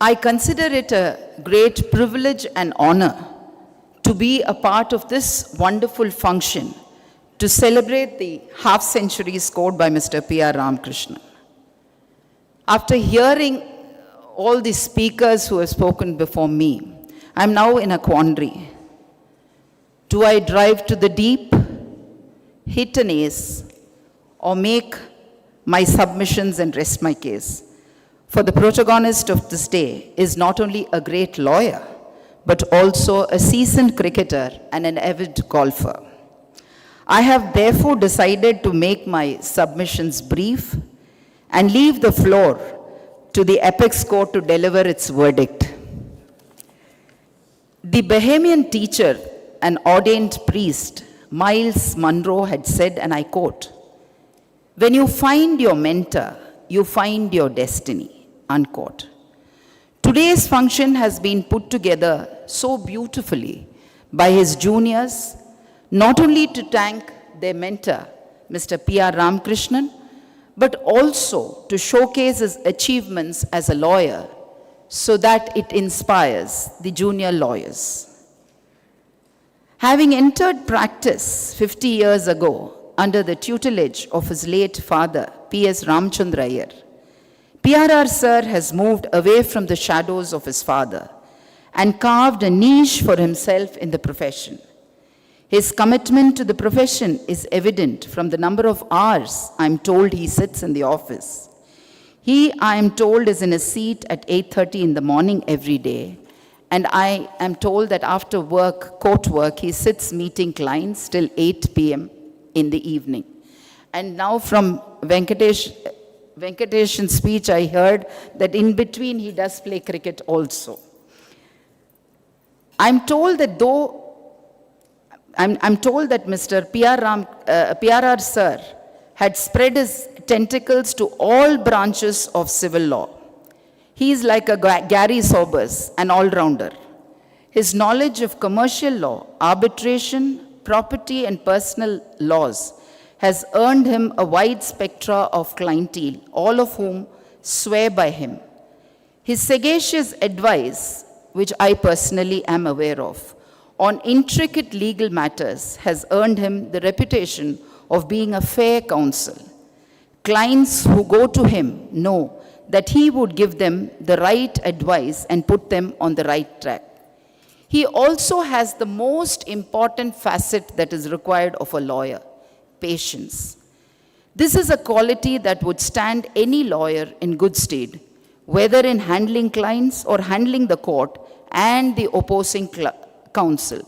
I consider it a great privilege and honor to be a part of this wonderful function to celebrate the half-century scored by Mr. P.R. RAMAKRISHNAN. After hearing all the speakers who have spoken before me, I'm now in a quandary. Do I drive to the deep, hit an ace, or make my submissions and rest my case? For the protagonist of this day is not only a great lawyer, but also a seasoned cricketer and an avid golfer. I have therefore decided to make my submissions brief and leave the floor to the apex court to deliver its verdict. The Bahamian teacher and ordained priest, Miles Monroe, had said, and I quote, "When you find your mentor, you find your destiny," unquote. Today's function has been put together so beautifully by his juniors, not only to thank their mentor, Mr. P.R. Ramakrishnan, but also to showcase his achievements as a lawyer so that it inspires the junior lawyers. Having entered practice 50 years ago under the tutelage of his late father, P.S. Ramchandra Iyer, PRR sir has moved away from the shadows of his father and carved a niche for himself in the profession. His commitment to the profession is evident from the number of hours I'm told he sits in the office. He, I am told, is in a seat at 8:30 in the morning every day, and I am told that after work, court work, he sits meeting clients till 8 p.m. in the evening. And now from Venkateshan's speech, I heard that in between he does play cricket also. I'm told that Mr. PRR sir had spread his tentacles to all branches of civil law. He is like a Gary Sobers, an all-rounder. His knowledge of commercial law, arbitration, property and personal laws has earned him a wide spectra of clientele, all of whom swear by him. His sagacious advice, which I personally am aware of, on intricate legal matters has earned him the reputation of being a fair counsel. Clients who go to him know that he would give them the right advice and put them on the right track. He also has the most important facet that is required of a lawyer, patience. This is a quality that would stand any lawyer in good stead, whether in handling clients or handling the court and the opposing counsel.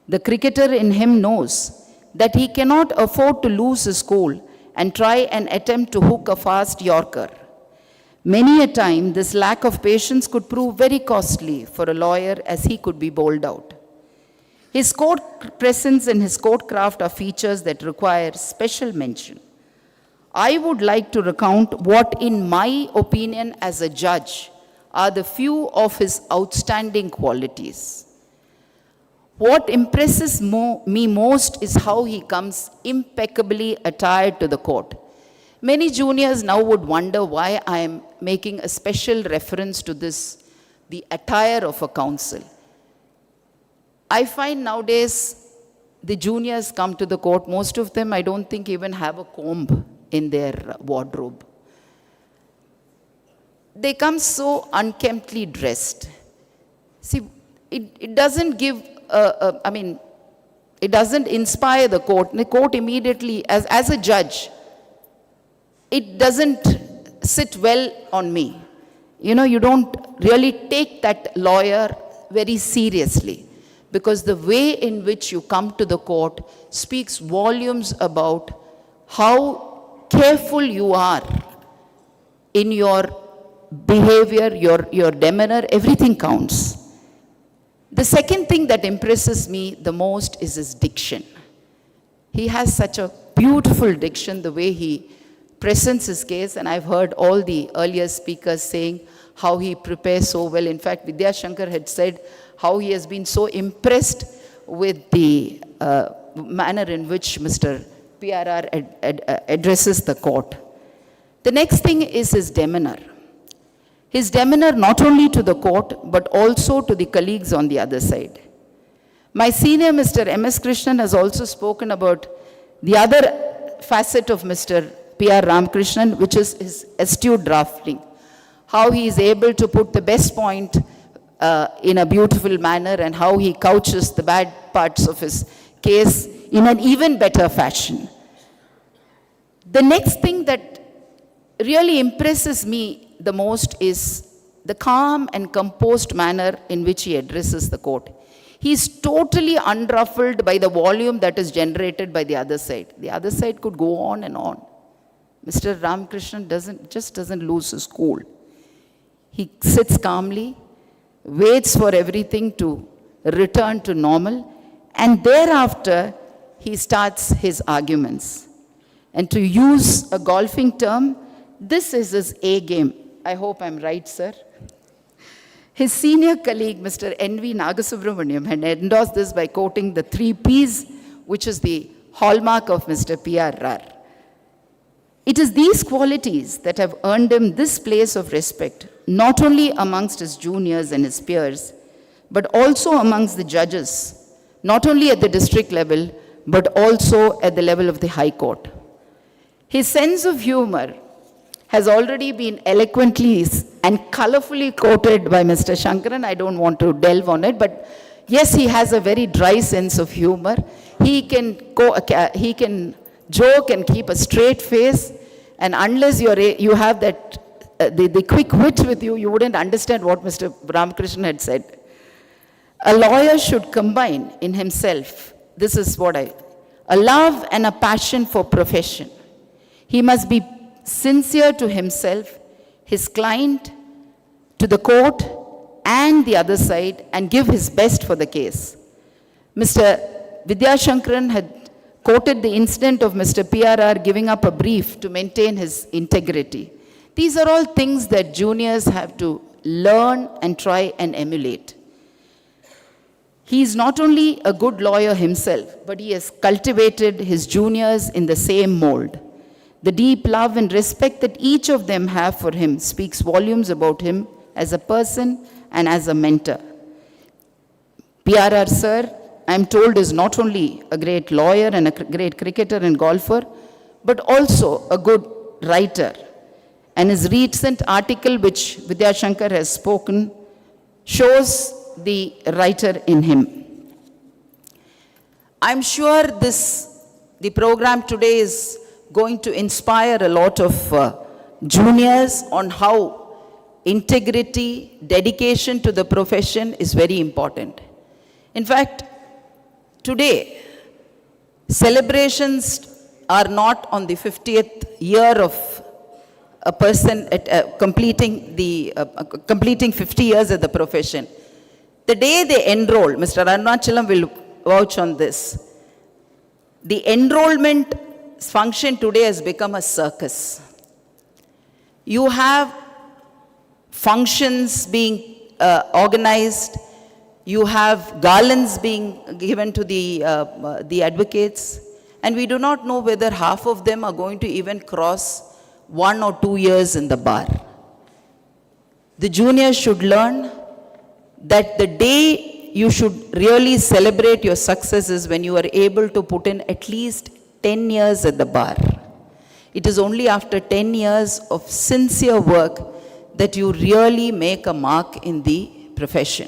The cricketer in him knows that he cannot afford to lose his cool and try an attempt to hook a fast Yorker. Many a time, this lack of patience could prove very costly for a lawyer as he could be bowled out. His court presence and his court craft are features that require special mention. I would like to recount what, in my opinion as a judge, are the few of his outstanding qualities. What impresses me most is how he comes impeccably attired to the court. Many juniors now would wonder why I am making a special reference to this, the attire of a counsel. I find nowadays the juniors come to the court, most of them I don't think even have a comb in their wardrobe. They come so unkemptly dressed. See, it doesn't give, it doesn't inspire the court. The court immediately, as a judge, it doesn't sit well on me. You know, you don't really take that lawyer very seriously, because the way in which you come to the court speaks volumes about how careful you are in your behavior, your demeanor, everything counts. The second thing that impresses me the most is his diction. He has such a beautiful diction, the way he presents his case, and I've heard all the earlier speakers saying how he prepares so well. In fact, Vidya Shankar had said how he has been so impressed with the manner in which Mr. PRR addresses the court. The next thing is his demeanor. His demeanor not only to the court, but also to the colleagues on the other side. My senior, Mr. M.S. Krishnan, has also spoken about the other facet of Mr. P.R. Ramakrishnan, which is his astute drafting. How he is able to put the best point in a beautiful manner, and how he couches the bad parts of his case in an even better fashion. The next thing that really impresses me the most is the calm and composed manner in which he addresses the court. He is totally unruffled by the volume that is generated by the other side. The other side could go on and on. Mr. Ramakrishnan doesn't lose his cool. He sits calmly, waits for everything to return to normal, and thereafter he starts his arguments. And to use a golfing term, this is his A game. I hope I'm right, sir. His senior colleague, Mr. N.V. Nagasubramaniam, had endorsed this by quoting the 3 Ps, which is the hallmark of Mr. PRR. It is these qualities that have earned him this place of respect, not only amongst his juniors and his peers, but also amongst the judges, not only at the district level, but also at the level of the High Court. His sense of humor has already been eloquently and colorfully quoted by Mr. Shankaran. I don't want to delve on it, but yes, he has a very dry sense of humor. He can joke and keep a straight face, and unless you have that the quick wit with you, you wouldn't understand what Mr. Ramakrishnan had said. A lawyer should combine in himself, this is what a love and a passion for profession. He must be sincere to himself, his client, to the court, and the other side, and give his best for the case. Mr. Vidyashankaran had quoted the incident of Mr. PRR giving up a brief to maintain his integrity. These are all things that juniors have to learn and try and emulate. He is not only a good lawyer himself, but he has cultivated his juniors in the same mold. The deep love and respect that each of them have for him speaks volumes about him as a person and as a mentor. PRR sir, I am told, is not only a great lawyer and a great cricketer and golfer, but also a good writer. And his recent article, which Vidyashankar has spoken, shows the writer in him. I'm sure the program today is going to inspire a lot of juniors on how integrity, dedication to the profession is very important. In fact, today, celebrations are not on the 50th year of a person completing 50 years of the profession. The day they enroll, Mr. Arunachalam will vouch on this, the enrollment function today has become a circus. You have functions being organized, you have garlands being given to the advocates, and we do not know whether half of them are going to even cross 1 or 2 years in the bar. The juniors should learn that the day you should really celebrate your success is when you are able to put in at least 10 years at the bar. It is only after 10 years of sincere work that you really make a mark in the profession.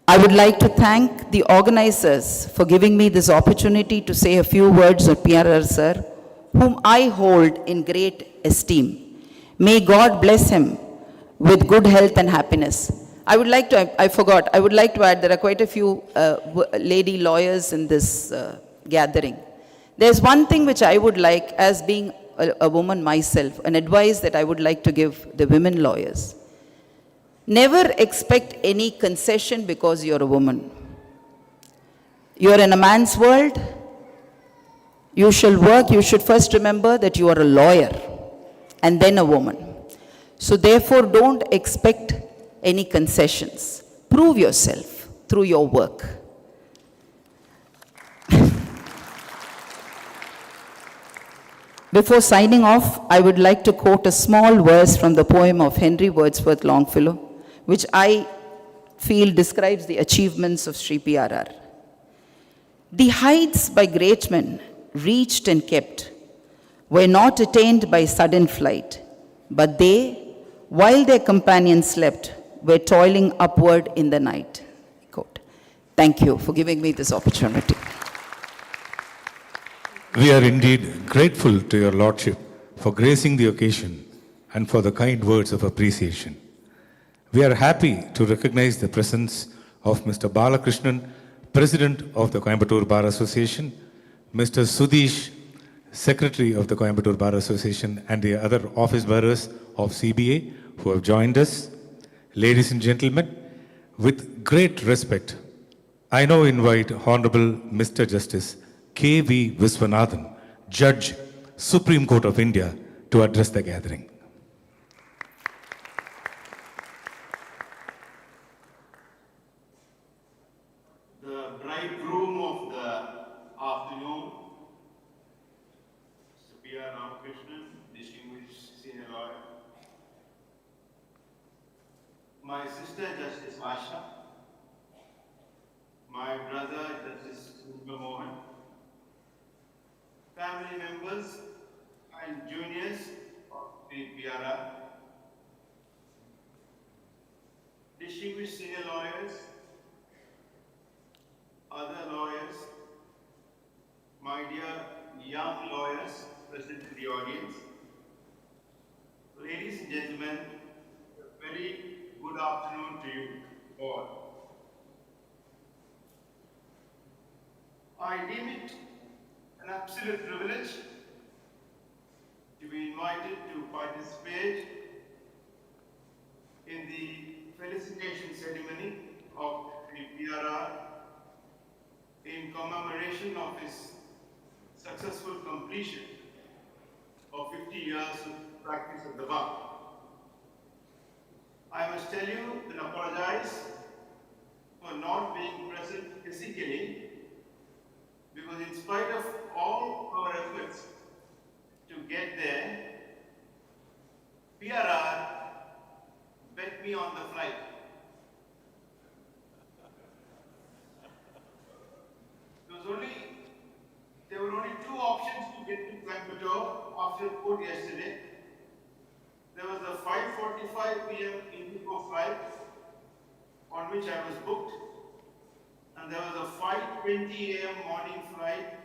I would like to thank the organizers for giving me this opportunity to say a few words of PRR sir, whom I hold in great esteem. May God bless him with good health and happiness. I would like to add, there are quite a few lady lawyers in this gathering. There's one thing which I would like, as being a woman myself, an advice that I would like to give the women lawyers. Never expect any concession because you're a woman. You're in a man's world. You shall work. You should first remember that you are a lawyer and then a woman. So therefore, don't expect any concessions. Prove yourself through your work. Before signing off, I would like to quote a small verse from the poem of Henry Wordsworth Longfellow, which I feel describes the achievements of Sri PRR. The heights by great men reached and kept were not attained by sudden flight, but they, while their companions slept, were toiling upward in the night. Quote. Thank you for giving me this opportunity. We are indeed grateful to your Lordship for gracing the occasion and for the kind words of appreciation. We are happy to recognize the presence of Mr. Balakrishnan, President of the Coimbatore Bar Association, Mr. Sudesh, Secretary of the Coimbatore Bar Association, and the other office bearers of CBA who have joined us. Ladies and gentlemen, with great respect, I now invite Honorable Mr. Justice K.V. Viswanathan, Judge, Supreme Court of India, to address the gathering. my sister Justice Asha, my brother Justice Sunder Mohan, family members and juniors of the PRR, distinguished senior lawyers, other lawyers, my dear young lawyers present in the audience, ladies and gentlemen, a very good afternoon to you all. I deem it an absolute privilege to be invited to participate in the felicitation ceremony of the PRR in commemoration of his successful completion of 50 years of practice at the bar. I must tell you and apologize for not being present physically, because in spite of all our efforts to get there, PRR bet me on the flight. There were only two options to get to Coimbatore after court yesterday. There was the 5:45 p.m. Indigo flight on which I was booked, and there was a 5:20 a.m. morning flight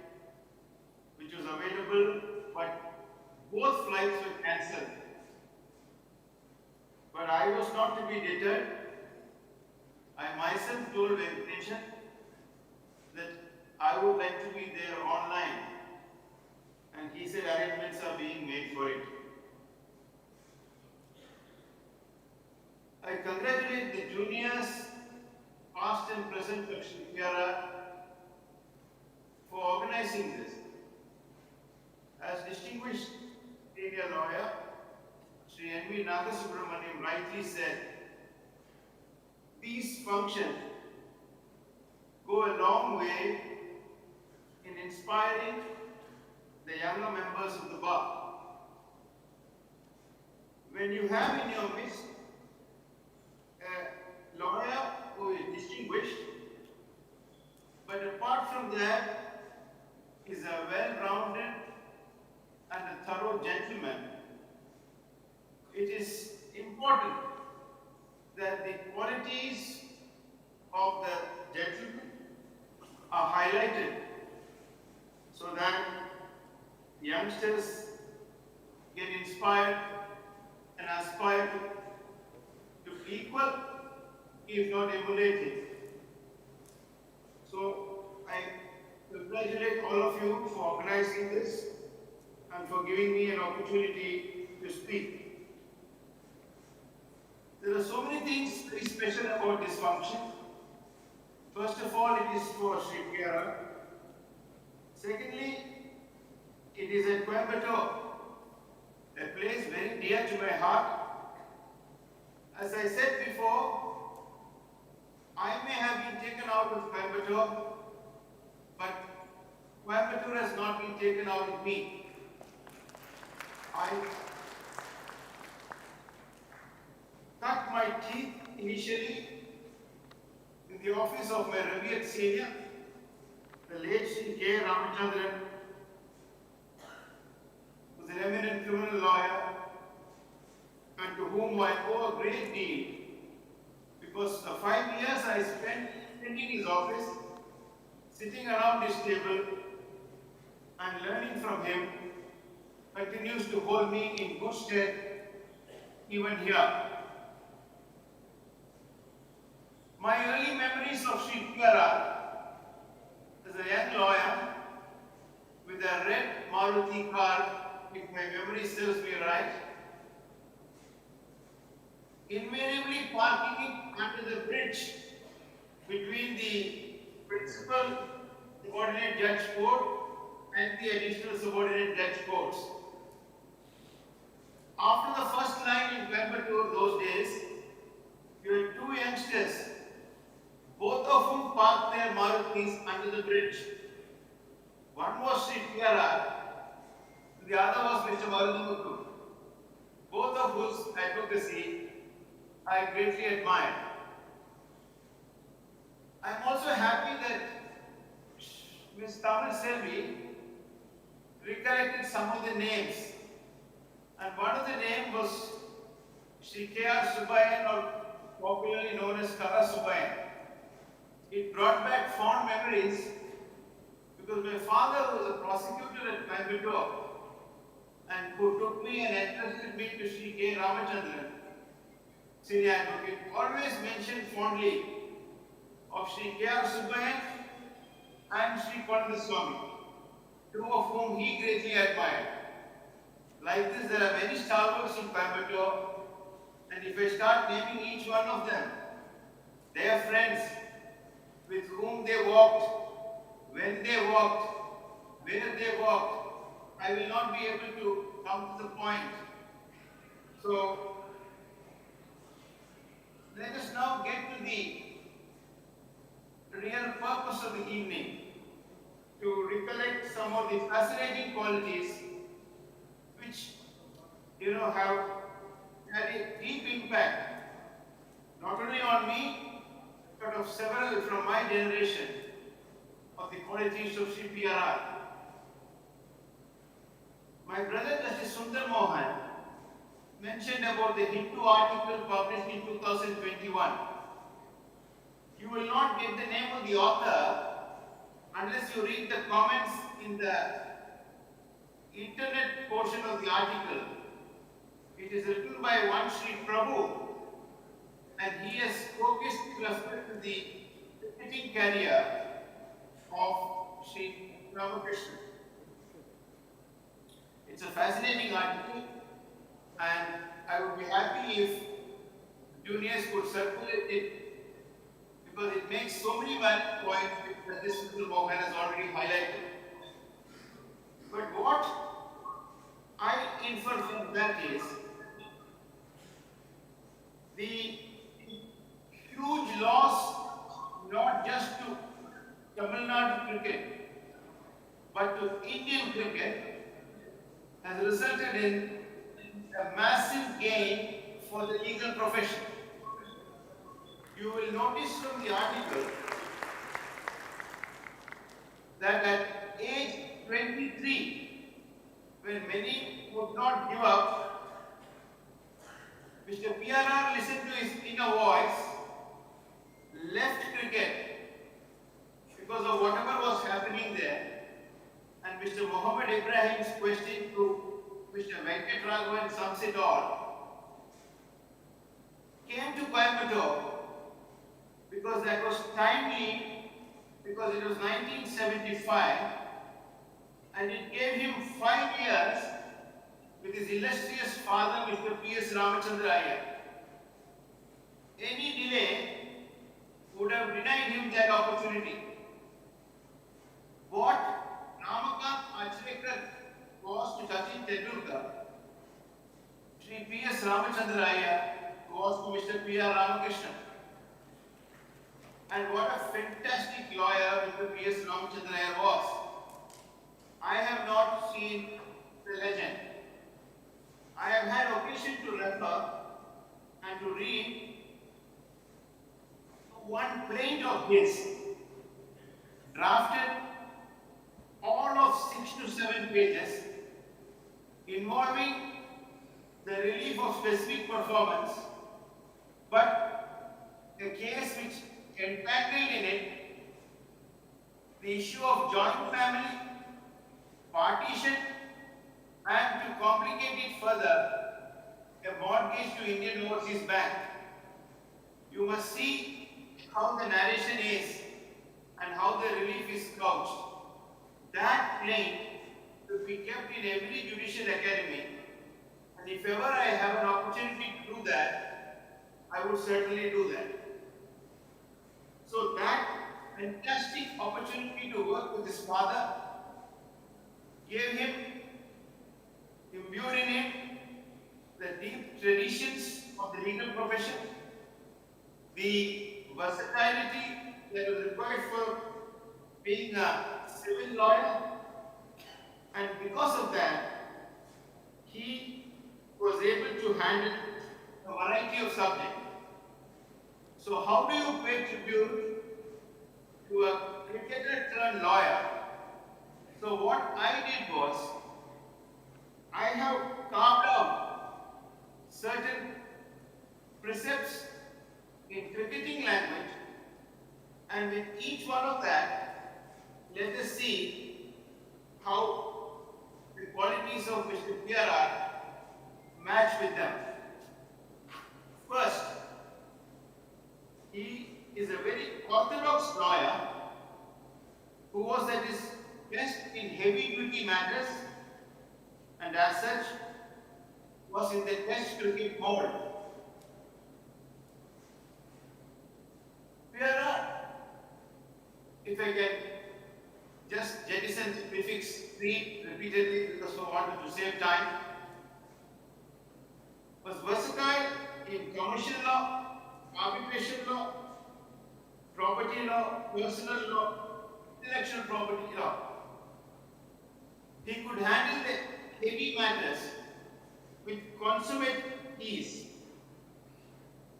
which was available, but both flights were cancelled. But I was not to be deterred. I myself told Venkatesh that I would like to be there online, and he said arrangements are being made for it. I congratulate the juniors, past and present of Shri PRR, for organizing this. As distinguished senior lawyer, Shri N.V. Nagasubramaniam rightly said, these functions go a long way in inspiring the younger members of the bar. When you have in your midst a lawyer who is distinguished, but apart from that is a well-rounded and a thorough gentleman, it is important that the qualities of the gentleman are highlighted so that youngsters get inspired and aspire to equal, if not emulating. So I congratulate all of you for organizing this and for giving me an opportunity to speak. There are so many things very special about this function. First of all, it is for Shri PRR. Secondly, it is at Coimbatore, a place very dear to my heart. As I said before, I may have been taken out of Coimbatore, but Coimbatore has not been taken out of me. I cut my teeth initially in the office of my revered senior, the late Sri K. Ramachandran, who was an eminent criminal lawyer and to whom I owe a great deal, because the 5 years I spent in his office, sitting around his table and learning from him, continues to hold me in good stead even here. My early memories of Shri PRR as a young lawyer with a red Maruti car, if my memory serves me right, invariably parking it under the bridge between the principal subordinate judge court and the additional subordinate judge courts. After the first line in Coimbatore those days, you had two youngsters, both of whom parked their Marutis under the bridge. One was Sri PRR, the other was Mr. Varunamukku, both of whose advocacy I greatly admire. I'm also happy that Ms. Tamil Selvi recollected some of the names. And one of the names was Shri K.R. Subbayan, or popularly known as Kara Subbayan. It brought back fond memories because my father was a prosecutor at Coimbatore and who took me and entrusted me to Shri K. Ramachandran, senior advocate, always mentioned fondly of Shri K.R. Subbayan and Shri Swami, two of whom he greatly admired. Like this, there are many stalwarts in Coimbatore, and if I start naming each one of them, their friends with whom they walked, when they walked, where they walked, I will not be able to come to the point. So, let us now get to the real purpose of the evening, to recollect some of the fascinating qualities which, have had a deep impact, not only on me, but of several from my generation of the qualities of Sri PRR. My brother Justice Sunder Mohan mentioned about the Hindu article published in 2021. You will not get the name of the author unless you read the comments in the internet portion of the article. It is written by one Sri Prabhu, and he has focused with respect to the cricketing career of Sri Ramakrishnan. It's a fascinating article, and I would be happy if juniors could circulate it, because it makes so many valid points that this Mr. Mohan has already highlighted. But what I infer from that is the huge loss, not just to Tamil Nadu cricket, but to Indian cricket, has resulted in a massive gain for the legal profession. You will notice from the article that at age 23, when many would not give up, Mr. PRR listened to his inner voice, left cricket because of whatever was happening there, and Mr. Muhammad Ibrahim's question to Mr. Venkat Raghavan sums it all, came to Coimbatore because that was timely, because it was 1975, and it gave him 5 years with his illustrious father, Mr. P.S. Ramachandra Iyer. Any delay would have denied him that opportunity. What Ramakant Achrekar was to Sachin Tendulkar, Sri P.S. Ramachandra Iyer was to Mr. P.R. Ramakrishnan. And what a fantastic lawyer Mr. P.S. Ramachandra Iyer was. I have not seen the legend. I have had occasion to refer and to read one plaint of his, drafted all of 6 to 7 pages, involving the relief of specific performance, but a case which entangled in it the issue of joint family, partition, and to complicate it further, a mortgage to Indian Overseas Bank. You must see how the narration is and how the relief is couched. That plaint should be kept in every judicial academy, and if ever I have an opportunity to do that, I would certainly do that. So that fantastic opportunity to work with his father gave him, imbued in him, the deep traditions of the legal profession, the versatility that was required for being a civil lawyer, and because of that, he was able to handle a variety of subjects. So how do you pay tribute to a cricketer turned lawyer? So what I did was, I have carved out certain precepts in cricketing language, and with each one of that, let us see how the qualities of Mr. PRR match with them. First, he is a very orthodox lawyer who was at his best in heavy duty matters and as such was in the test cricket mode. PRR, if I can just jettison the prefix "pre" repeatedly because I wanted to save time, was versatile in commercial law, arbitration law, property law, personal law, intellectual property law. He could handle the heavy matters with consummate ease.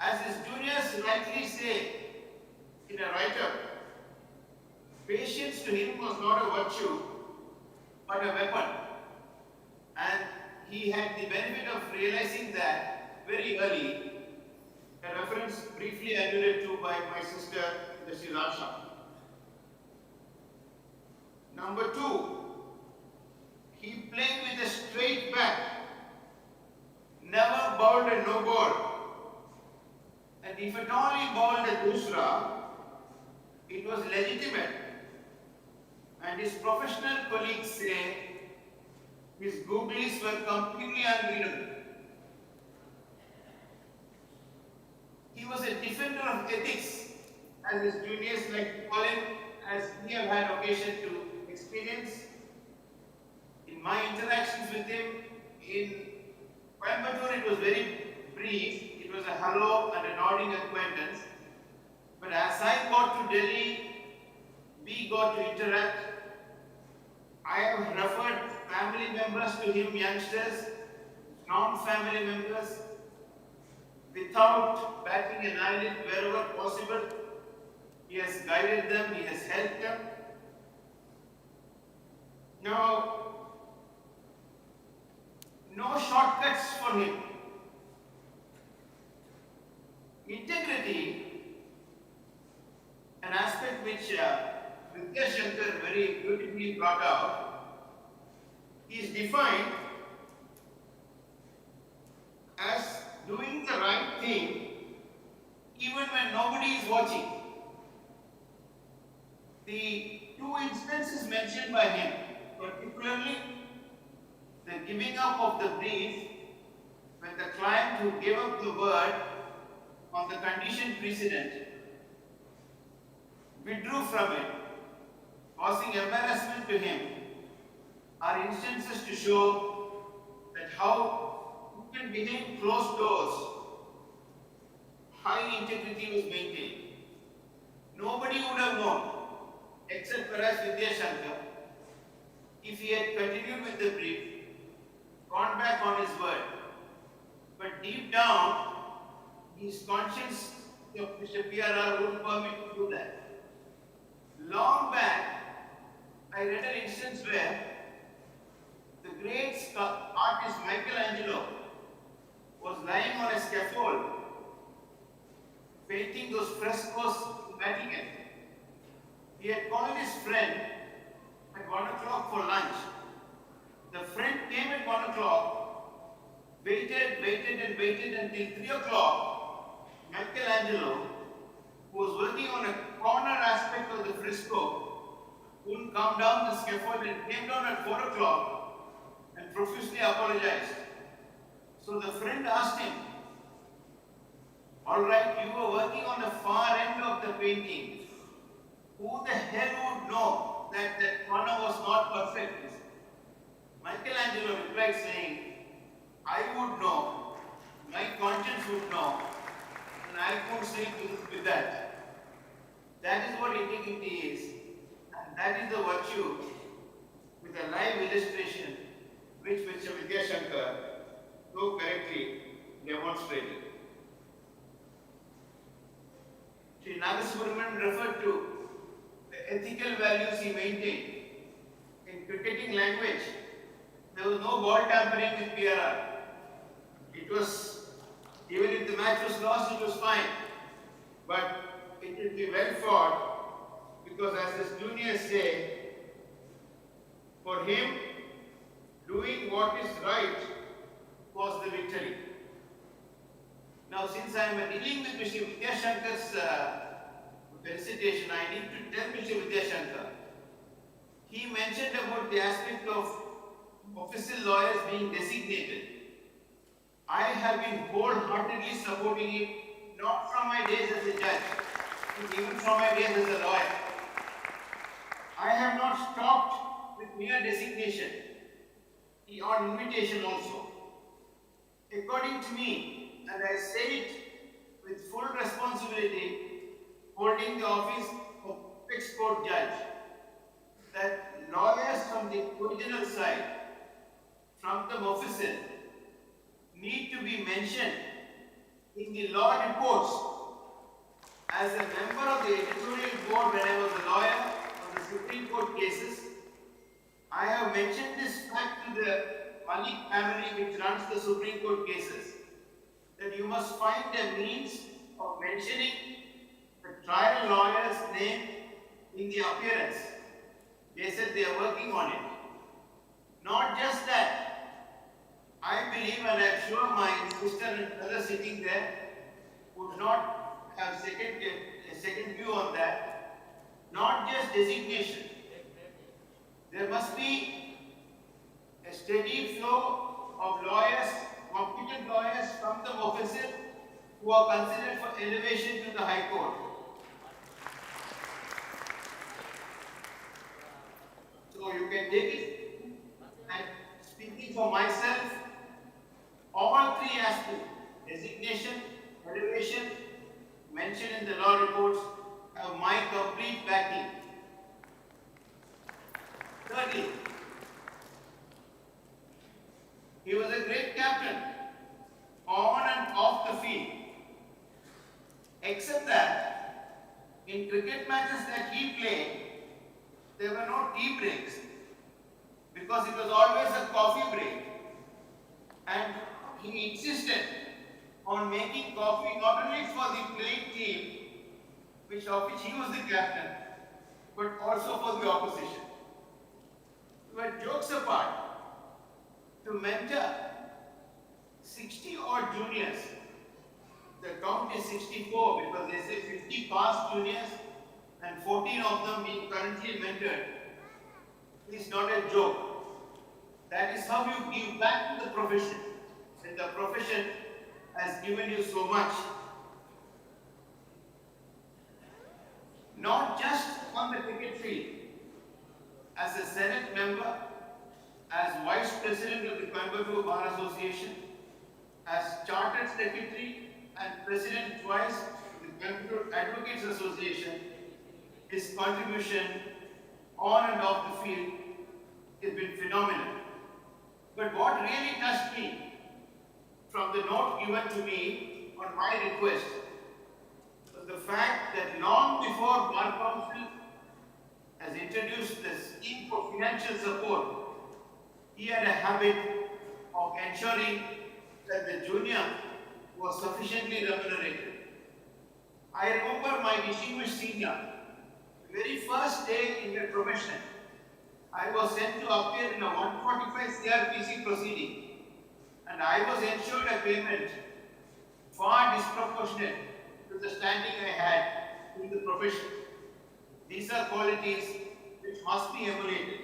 As his juniors rightly say in a write-up, patience to him was not a virtue, but a weapon. And he had the benefit of realizing that very early, a reference briefly alluded to by my sister, Mrs. Asha. Number two, he played with a straight bat, never bowled a no ball. And if at all he bowled a dusra, it was legitimate. And his professional colleagues say his googlies were completely unreadable. He was a defender of ethics, as his juniors like to call him, as we have had occasion to experience. In my interactions with him in Coimbatore, it was very brief. It was a hello and a nodding acquaintance. But as I got to Delhi, we got to interact. I have referred family members to him, youngsters, non-family members, without batting an eyelid wherever possible. He has guided them, he has helped them. Now, no shortcuts for him. Integrity, an aspect which Vidya Shankar very beautifully brought out, is defined as doing the right thing even when nobody is watching. The two instances mentioned by him, particularly the giving up of the brief when the client who gave up the word on the condition precedent withdrew from it, causing embarrassment to him, are instances to show that how you can behind closed doors, high integrity was maintained. Nobody would have known, except perhaps Vidya Shankar, if he had continued with the brief, gone back on his word. But deep down, his conscience of Mr. PRR wouldn't permit to do that. Long back, I read an instance where the great artist Michelangelo was lying on a scaffold, painting those frescoes in Vatican. He had called his friend at 1 o'clock for lunch. The friend came at 1 o'clock, waited until 3 o'clock. Michelangelo, who was working on a corner aspect of the fresco, couldn't come down the scaffold and came down at 4 o'clock and profusely apologized. So the friend asked him, all right, you were working on the far end of the painting. Who the hell would know that that corner was not perfect? Michelangelo replied saying, I would know, my conscience would know, and I could sleep with that. That is what integrity is, and that is the virtue with a live illustration which Mr. Vidya Shankar so correctly demonstrated. Nagasubramanian referred to the ethical values he maintained. In cricketing language, there was no ball tampering with PRR. It was, even if the match was lost, it was fine. But it will be well fought because, as his juniors say, for him, doing what is right was the victory. Now, since I am dealing with Mr. Vidyashankar's felicitation, I need to tell Mr. Vidyashankar. He mentioned about the aspect of official lawyers being designated. I have been wholeheartedly supporting it, not from my days as a judge, but even from my days as a lawyer. I have not stopped with mere designation, on invitation also. According to me, and I say it with full responsibility, holding the office of Apex Court Judge, that lawyers from the original side, from the officer, need to be mentioned in the law reports. As a member of the editorial board when I was a lawyer on the Supreme Court cases, I have mentioned this fact to the Malik family which runs the Supreme Court cases, that you must find a means of mentioning the trial lawyer's name in the appearance. They said they are working on it. Not just that, I believe, and I am sure my sister and brother sitting there would not have a second view on that, not just designation. There must be a steady flow of lawyers, competent lawyers from the officer who are considered for elevation to the High Court. So you can take it, and speaking for myself, all three aspects, designation, elevation, mentioned in the law reports, have my complete backing. Thirdly, he was a great captain, on and off the field. Except that, in cricket matches that he played, there were no tea breaks, because it was always a coffee break. And he insisted on making coffee not only for the playing team, of which he was the captain, but also for the opposition. But jokes apart, to mentor 60 odd juniors, the count is 64 because they say 50 past juniors and 14 of them being currently mentored, is not a joke. That is how you give back to the profession. And the profession has given you so much. Not just on the cricket field. As a Senate member, as Vice President of the Coimbatore Bar Association, as Chartered Secretary and President twice of the Coimbatore Advocates Association, his contribution on and off the field has been phenomenal. But what really touched me from the note given to me on my request was the fact that long before Bar Council has introduced the scheme for financial support, he had a habit of ensuring that the junior was sufficiently remunerated. I remember my distinguished senior, the very first day in the profession, I was sent to appear in a 145 CRPC proceeding, and I was ensured a payment far disproportionate to the standing I had in the profession. These are qualities which must be emulated.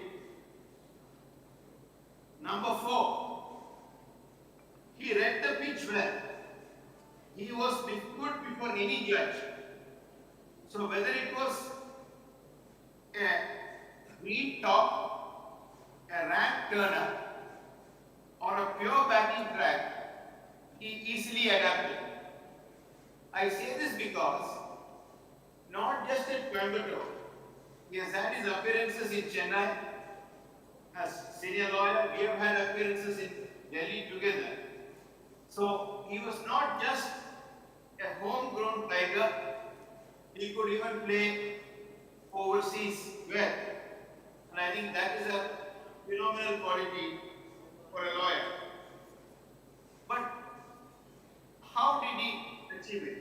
Number 4, he read the pitch well. He was good before any judge. So whether it was a green top, a rank turner, or a pure batting track, he easily adapted. I say this because not just at Coimbatore, he has had his appearances in Chennai as senior lawyer. We have had appearances in Delhi together. So he was not just a homegrown tiger, He could even play overseas well. And I think that is a phenomenal quality for a lawyer. But how did he achieve it?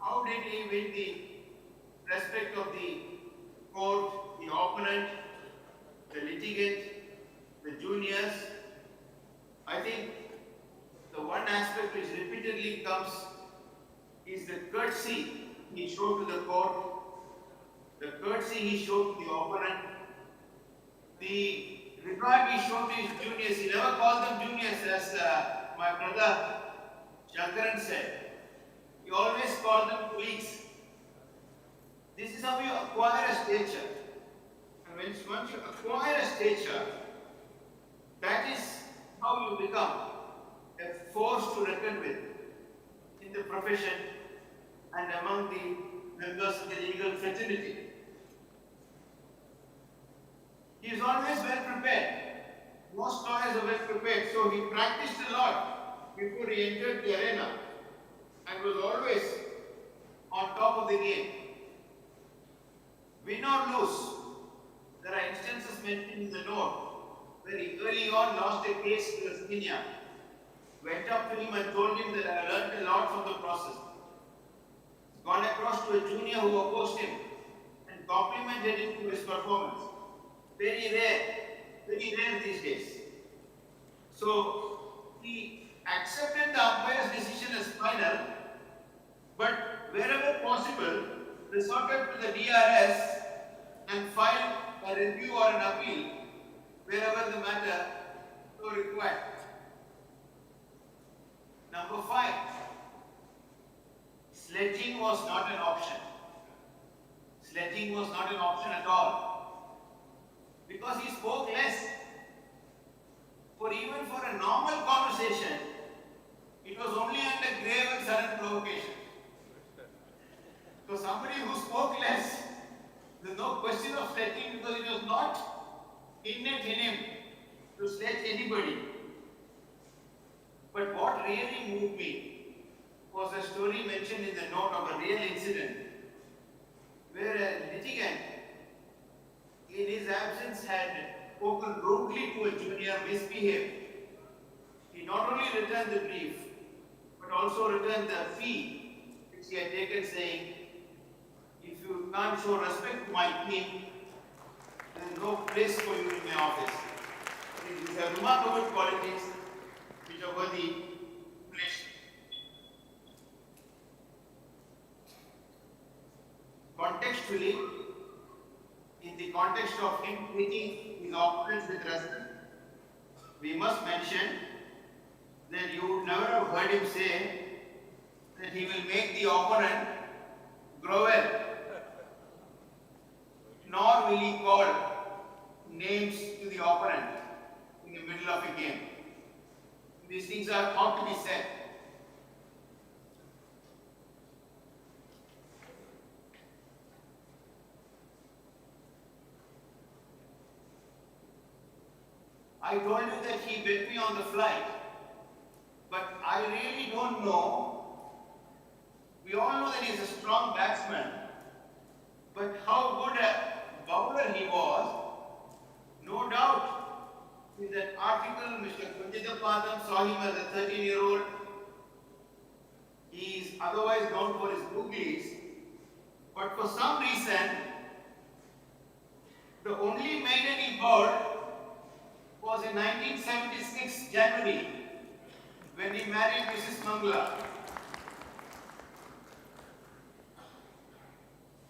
How did he win the respect of the court, the opponent, the litigant, the juniors? I think the one aspect which repeatedly comes is the courtesy he showed to the court, the courtesy he showed to the opponent, the regard he showed to his juniors. He never called them juniors, as my brother Shankaran said. He always called them colleagues. This is how you acquire a stature. And once you acquire a stature, that is how you become a force to reckon with in the profession and among the members of the legal fraternity. He is always well prepared. Most lawyers are well prepared, so he practiced a lot before he entered the arena and was always on top of the game. Win or lose, there are instances mentioned in the note where he early on lost a case to a senior, went up to him and told him that I learned a lot from the process. Gone across to a junior who opposed him and complimented him for his performance. Very rare these days. So he accepted the umpire's decision as final, but wherever possible, resorted to the DRS and filed a review or an appeal wherever the matter so required. Number 5, sledging was not an option. Sledging was not an option at all, because he spoke less. Even for a normal conversation, it was only under grave and sudden provocation. So somebody who spoke less, there's no question of sledging, because it was not innate in him to sledge anybody. But what really moved me was a story mentioned in the note of a real incident where a litigant in his absence had spoken rudely to a junior, misbehaved. He not only returned the brief, but also returned the fee which he had taken, saying, if you can't show respect to my team, there is no place for you in my office. These are remarkable qualities which are worthy place. Contextually, in the context of him treating his opponents with respect, we must mention that you would never have heard him say that he will make the opponent grovel, nor will he call names to the opponent in the middle of a game. These things are ought to be said. I told you that he bet me on the flight, but I really don't know. We all know that he's a strong batsman, but how good a bowler he was, no doubt. In that article, Mr. Kunjitapathan saw him as a 13-year-old. He is otherwise known for his bouquets, but for some reason, the only maiden he bowled was in 1976 January, when he married Mrs. Mangla,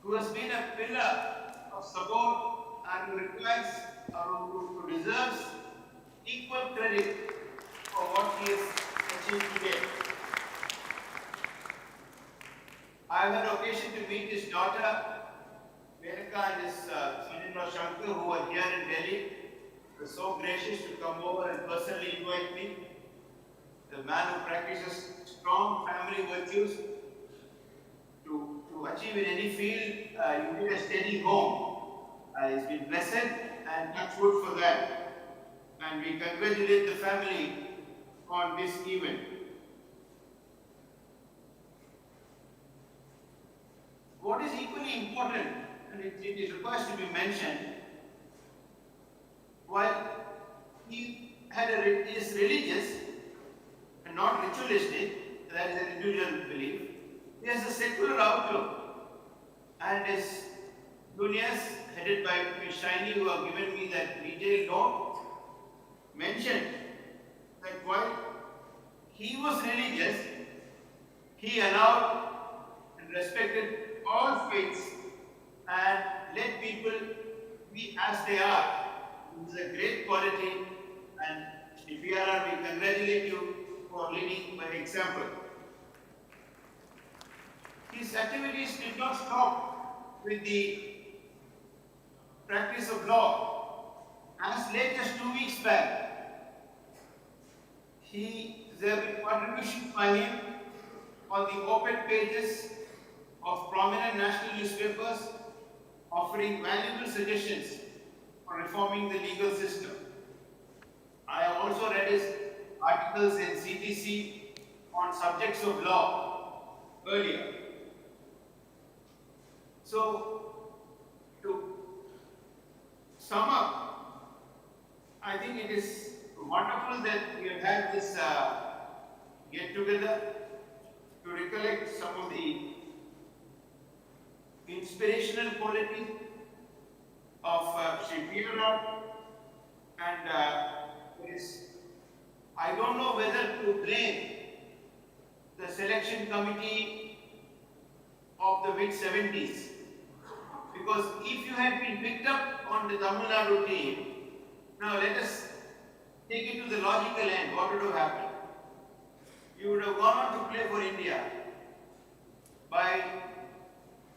who has been a pillar of support and who deserves equal credit for what he has achieved today. I have had occasion to meet his daughter, Menaka, and his son-in-law Shankar, who are here in Delhi. They were so gracious to come over and personally invite me. The man who practices strong family virtues. To achieve in any field, you need a steady home. He's been blessed and touch wood for that. And we congratulate the family on this event. What is equally requires to be mentioned. While he is religious and not ritualistic, that is an individual belief, he has a secular outlook. And his juniors, headed by Ms. Shiny, who have given me that detailed note, mentioned that while he was religious, he allowed and respected all faiths and let people be as they are. This is a great quality, and PRR, we congratulate you for leading by example. His activities did not stop with the practice of law. As late as 2 weeks back, there have been contributions by him on the op-ed pages of prominent national newspapers, offering valuable suggestions for reforming the legal system. I have also read his articles in CTC on subjects of law earlier. So, to sum up, I think it is wonderful that we have had this get-together to recollect some of the inspirational qualities of Shri PRR, and I don't know whether to blame the selection committee of the mid-70s, because if you had been picked up on the Tamil Nadu team, now let us take it to the logical end. What would have happened? You would have gone on to play for India. By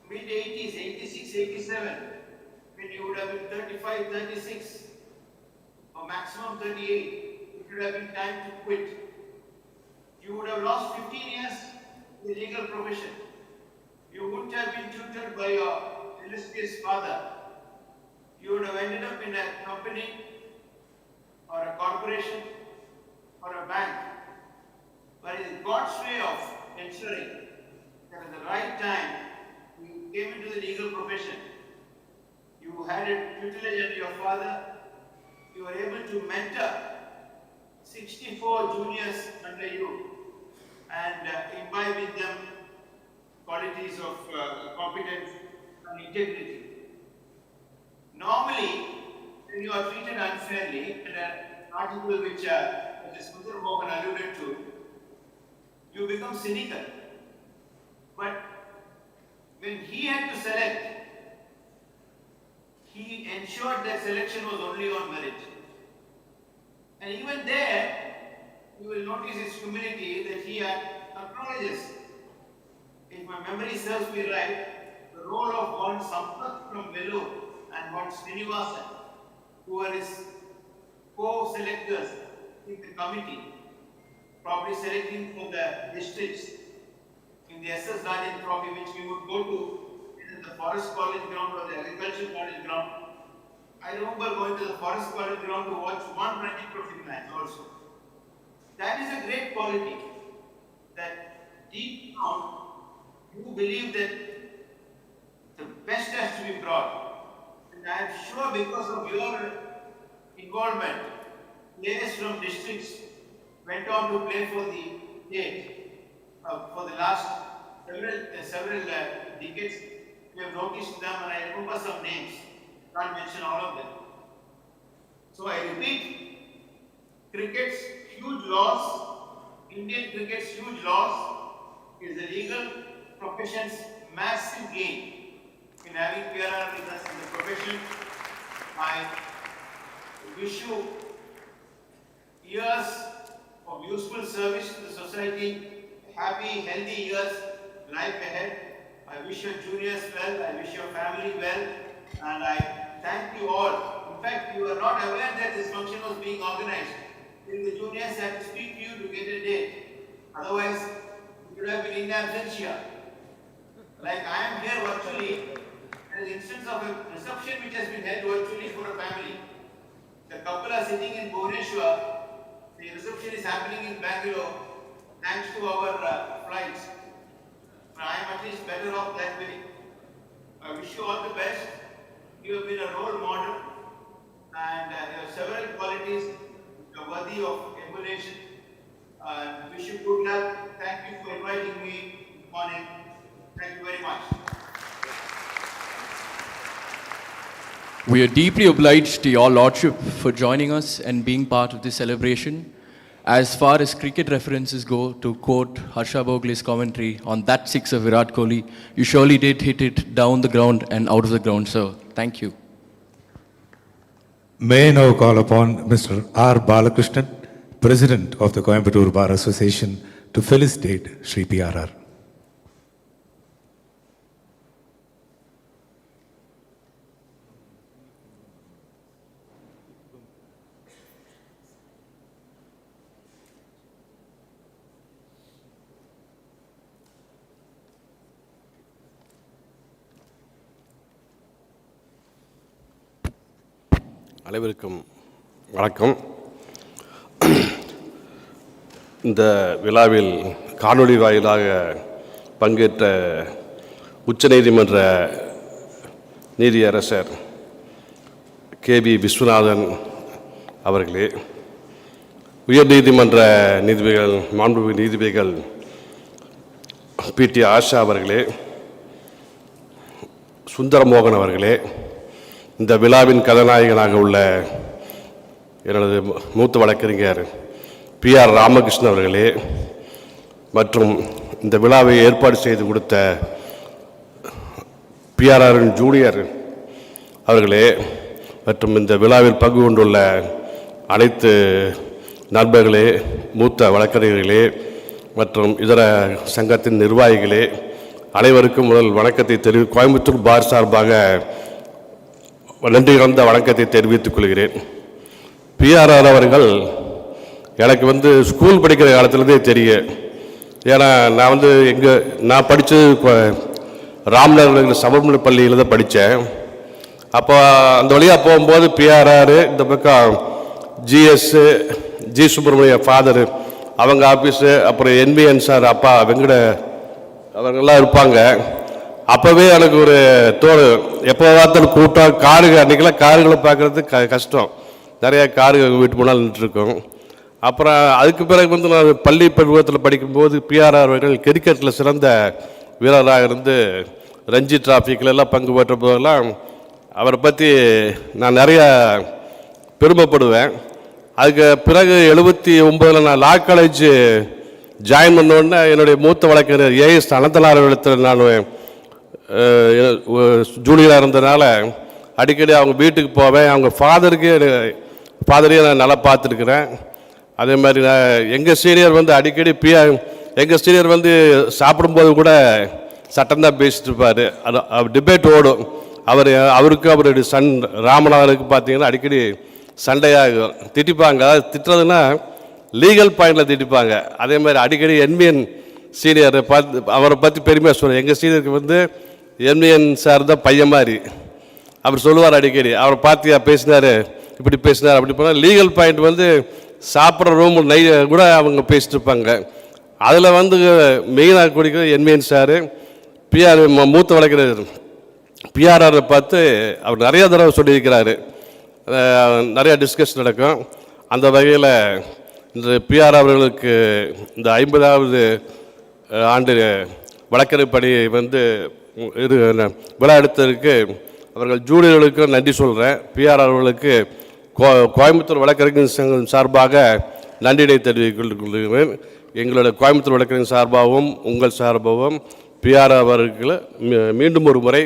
mid-80s, 86, 87, when you would have been 35, 36, or maximum 38, it would have been time to quit. You would have lost 15 years in the legal profession. You wouldn't have been tutored by your illustrious father. You would have ended up in a company or a corporation or a bank. But it is God's way of ensuring that at the right time you came into the legal profession. You had a tutelage under your father. You were able to mentor 64 juniors under you and imbibe in them qualities of competence and integrity. Normally, when you are treated unfairly, in an article which Sunder Mohan alluded to, you become cynical. But when he had to select, he ensured that selection was only on merit. And even there, you will notice his humility that he acknowledges, if my memory serves me right, the role of one Sampath from Vellore and one Srinivasan, who were his co-selectors in the committee, probably selecting for the districts in the SS Guardian Trophy, which we would go to either the Forest College ground or the Agricultural College ground. I remember going to the Forest College ground to watch one Ranji Trophy match also. That is a great quality, that deep down you believe that the best has to be brought. And I am sure because of your involvement, players from districts went on to play for the state for the last several decades. We have noticed them, and I remember some names. Can't mention all of them. So I repeat, cricket's huge loss, Indian cricket's huge loss, is the legal profession's massive gain in having PRR with us in the profession. I wish you years of useful service to the society, happy, healthy years, life ahead. I wish your juniors well, I wish your family well, and I thank you all. In fact, you were not aware that this function was being organized. Then the juniors had to speak to you to get a date. Otherwise, you would have been in absentia. Like I am here virtually, an instance of a reception which has been held virtually for a family. The couple are sitting in Bhubaneswar. The reception is happening in Bangalore, thanks to our flights. I am at least better off that way. I wish you all the best. You have been a role model and you have several qualities which are worthy of emulation. Wish you good luck. Thank you for inviting me this morning. Thank you very much. We are deeply obliged to your lordship for joining us and being part of this celebration. As far as cricket references go, to quote Harsha Bogle's commentary on that six of Virat Kohli, you surely did hit it down the ground and out of the ground, sir. Thank you. May I now call upon Mr. R. Balakrishnan, President of the Coimbatore Bar Association, to felicitate Shri PRR. அனைவருக்கும் வணக்கம். இந்த விழாவில் காணொளி வாயிலாக பங்கேற்ற உச்சநீதிமன்ற நீதியரசர் KP Viswanathan அவர்களே, உயர்நீதிமன்ற நீதிபதிகள் மாண்புமிகு நீதிபதிகள் PT ஆஷா அவர்களே, சுந்தர மோகன் அவர்களே, இந்த விழாவின் கதாநாயகனாக உள்ள எனது மூத்த வழக்கறிஞர் PR ராமகிருஷ்ணன் அவர்களே, மற்றும் இந்த விழாவை ஏற்பாடு செய்து கொடுத்த PRRின் ஜூனியர் அவர்களே, மற்றும் இந்த விழாவில் பங்கு கொண்டுள்ள அனைத்து நண்பர்களே, மூத்த வழக்கறிஞர்களே மற்றும் இதர சங்கத்தின் நிர்வாகிகளே, அனைவருக்கும் முதல் வணக்கத்தை கோயம்புத்தூர் பார் சார்பாக நன்றி கலந்த வணக்கத்தை தெரிவித்துக் கொள்கிறேன். PRR அவர்கள் எனக்கு ஸ்கூல் படிக்கிற காலத்துலேருந்தே தெரியும். ஏன்னா நான் படித்தது ராம்நகர் சபர்மணி பள்ளியில் தான் படித்தேன். அப்போ அந்த வழியாக போகும்போது PRR, இந்த பக்கம் GS ஜி சுப்பிரமணிய ஃபாதர் அவங்க ஆஃபீஸு, அப்புறம் NBN சார் அப்பா வெங்கட அவங்கெல்லாம் இருப்பாங்க. அப்போவே எனக்கு ஒரு எப்போ பார்த்தாலும் கூட்டம், காருங்க, அன்றைக்கெல்லாம் காருகளை பார்க்குறது கஷ்டம். நிறையா காருங்க வீட்டு முன்னால் நின்றுருக்கோம். அப்புறம் அதுக்கு பிறகு நான் பள்ளி பருவத்தில் படிக்கும்போது PRR அவர்கள் கிரிக்கெட்டில் சிறந்த வீரராக இருந்து ரஞ்சி டிராஃபிக்கிலெல்லாம் பங்கு பெற்ற போதெல்லாம் அவரை பற்றி நான் நிறையா பெருமைப்படுவேன். அதுக்கு பிறகு 79 நான் லா காலேஜ் ஜாயின் பண்ணோடனே என்னுடைய மூத்த வழக்கறிஞர் AS அனந்தநாராயணத்தில் நான் ஜூனியராக இருந்ததுனால அடிக்கடி அவங்க வீட்டுக்கு போவேன். அவங்க ஃபாதரையும் நான் நல்லா பார்த்துருக்குறேன். அதே மாதிரி எங்கள் சீனியர் அடிக்கடி எங்கள் சீனியர் சாப்பிடும்போது கூட சட்டம் தான் பேசிட்டு இருப்பார். அது டிபேட் ஓடும். அவருக்கு அவருடைய சன் ராமநாதனுக்கு பார்த்தீங்கன்னா அடிக்கடி சண்டையாகும், திட்டிப்பாங்க. அதாவது திட்டுறதுன்னா லீகல் பாயிண்டில் திட்டிப்பாங்க. அதே மாதிரி அடிக்கடி NBN சீனியரை அவரை பற்றி பெருமையாக சொல்லுவேன். எங்கள் சீனியருக்கு NBN சார் தான் பையன் மாதிரி. அவர் சொல்லுவார் அடிக்கடி, அவரை பார்த்தியா பேசினார், இப்படி பேசினார், அப்படி போனால் லீகல் பாயிண்ட் சாப்பிட்ற ரூம் கூட அவங்க பேசிட்டு இருப்பாங்க. அதில் மெயினாக குடிக்கிற NBN சார். மூத்த வழக்கறிஞர் PRR பார்த்து அவர் நிறையா தடவை சொல்லியிருக்கிறாரு. நிறையா டிஸ்கஷன் நடக்கும். அந்த வகையில் இந்த PRR அவர்களுக்கு இந்த 50வது ஆண்டு வழக்கறிஞர் பணி விழா எடுத்ததற்கு அவர்கள் ஜூனியர்களுக்கு நன்றி சொல்கிறேன். PRR அவர்களுக்கு கோயம்புத்தூர் வழக்கறிஞர் சங்கம் சார்பாக நன்றியை தெரிவித்துக் கொள்கிறேன். எங்களோட கோயம்புத்தூர் வழக்கறிஞர் சார்பாகவும் உங்கள் சார்பாகவும் PRR அவர்களுக்கு மீண்டும் ஒரு முறை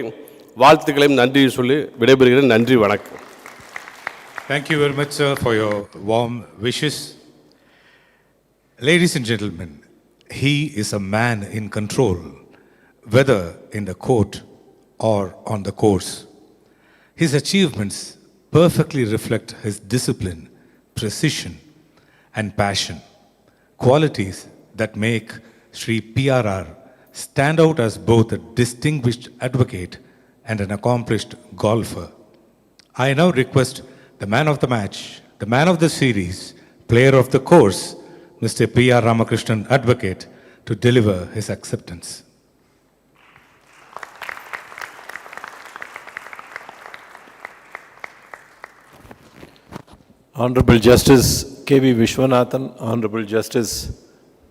வாழ்த்துக்களையும் நன்றியை சொல்லி விடைபெறுகிறேன். நன்றி, வணக்கம். Thank you very much, sir, for your warm wishes. Ladies and gentlemen, he is a man in control, whether in the court or on the course. His achievements perfectly reflect his discipline, precision, and passion, qualities that make Shri PRR stand out as both a distinguished advocate and an accomplished golfer. I now request the man of the match, the man of the series, player of the course, Mr. PR Ramakrishnan, advocate, to deliver his acceptance. Honorable Justice K.V. Viswanathan, Honorable Justice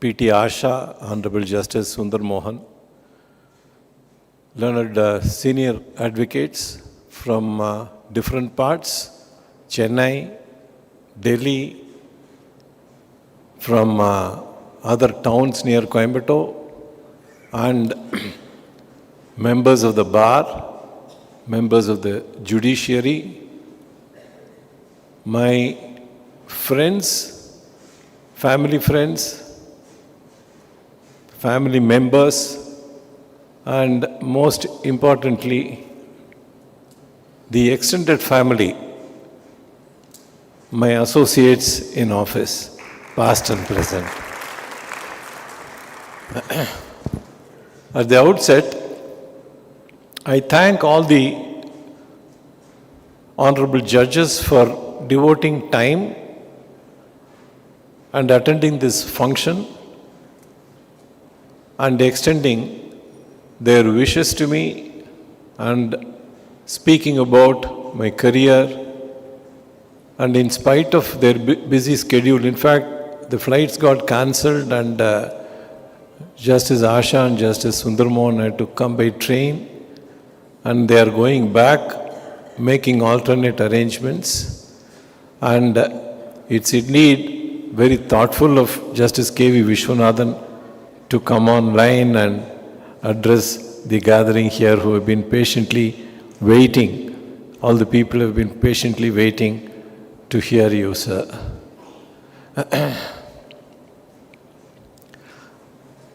P.T. Asha, Honorable Justice Sunder Mohan, learned senior advocates from different parts, Chennai, Delhi, from other towns near Coimbatore, and members of the bar, members of the judiciary, my friends, family members, and most importantly, the extended family, my associates in office, past and present. At the outset, I thank all the honorable judges for devoting time and attending this function and extending their wishes to me and speaking about my career. And in spite of their busy schedule, in fact, the flights got cancelled and Justice Asha and Justice Sunder Mohan had to come by train, and they are going back, making alternate arrangements. And it's indeed very thoughtful of Justice K.V. Viswanathan to come online and address the gathering here who have been patiently waiting. All the people have been patiently waiting to hear you, sir.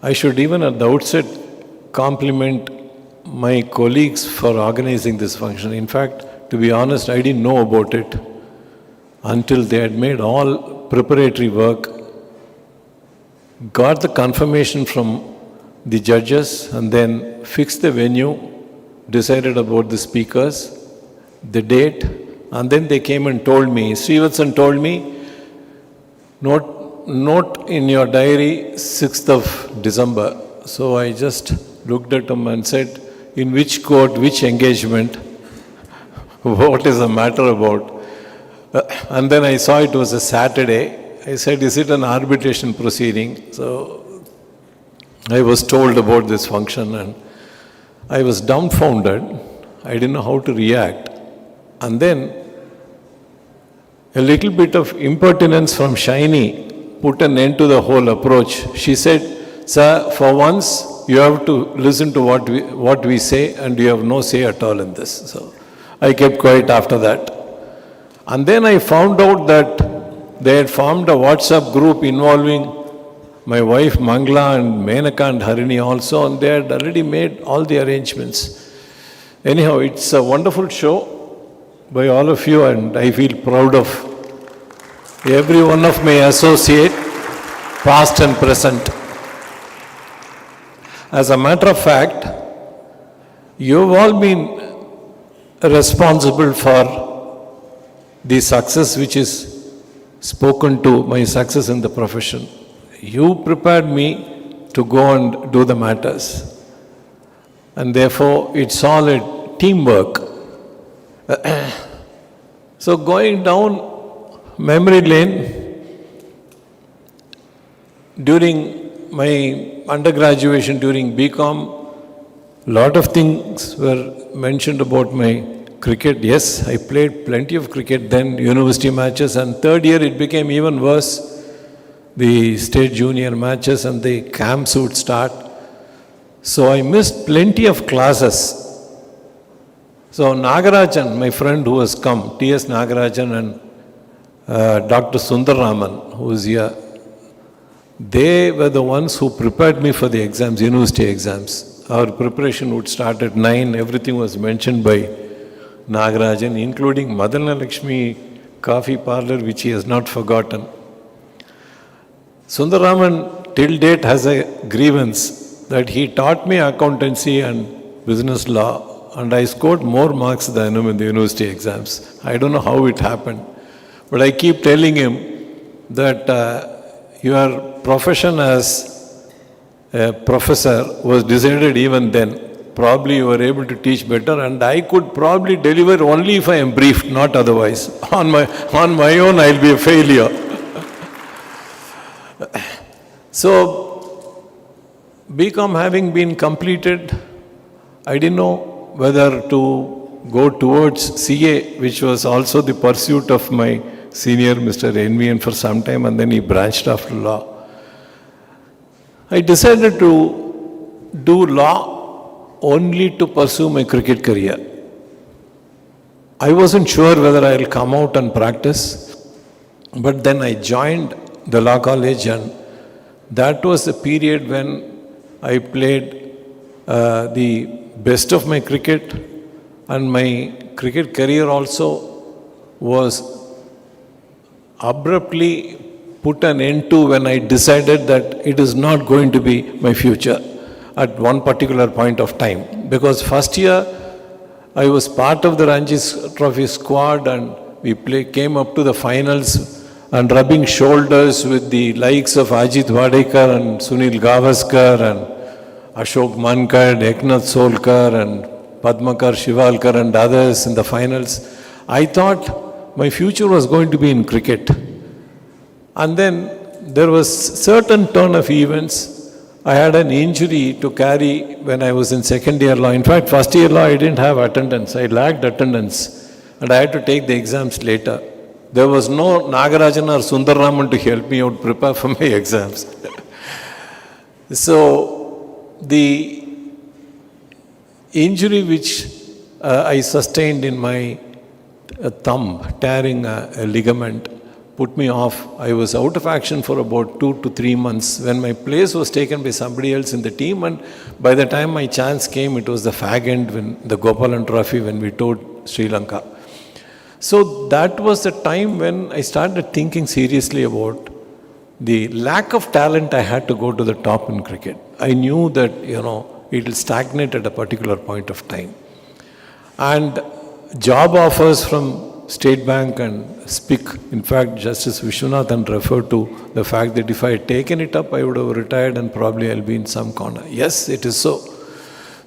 I should even at the outset compliment my colleagues for organizing this function. In fact, to be honest, I didn't know about it until they had made all preparatory work, got the confirmation from the judges, and then fixed the venue, decided about the speakers, the date, and then they came and told me, Srivatsan told me, note in your diary 6th of December. So I just looked at him and said, in which court, which engagement, what is the matter about? And then I saw it was a Saturday. I said, is it an arbitration proceeding? So I was told about this function and I was dumbfounded. I didn't know how to react. And then a little bit of impertinence from Shiny put an end to the whole approach. She said, sir, for once you have to listen to what we say and you have no say at all in this. So I kept quiet after that. And then I found out that they had formed a WhatsApp group involving my wife Mangla and Menaka and Harini also, and they had already made all the arrangements. Anyhow, it's a wonderful show by all of you, and I feel proud of every one of my associates, past and present. As a matter of fact, you've all been responsible for the success which is spoken to, my success in the profession. You prepared me to go and do the matters. And therefore, it's all a teamwork. So going down memory lane, during my undergraduation, during BCom, lot of things were mentioned about my cricket. Yes, I played plenty of cricket then, university matches, and third year it became even worse. The state junior matches and the camps would start. So I missed plenty of classes. So Nagarajan, my friend who has come, T.S. Nagarajan and Dr. Sundaraman, who is here, they were the ones who prepared me for the exams, university exams. Our preparation would start at 9. Everything was mentioned by Nagarajan, including Madana Lakshmi coffee parlor, which he has not forgotten. Sundaraman till date has a grievance that he taught me accountancy and business law, and I scored more marks than him in the university exams. I don't know how it happened, but I keep telling him that your profession as a professor was decided even then. probably you were able to teach better, and I could probably deliver only if I am briefed, not otherwise. On my own, I'll be a failure. So, BCom having been completed, I didn't know whether to go towards CA, which was also the pursuit of my senior, Mr. NVN, for some time, and then he branched off to law. I decided to do law only to pursue my cricket career. I wasn't sure whether I'll come out and practice, but then I joined the law college, and that was the period when I played the best of my cricket, and my cricket career also was abruptly put an end to when I decided that it is not going to be my future at one particular point of time. Because first year I was part of the Ranji Trophy squad, and we came up to the finals and rubbing shoulders with the likes of Ajit Wadekar and Sunil Gavaskar and Ashok Mankad, Eknath Solkar and Padmakar Shivalkar and others in the finals. I thought my future was going to be in cricket. And then there was certain turn of events. I had an injury to carry when I was in second year law. In fact, first year law I didn't have attendance. I lacked attendance, and I had to take the exams later. There was no Nagarajan or Sundarraman to help me out prepare for my exams. So the injury which I sustained in my thumb, tearing a ligament, put me off. I was out of action for about 2 to 3 months when my place was taken by somebody else in the team, and by the time my chance came, it was the fag end when the Gopalan Trophy when we toured Sri Lanka. So that was the time when I started thinking seriously about the lack of talent I had to go to the top in cricket. I knew that, it will stagnate at a particular point of time. And job offers from State Bank and SPIC, in fact, Justice Viswanathan referred to the fact that if I had taken it up, I would have retired and probably I'll be in some corner. Yes, it is so.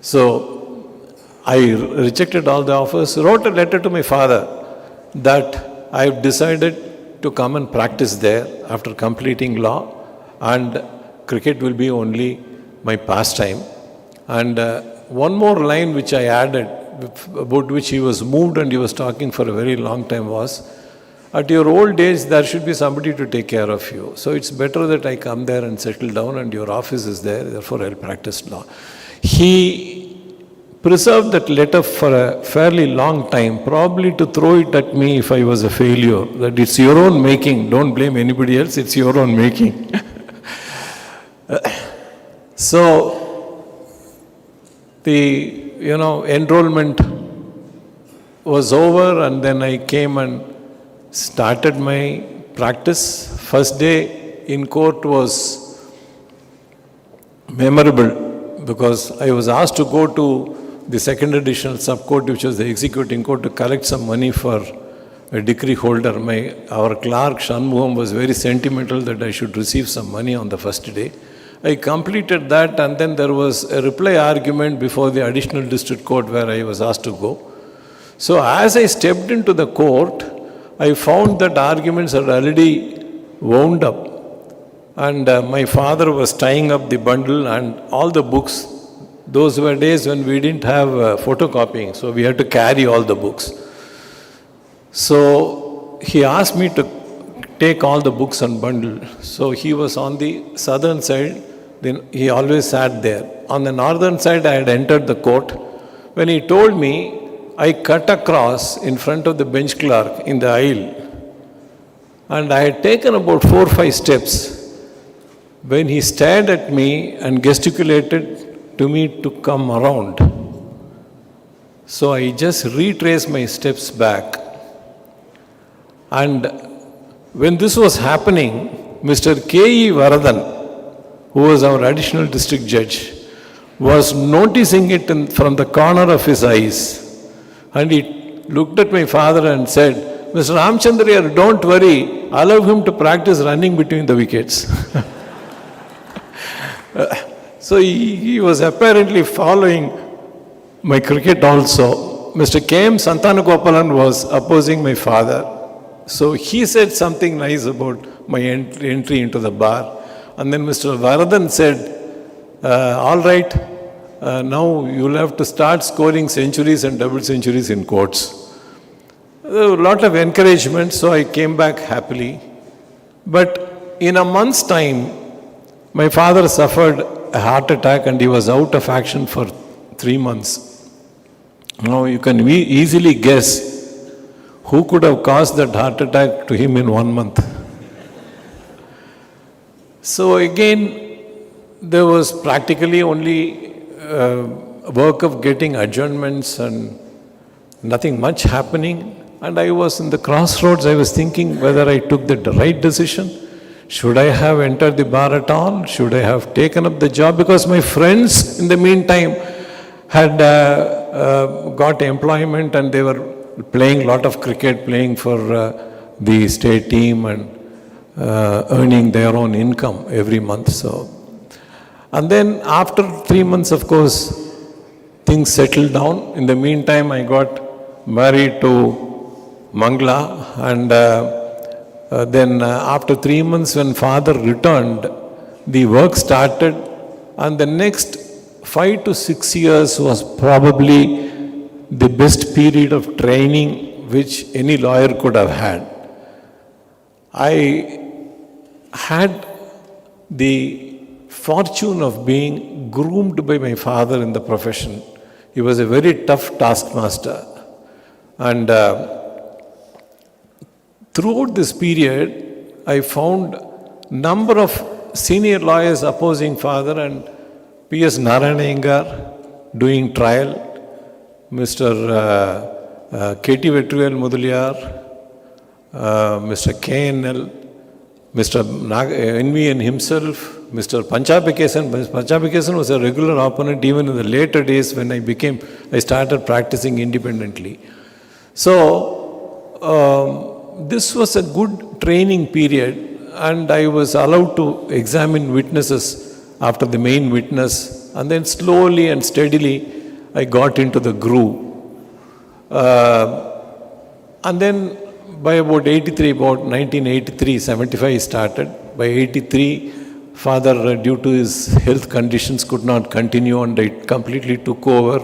So I rejected all the offers, wrote a letter to my father that I have decided to come and practice there after completing law, and cricket will be only my pastime. And one more line which I added, about which he was moved and he was talking for a very long time, was, at your old age there should be somebody to take care of you. So it's better that I come there and settle down, and your office is there, therefore I'll practice law. He preserved that letter for a fairly long time, probably to throw it at me if I was a failure, that it's your own making, don't blame anybody else, it's your own making. So the enrollment was over, and then I came and started my practice. First day in court was memorable because I was asked to go to the second additional subcourt, which was the executing court, to collect some money for a decree holder. Our clerk, Shanmuham, was very sentimental that I should receive some money on the first day. I completed that, and then there was a reply argument before the additional district court where I was asked to go. So as I stepped into the court, I found that arguments had already wound up, and my father was tying up the bundle and all the books. Those were days when we didn't have photocopying, so we had to carry all the books. So he asked me to take all the books and bundle. So he was on the southern side, then he always sat there. On the northern side, I had entered the court. When he told me, I cut across in front of the bench clerk in the aisle, and I had taken about 4 or 5 steps when he stared at me and gesticulated to me to come around. So I just retraced my steps back. And when this was happening, Mr. K.E. Varadan, who was our additional district judge, was noticing it from the corner of his eyes. And he looked at my father and said, Mr. Ramchandra, don't worry, allow him to practice running between the wickets. So he was apparently following my cricket also. Mr. K.M. Santanagopalan was opposing my father. So he said something nice about my entry into the bar. And then Mr. Varadan said, all right, now you'll have to start scoring centuries and double centuries in courts. There was a lot of encouragement, so I came back happily. But in a month's time, my father suffered a heart attack and he was out of action for 3 months. Now you can easily guess who could have caused that heart attack to him in 1 month. So again, there was practically only work of getting adjournments and nothing much happening. And I was in the crossroads. I was thinking whether I took the right decision. Should I have entered the bar at all? Should I have taken up the job? Because my friends in the meantime had got employment and they were playing a lot of cricket, playing for the state team and earning their own income every month. So, and then after 3 months, of course, things settled down. In the meantime, I got married to Mangla, and then after 3 months when father returned, the work started, and the next 5 to 6 years was probably the best period of training which any lawyer could have had. I had the fortune of being groomed by my father in the profession. He was a very tough taskmaster, and throughout this period, I found number of senior lawyers opposing father, and P.S. Narayanayyangar doing trial, Mr. K.T. Vetruvelu Mudaliar, Mr. K.N.L., Mr. N.V.N. himself, Mr. Panchapikesan. Panchapikesan was a regular opponent even in the later days when I started practicing independently. So, this was a good training period, and I was allowed to examine witnesses after the main witness, and then slowly and steadily I got into the groove. And then by about 1983, 75 started. By 83, father, due to his health conditions, could not continue and it completely took over.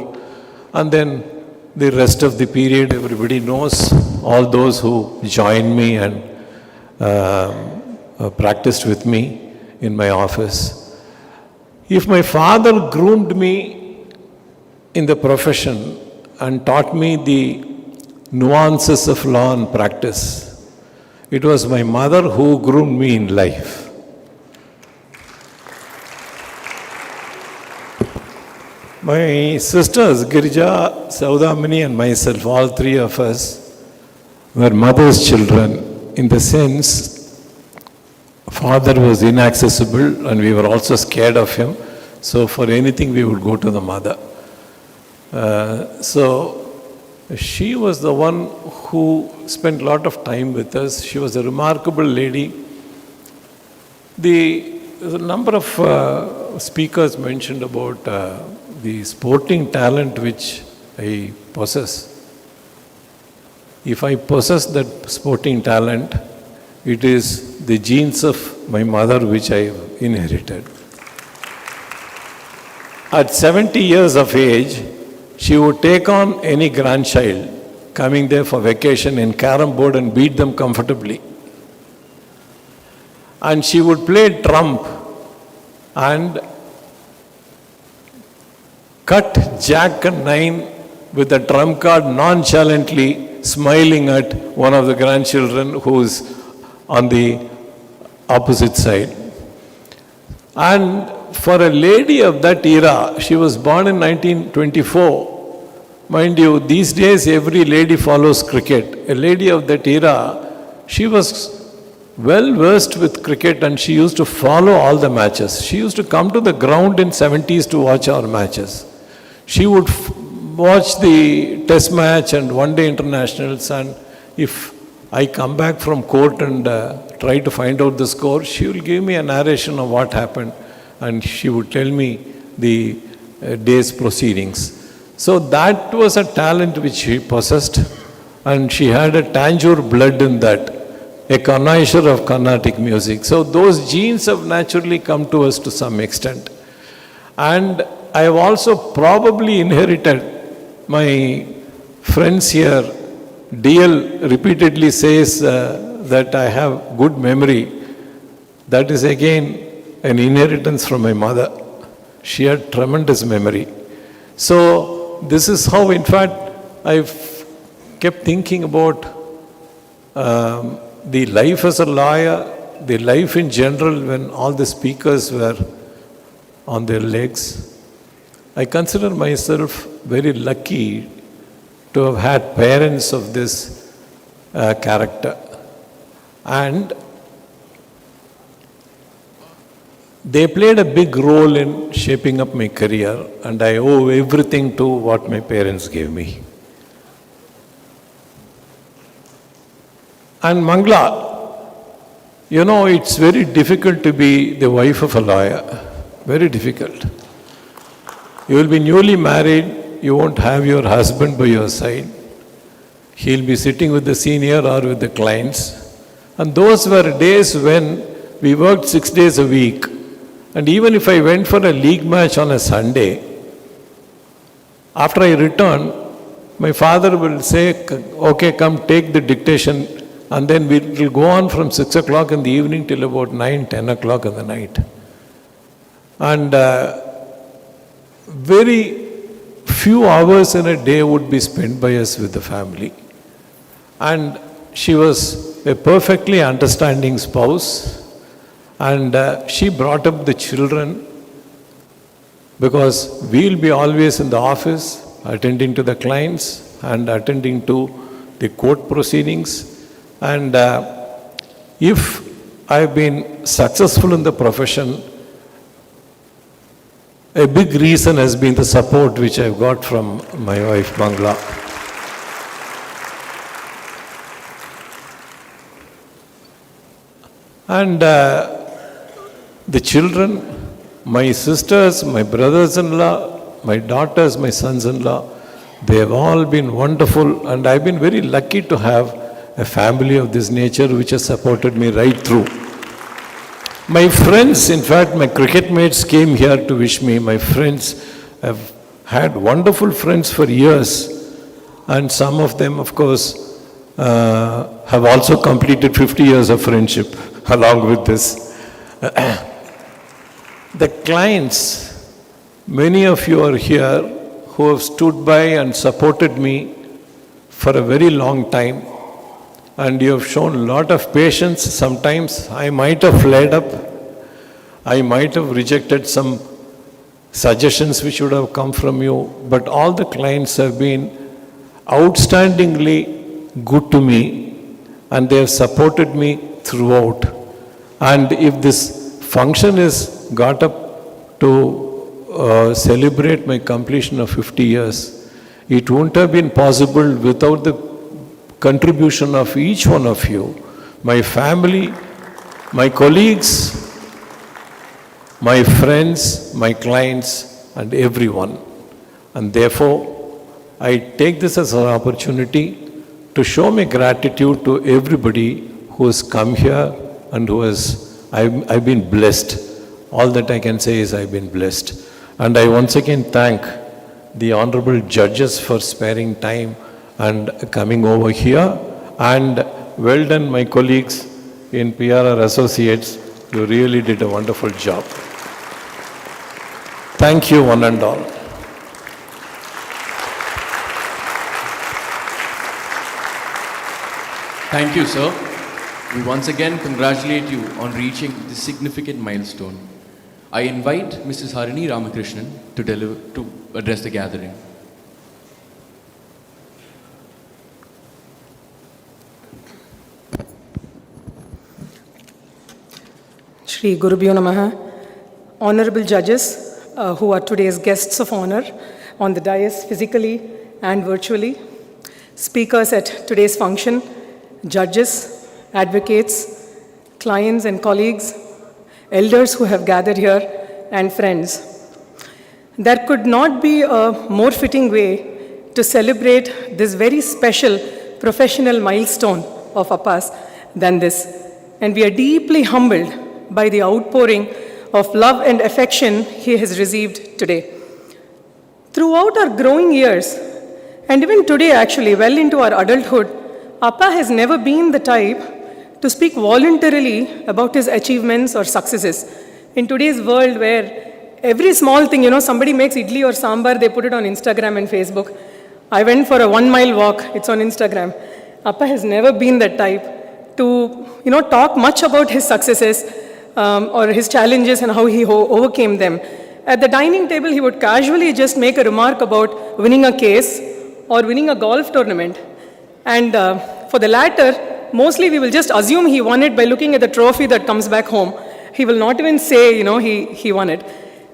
And then the rest of the period, everybody knows, all those who joined me and practiced with me in my office. If my father groomed me in the profession and taught me the nuances of law and practice, it was my mother who groomed me in life. My sisters, Girija, Saudamini and myself, all three of us were mother's children, in the sense father was inaccessible and we were also scared of him. So for anything we would go to the mother. So she was the one who spent a lot of time with us. She was a remarkable lady. The number of speakers mentioned about the sporting talent which I possess. If I possess that sporting talent, it is the genes of my mother which I have inherited. At 70 years of age, she would take on any grandchild coming there for vacation in carom board and beat them comfortably. And she would play trump and cut jack and 9 with a trump card nonchalantly, smiling at one of the grandchildren who is on the opposite side. And for a lady of that era, she was born in 1924. Mind you, these days every lady follows cricket. A lady of that era, she was well versed with cricket and she used to follow all the matches. She used to come to the ground in 70s to watch our matches. She would watch the test match and one-day internationals, and if I come back from court and try to find out the score, she will give me a narration of what happened and she would tell me the day's proceedings. So that was a talent which she possessed, and she had a Tanjore blood in that, a connoisseur of Carnatic music. So those genes have naturally come to us to some extent. And I have also probably inherited, my friends here, DL repeatedly says that I have good memory. That is again an inheritance from my mother. She had tremendous memory. So this is how, in fact, I've kept thinking about the life as a lawyer, the life in general when all the speakers were on their legs. I consider myself very lucky to have had parents of this character. And they played a big role in shaping up my career, and I owe everything to what my parents gave me. And Mangla, you know, it's very difficult to be the wife of a lawyer. Very difficult. You will be newly married, you won't have your husband by your side. He'll be sitting with the senior or with the clients. And those were days when we worked 6 days a week. And even if I went for a league match on a Sunday, after I returned, my father will say, okay, come take the dictation, and then we will go on from 6 o'clock in the evening till about 9, 10 o'clock in the night. And very few hours in a day would be spent by us with the family. And she was a perfectly understanding spouse. And she brought up the children because we'll be always in the office, attending to the clients and attending to the court proceedings. And if I've been successful in the profession, a big reason has been the support which I've got from my wife, Mangla. And the children, my sisters, my brothers-in-law, my daughters, my sons-in-law, they have all been wonderful, and I've been very lucky to have a family of this nature which has supported me right through. My friends, in fact, my cricket mates came here to wish me. My friends have had wonderful friends for years, and some of them, of course, have also completed 50 years of friendship along with this. The clients, many of you are here who have stood by and supported me for a very long time, and you have shown a lot of patience. Sometimes I might have flared up, I might have rejected some suggestions which would have come from you, but all the clients have been outstandingly good to me, and they have supported me throughout. And if this function is got up to celebrate my completion of 50 years, it wouldn't have been possible without the contribution of each one of you, my family, my colleagues, my friends, my clients, and everyone. And therefore, I take this as an opportunity to show my gratitude to everybody who has come here and who has, I've been blessed. All that I can say is I've been blessed. And I once again thank the honorable judges for sparing time and coming over here. And well done, my colleagues in PRR Associates. You really did a wonderful job. Thank you, one and all. Thank you, sir. We once again congratulate you on reaching this significant milestone. I invite Mrs. Harini Ramakrishnan to address the gathering. Shri Gurubhyo Namaha. Honorable judges who are today's guests of honor on the dais physically and virtually, speakers at today's function, judges, advocates, clients and colleagues, elders who have gathered here, and friends. There could not be a more fitting way to celebrate this very special professional milestone of Appa's than this. And we are deeply humbled by the outpouring of love and affection he has received today. Throughout our growing years, and even today actually, well into our adulthood, Appa has never been the type to speak voluntarily about his achievements or successes. In today's world where every small thing, somebody makes idli or sambar, they put it on Instagram and Facebook. I went for a 1-mile walk, it's on Instagram. Appa has never been that type to, talk much about his successes or his challenges and how he overcame them. At the dining table, he would casually just make a remark about winning a case or winning a golf tournament. And for the latter, mostly we will just assume he won it by looking at the trophy that comes back home. He will not even say, he won it.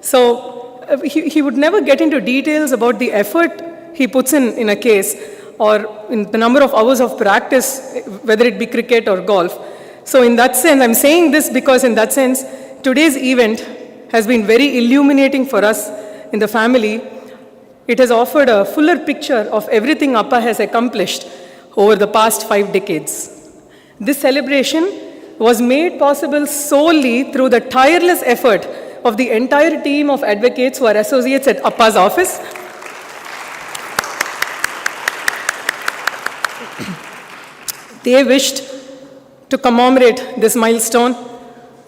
So he would never get into details about the effort he puts in a case or in the number of hours of practice, whether it be cricket or golf. So in that sense, I'm saying this because in that sense, today's event has been very illuminating for us in the family. It has offered a fuller picture of everything Appa has accomplished over the past 5 decades. This celebration was made possible solely through the tireless effort of the entire team of advocates who are associates at Appa's office. They wished to commemorate this milestone.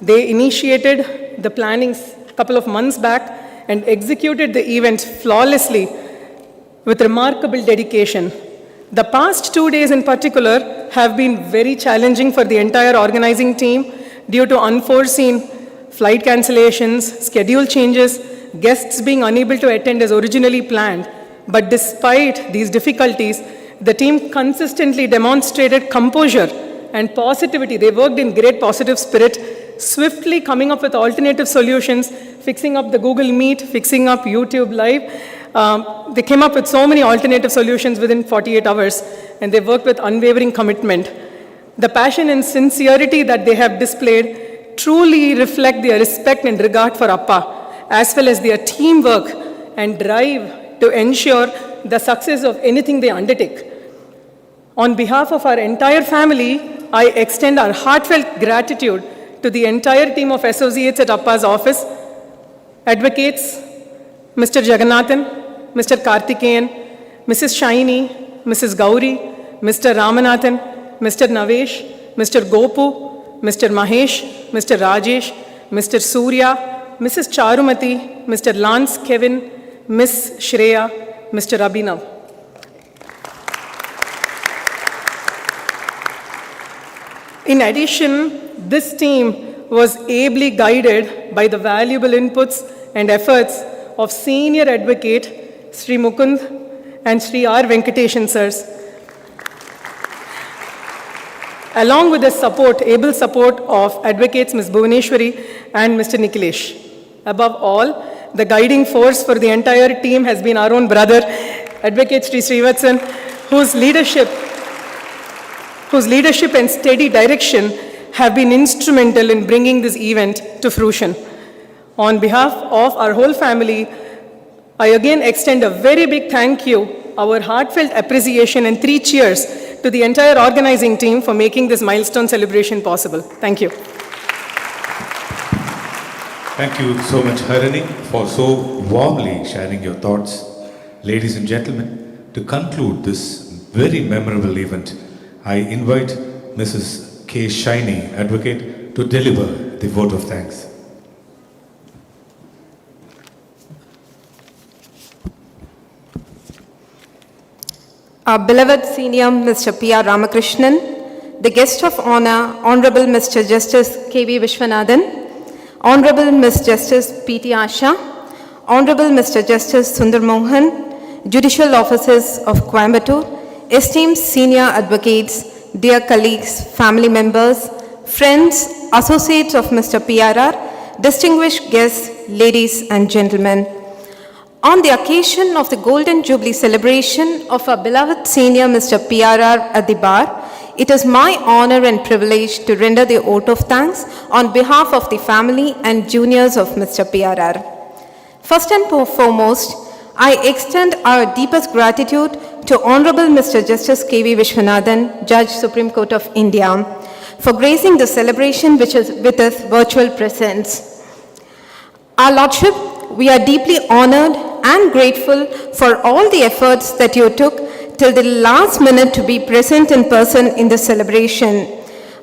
They initiated the planning a couple of months back and executed the event flawlessly with remarkable dedication. The past 2 days in particular have been very challenging for the entire organizing team due to unforeseen flight cancellations, schedule changes, guests being unable to attend as originally planned. But despite these difficulties, the team consistently demonstrated composure and positivity. They worked in great positive spirit, swiftly coming up with alternative solutions, fixing up the Google Meet, fixing up YouTube Live. They came up with so many alternative solutions within 48 hours, and they worked with unwavering commitment. The passion and sincerity that they have displayed truly reflect their respect and regard for Appa, as well as their teamwork and drive to ensure the success of anything they undertake. On behalf of our entire family, I extend our heartfelt gratitude to the entire team of associates at Appa's office, advocates, Mr. Jagannathan, Mr. Karthikeyan, Mrs. Shaini, Mrs. Gauri, Mr. Ramanathan, Mr. Navesh, Mr. Gopu, Mr. Mahesh, Mr. Rajesh, Mr. Surya, Mrs. Charumati, Mr. Lance Kevin, Miss Shreya, Mr. Abhinav. In addition, this team was ably guided by the valuable inputs and efforts of senior advocate Sri Mukund and Sri R. Venkateshan sirs, along with the able support of advocates Ms. Bhuvaneshwari and Mr. Nikhilesh. Above all, the guiding force for the entire team has been our own brother, Advocate Sri Srivatsan, whose leadership and steady direction have been instrumental in bringing this event to fruition. On behalf of our whole family, I again extend a very big thank you, our heartfelt appreciation and 3 cheers to the entire organizing team for making this milestone celebration possible. Thank you. Thank you so much, Harini, for so warmly sharing your thoughts. Ladies and gentlemen, to conclude this very memorable event, I invite Mrs. K. Shaini, Advocate, to deliver the vote of thanks. Our beloved senior Mr. P.R. Ramakrishnan, the guest of honor, Honorable Mr. Justice K.V. Viswanathan, Honorable Ms. Justice P.T. Asha, Honorable Mr. Justice Sunder Mohan, Judicial Officers of Coimbatore, esteemed senior advocates, dear colleagues, family members, friends, associates of Mr. PRR, distinguished guests, ladies and gentlemen. On the occasion of the Golden Jubilee celebration of our beloved senior Mr. PRR at the bar, it is my honor and privilege to render the vote of thanks on behalf of the family and juniors of Mr. PRR. First and foremost, I extend our deepest gratitude to Honorable Mr. Justice K.V. Viswanathan, Judge, Supreme Court of India, for gracing the celebration with his virtual presence. Our Lordship, we are deeply honored and grateful for all the efforts that you took till the last minute to be present in person in the celebration.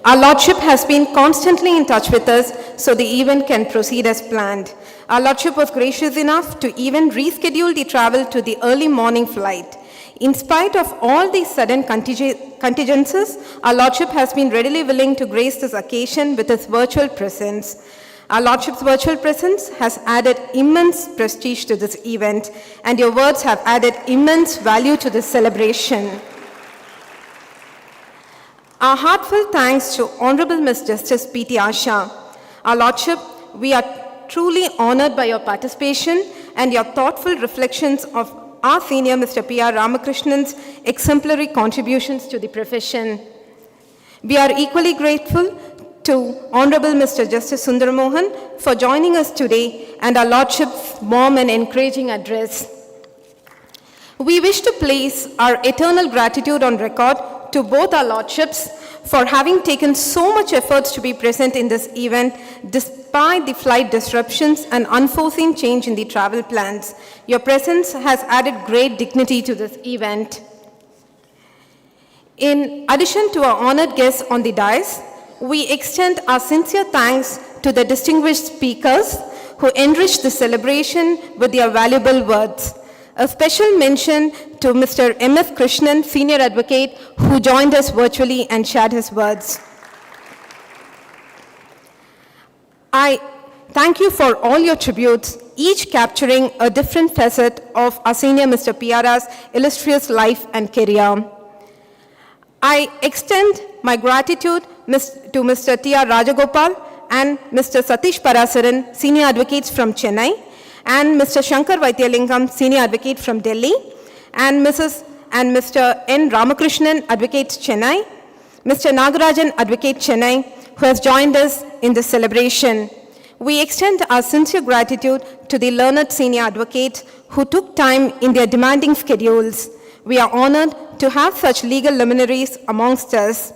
Our Lordship has been constantly in touch with us so the event can proceed as planned. Our Lordship was gracious enough to even reschedule the travel to the early morning flight. In spite of all these sudden contingencies, our Lordship has been readily willing to grace this occasion with his virtual presence. Our Lordship's virtual presence has added immense prestige to this event, and your words have added immense value to this celebration. Our heartfelt thanks to Honorable Ms. Justice P.T. Asha. Our Lordship, we are truly honored by your participation and your thoughtful reflections of our senior Mr. P.R. Ramakrishnan's exemplary contributions to the profession. We are equally grateful to Honorable Mr. Justice Sunder Mohan for joining us today and our Lordship's warm and encouraging address. We wish to place our eternal gratitude on record to both our Lordships for having taken so much efforts to be present in this event despite the flight disruptions and unforeseen change in the travel plans. Your presence has added great dignity to this event. In addition to our honored guests on the dais, we extend our sincere thanks to the distinguished speakers who enriched the celebration with their valuable words. A special mention to Mr. M.F. Krishnan, Senior Advocate, who joined us virtually and shared his words. I thank you for all your tributes, each capturing a different facet of our senior Mr. PRR's illustrious life and career. I extend my gratitude to Mr. T.R. Rajagopal and Mr. Satish Parasaran, Senior Advocates from Chennai, and Mr. Shankar Vaidyalingam, Senior Advocate from Delhi, and Mr. N. Ramakrishnan, Advocate Chennai, Mr. Nagarajan, Advocate Chennai, who has joined us in this celebration. We extend our sincere gratitude to the learned senior advocates who took time in their demanding schedules. We are honored to have such legal luminaries amongst us.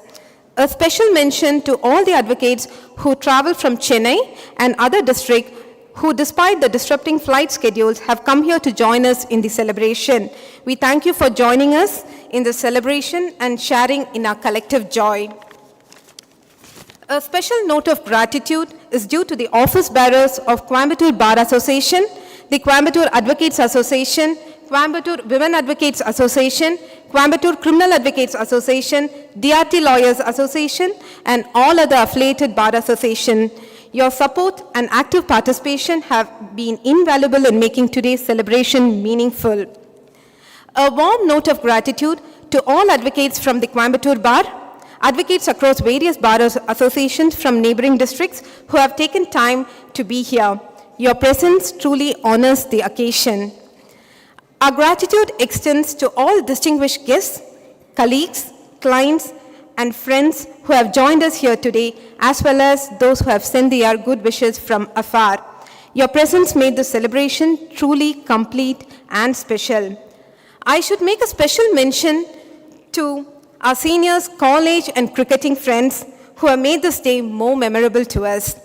A special mention to all the advocates who travel from Chennai and other districts who, despite the disrupting flight schedules, have come here to join us in the celebration. We thank you for joining us in the celebration and sharing in our collective joy. A special note of gratitude is due to the office bearers of Coimbatore Bar Association, the Coimbatore Advocates Association, Coimbatore Women Advocates Association, Coimbatore Criminal Advocates Association, DRT Lawyers Association, and all other affiliated bar associations. Your support and active participation have been invaluable in making today's celebration meaningful. A warm note of gratitude to all advocates from the Coimbatore Bar, advocates across various bar associations from neighboring districts who have taken time to be here. Your presence truly honors the occasion. Our gratitude extends to all distinguished guests, colleagues, clients, and friends who have joined us here today, as well as those who have sent their good wishes from afar. Your presence made the celebration truly complete and special. I should make a special mention to our seniors, college, and cricketing friends who have made this day more memorable to us.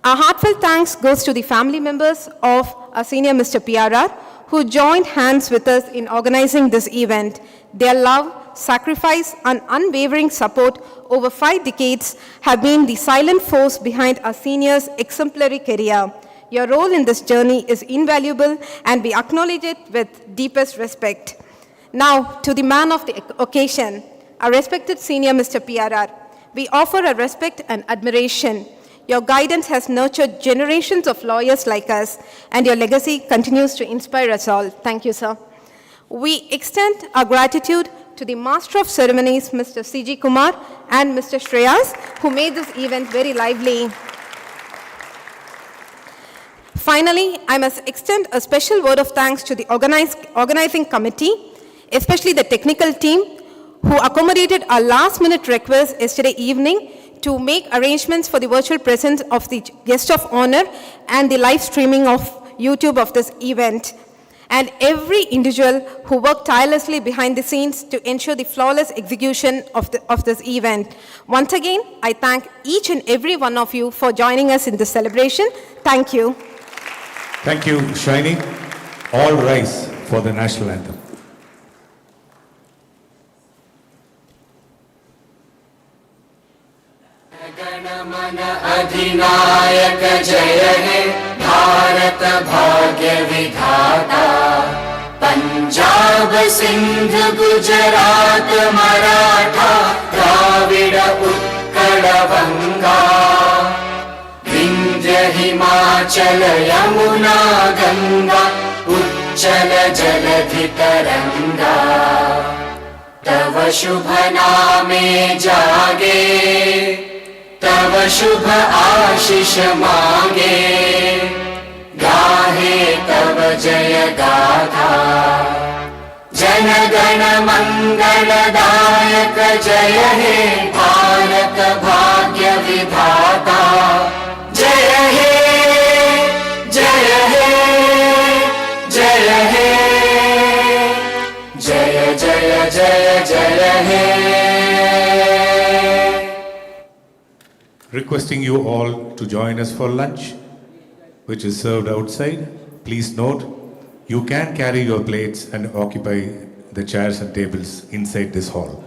Our heartfelt thanks goes to the family members of our senior Mr. PRR who joined hands with us in organizing this event. Their love, sacrifice, and unwavering support over 5 decades have been the silent force behind our seniors' exemplary career. Your role in this journey is invaluable, and we acknowledge it with deepest respect. Now, to the man of the occasion, our respected senior Mr. PRR, we offer our respect and admiration. Your guidance has nurtured generations of lawyers like us, and your legacy continues to inspire us all. Thank you, sir. We extend our gratitude to the Master of Ceremonies, Mr. C.G. Kumar, and Mr. Shreyas, who made this event very lively. Finally, I must extend a special word of thanks to the organizing committee, especially the technical team, who accommodated our last-minute request yesterday evening to make arrangements for the virtual presence of the guest of honor and the live streaming of YouTube of this event, and every individual who worked tirelessly behind the scenes to ensure the flawless execution of this event. Once again, I thank each and every one of you for joining us in this celebration. Thank you. Thank you, Shiny. All rise for the national anthem. गणमन अधिनायक जय हे भारत भाग्य विधाता पंजाब सिंध गुजरात मराठा द्राविड उत्कल बंगा विंध्य हिमाचल यमुना गंगा उच्चल जलधि तरंगा तव शुभ नामे जागे तव शुभ आशीष मांगे गाहे तव जय गाथा जन गण मंगलदायक जय हे भारत भाग्य विधाता जय हे जय हे जय हे जय जय जय जय हे. Requesting you all to join us for lunch, which is served outside. Please note, you can carry your plates and occupy the chairs and tables inside this hall.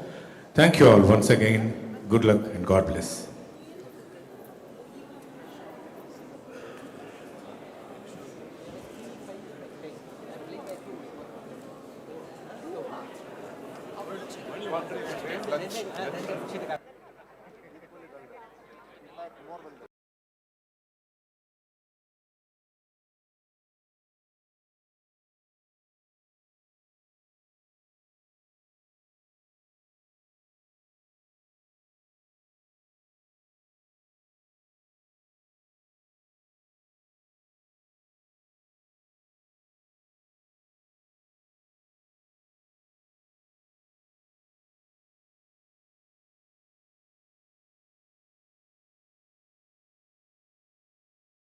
Thank you all once again. Good luck and God bless. Lunch.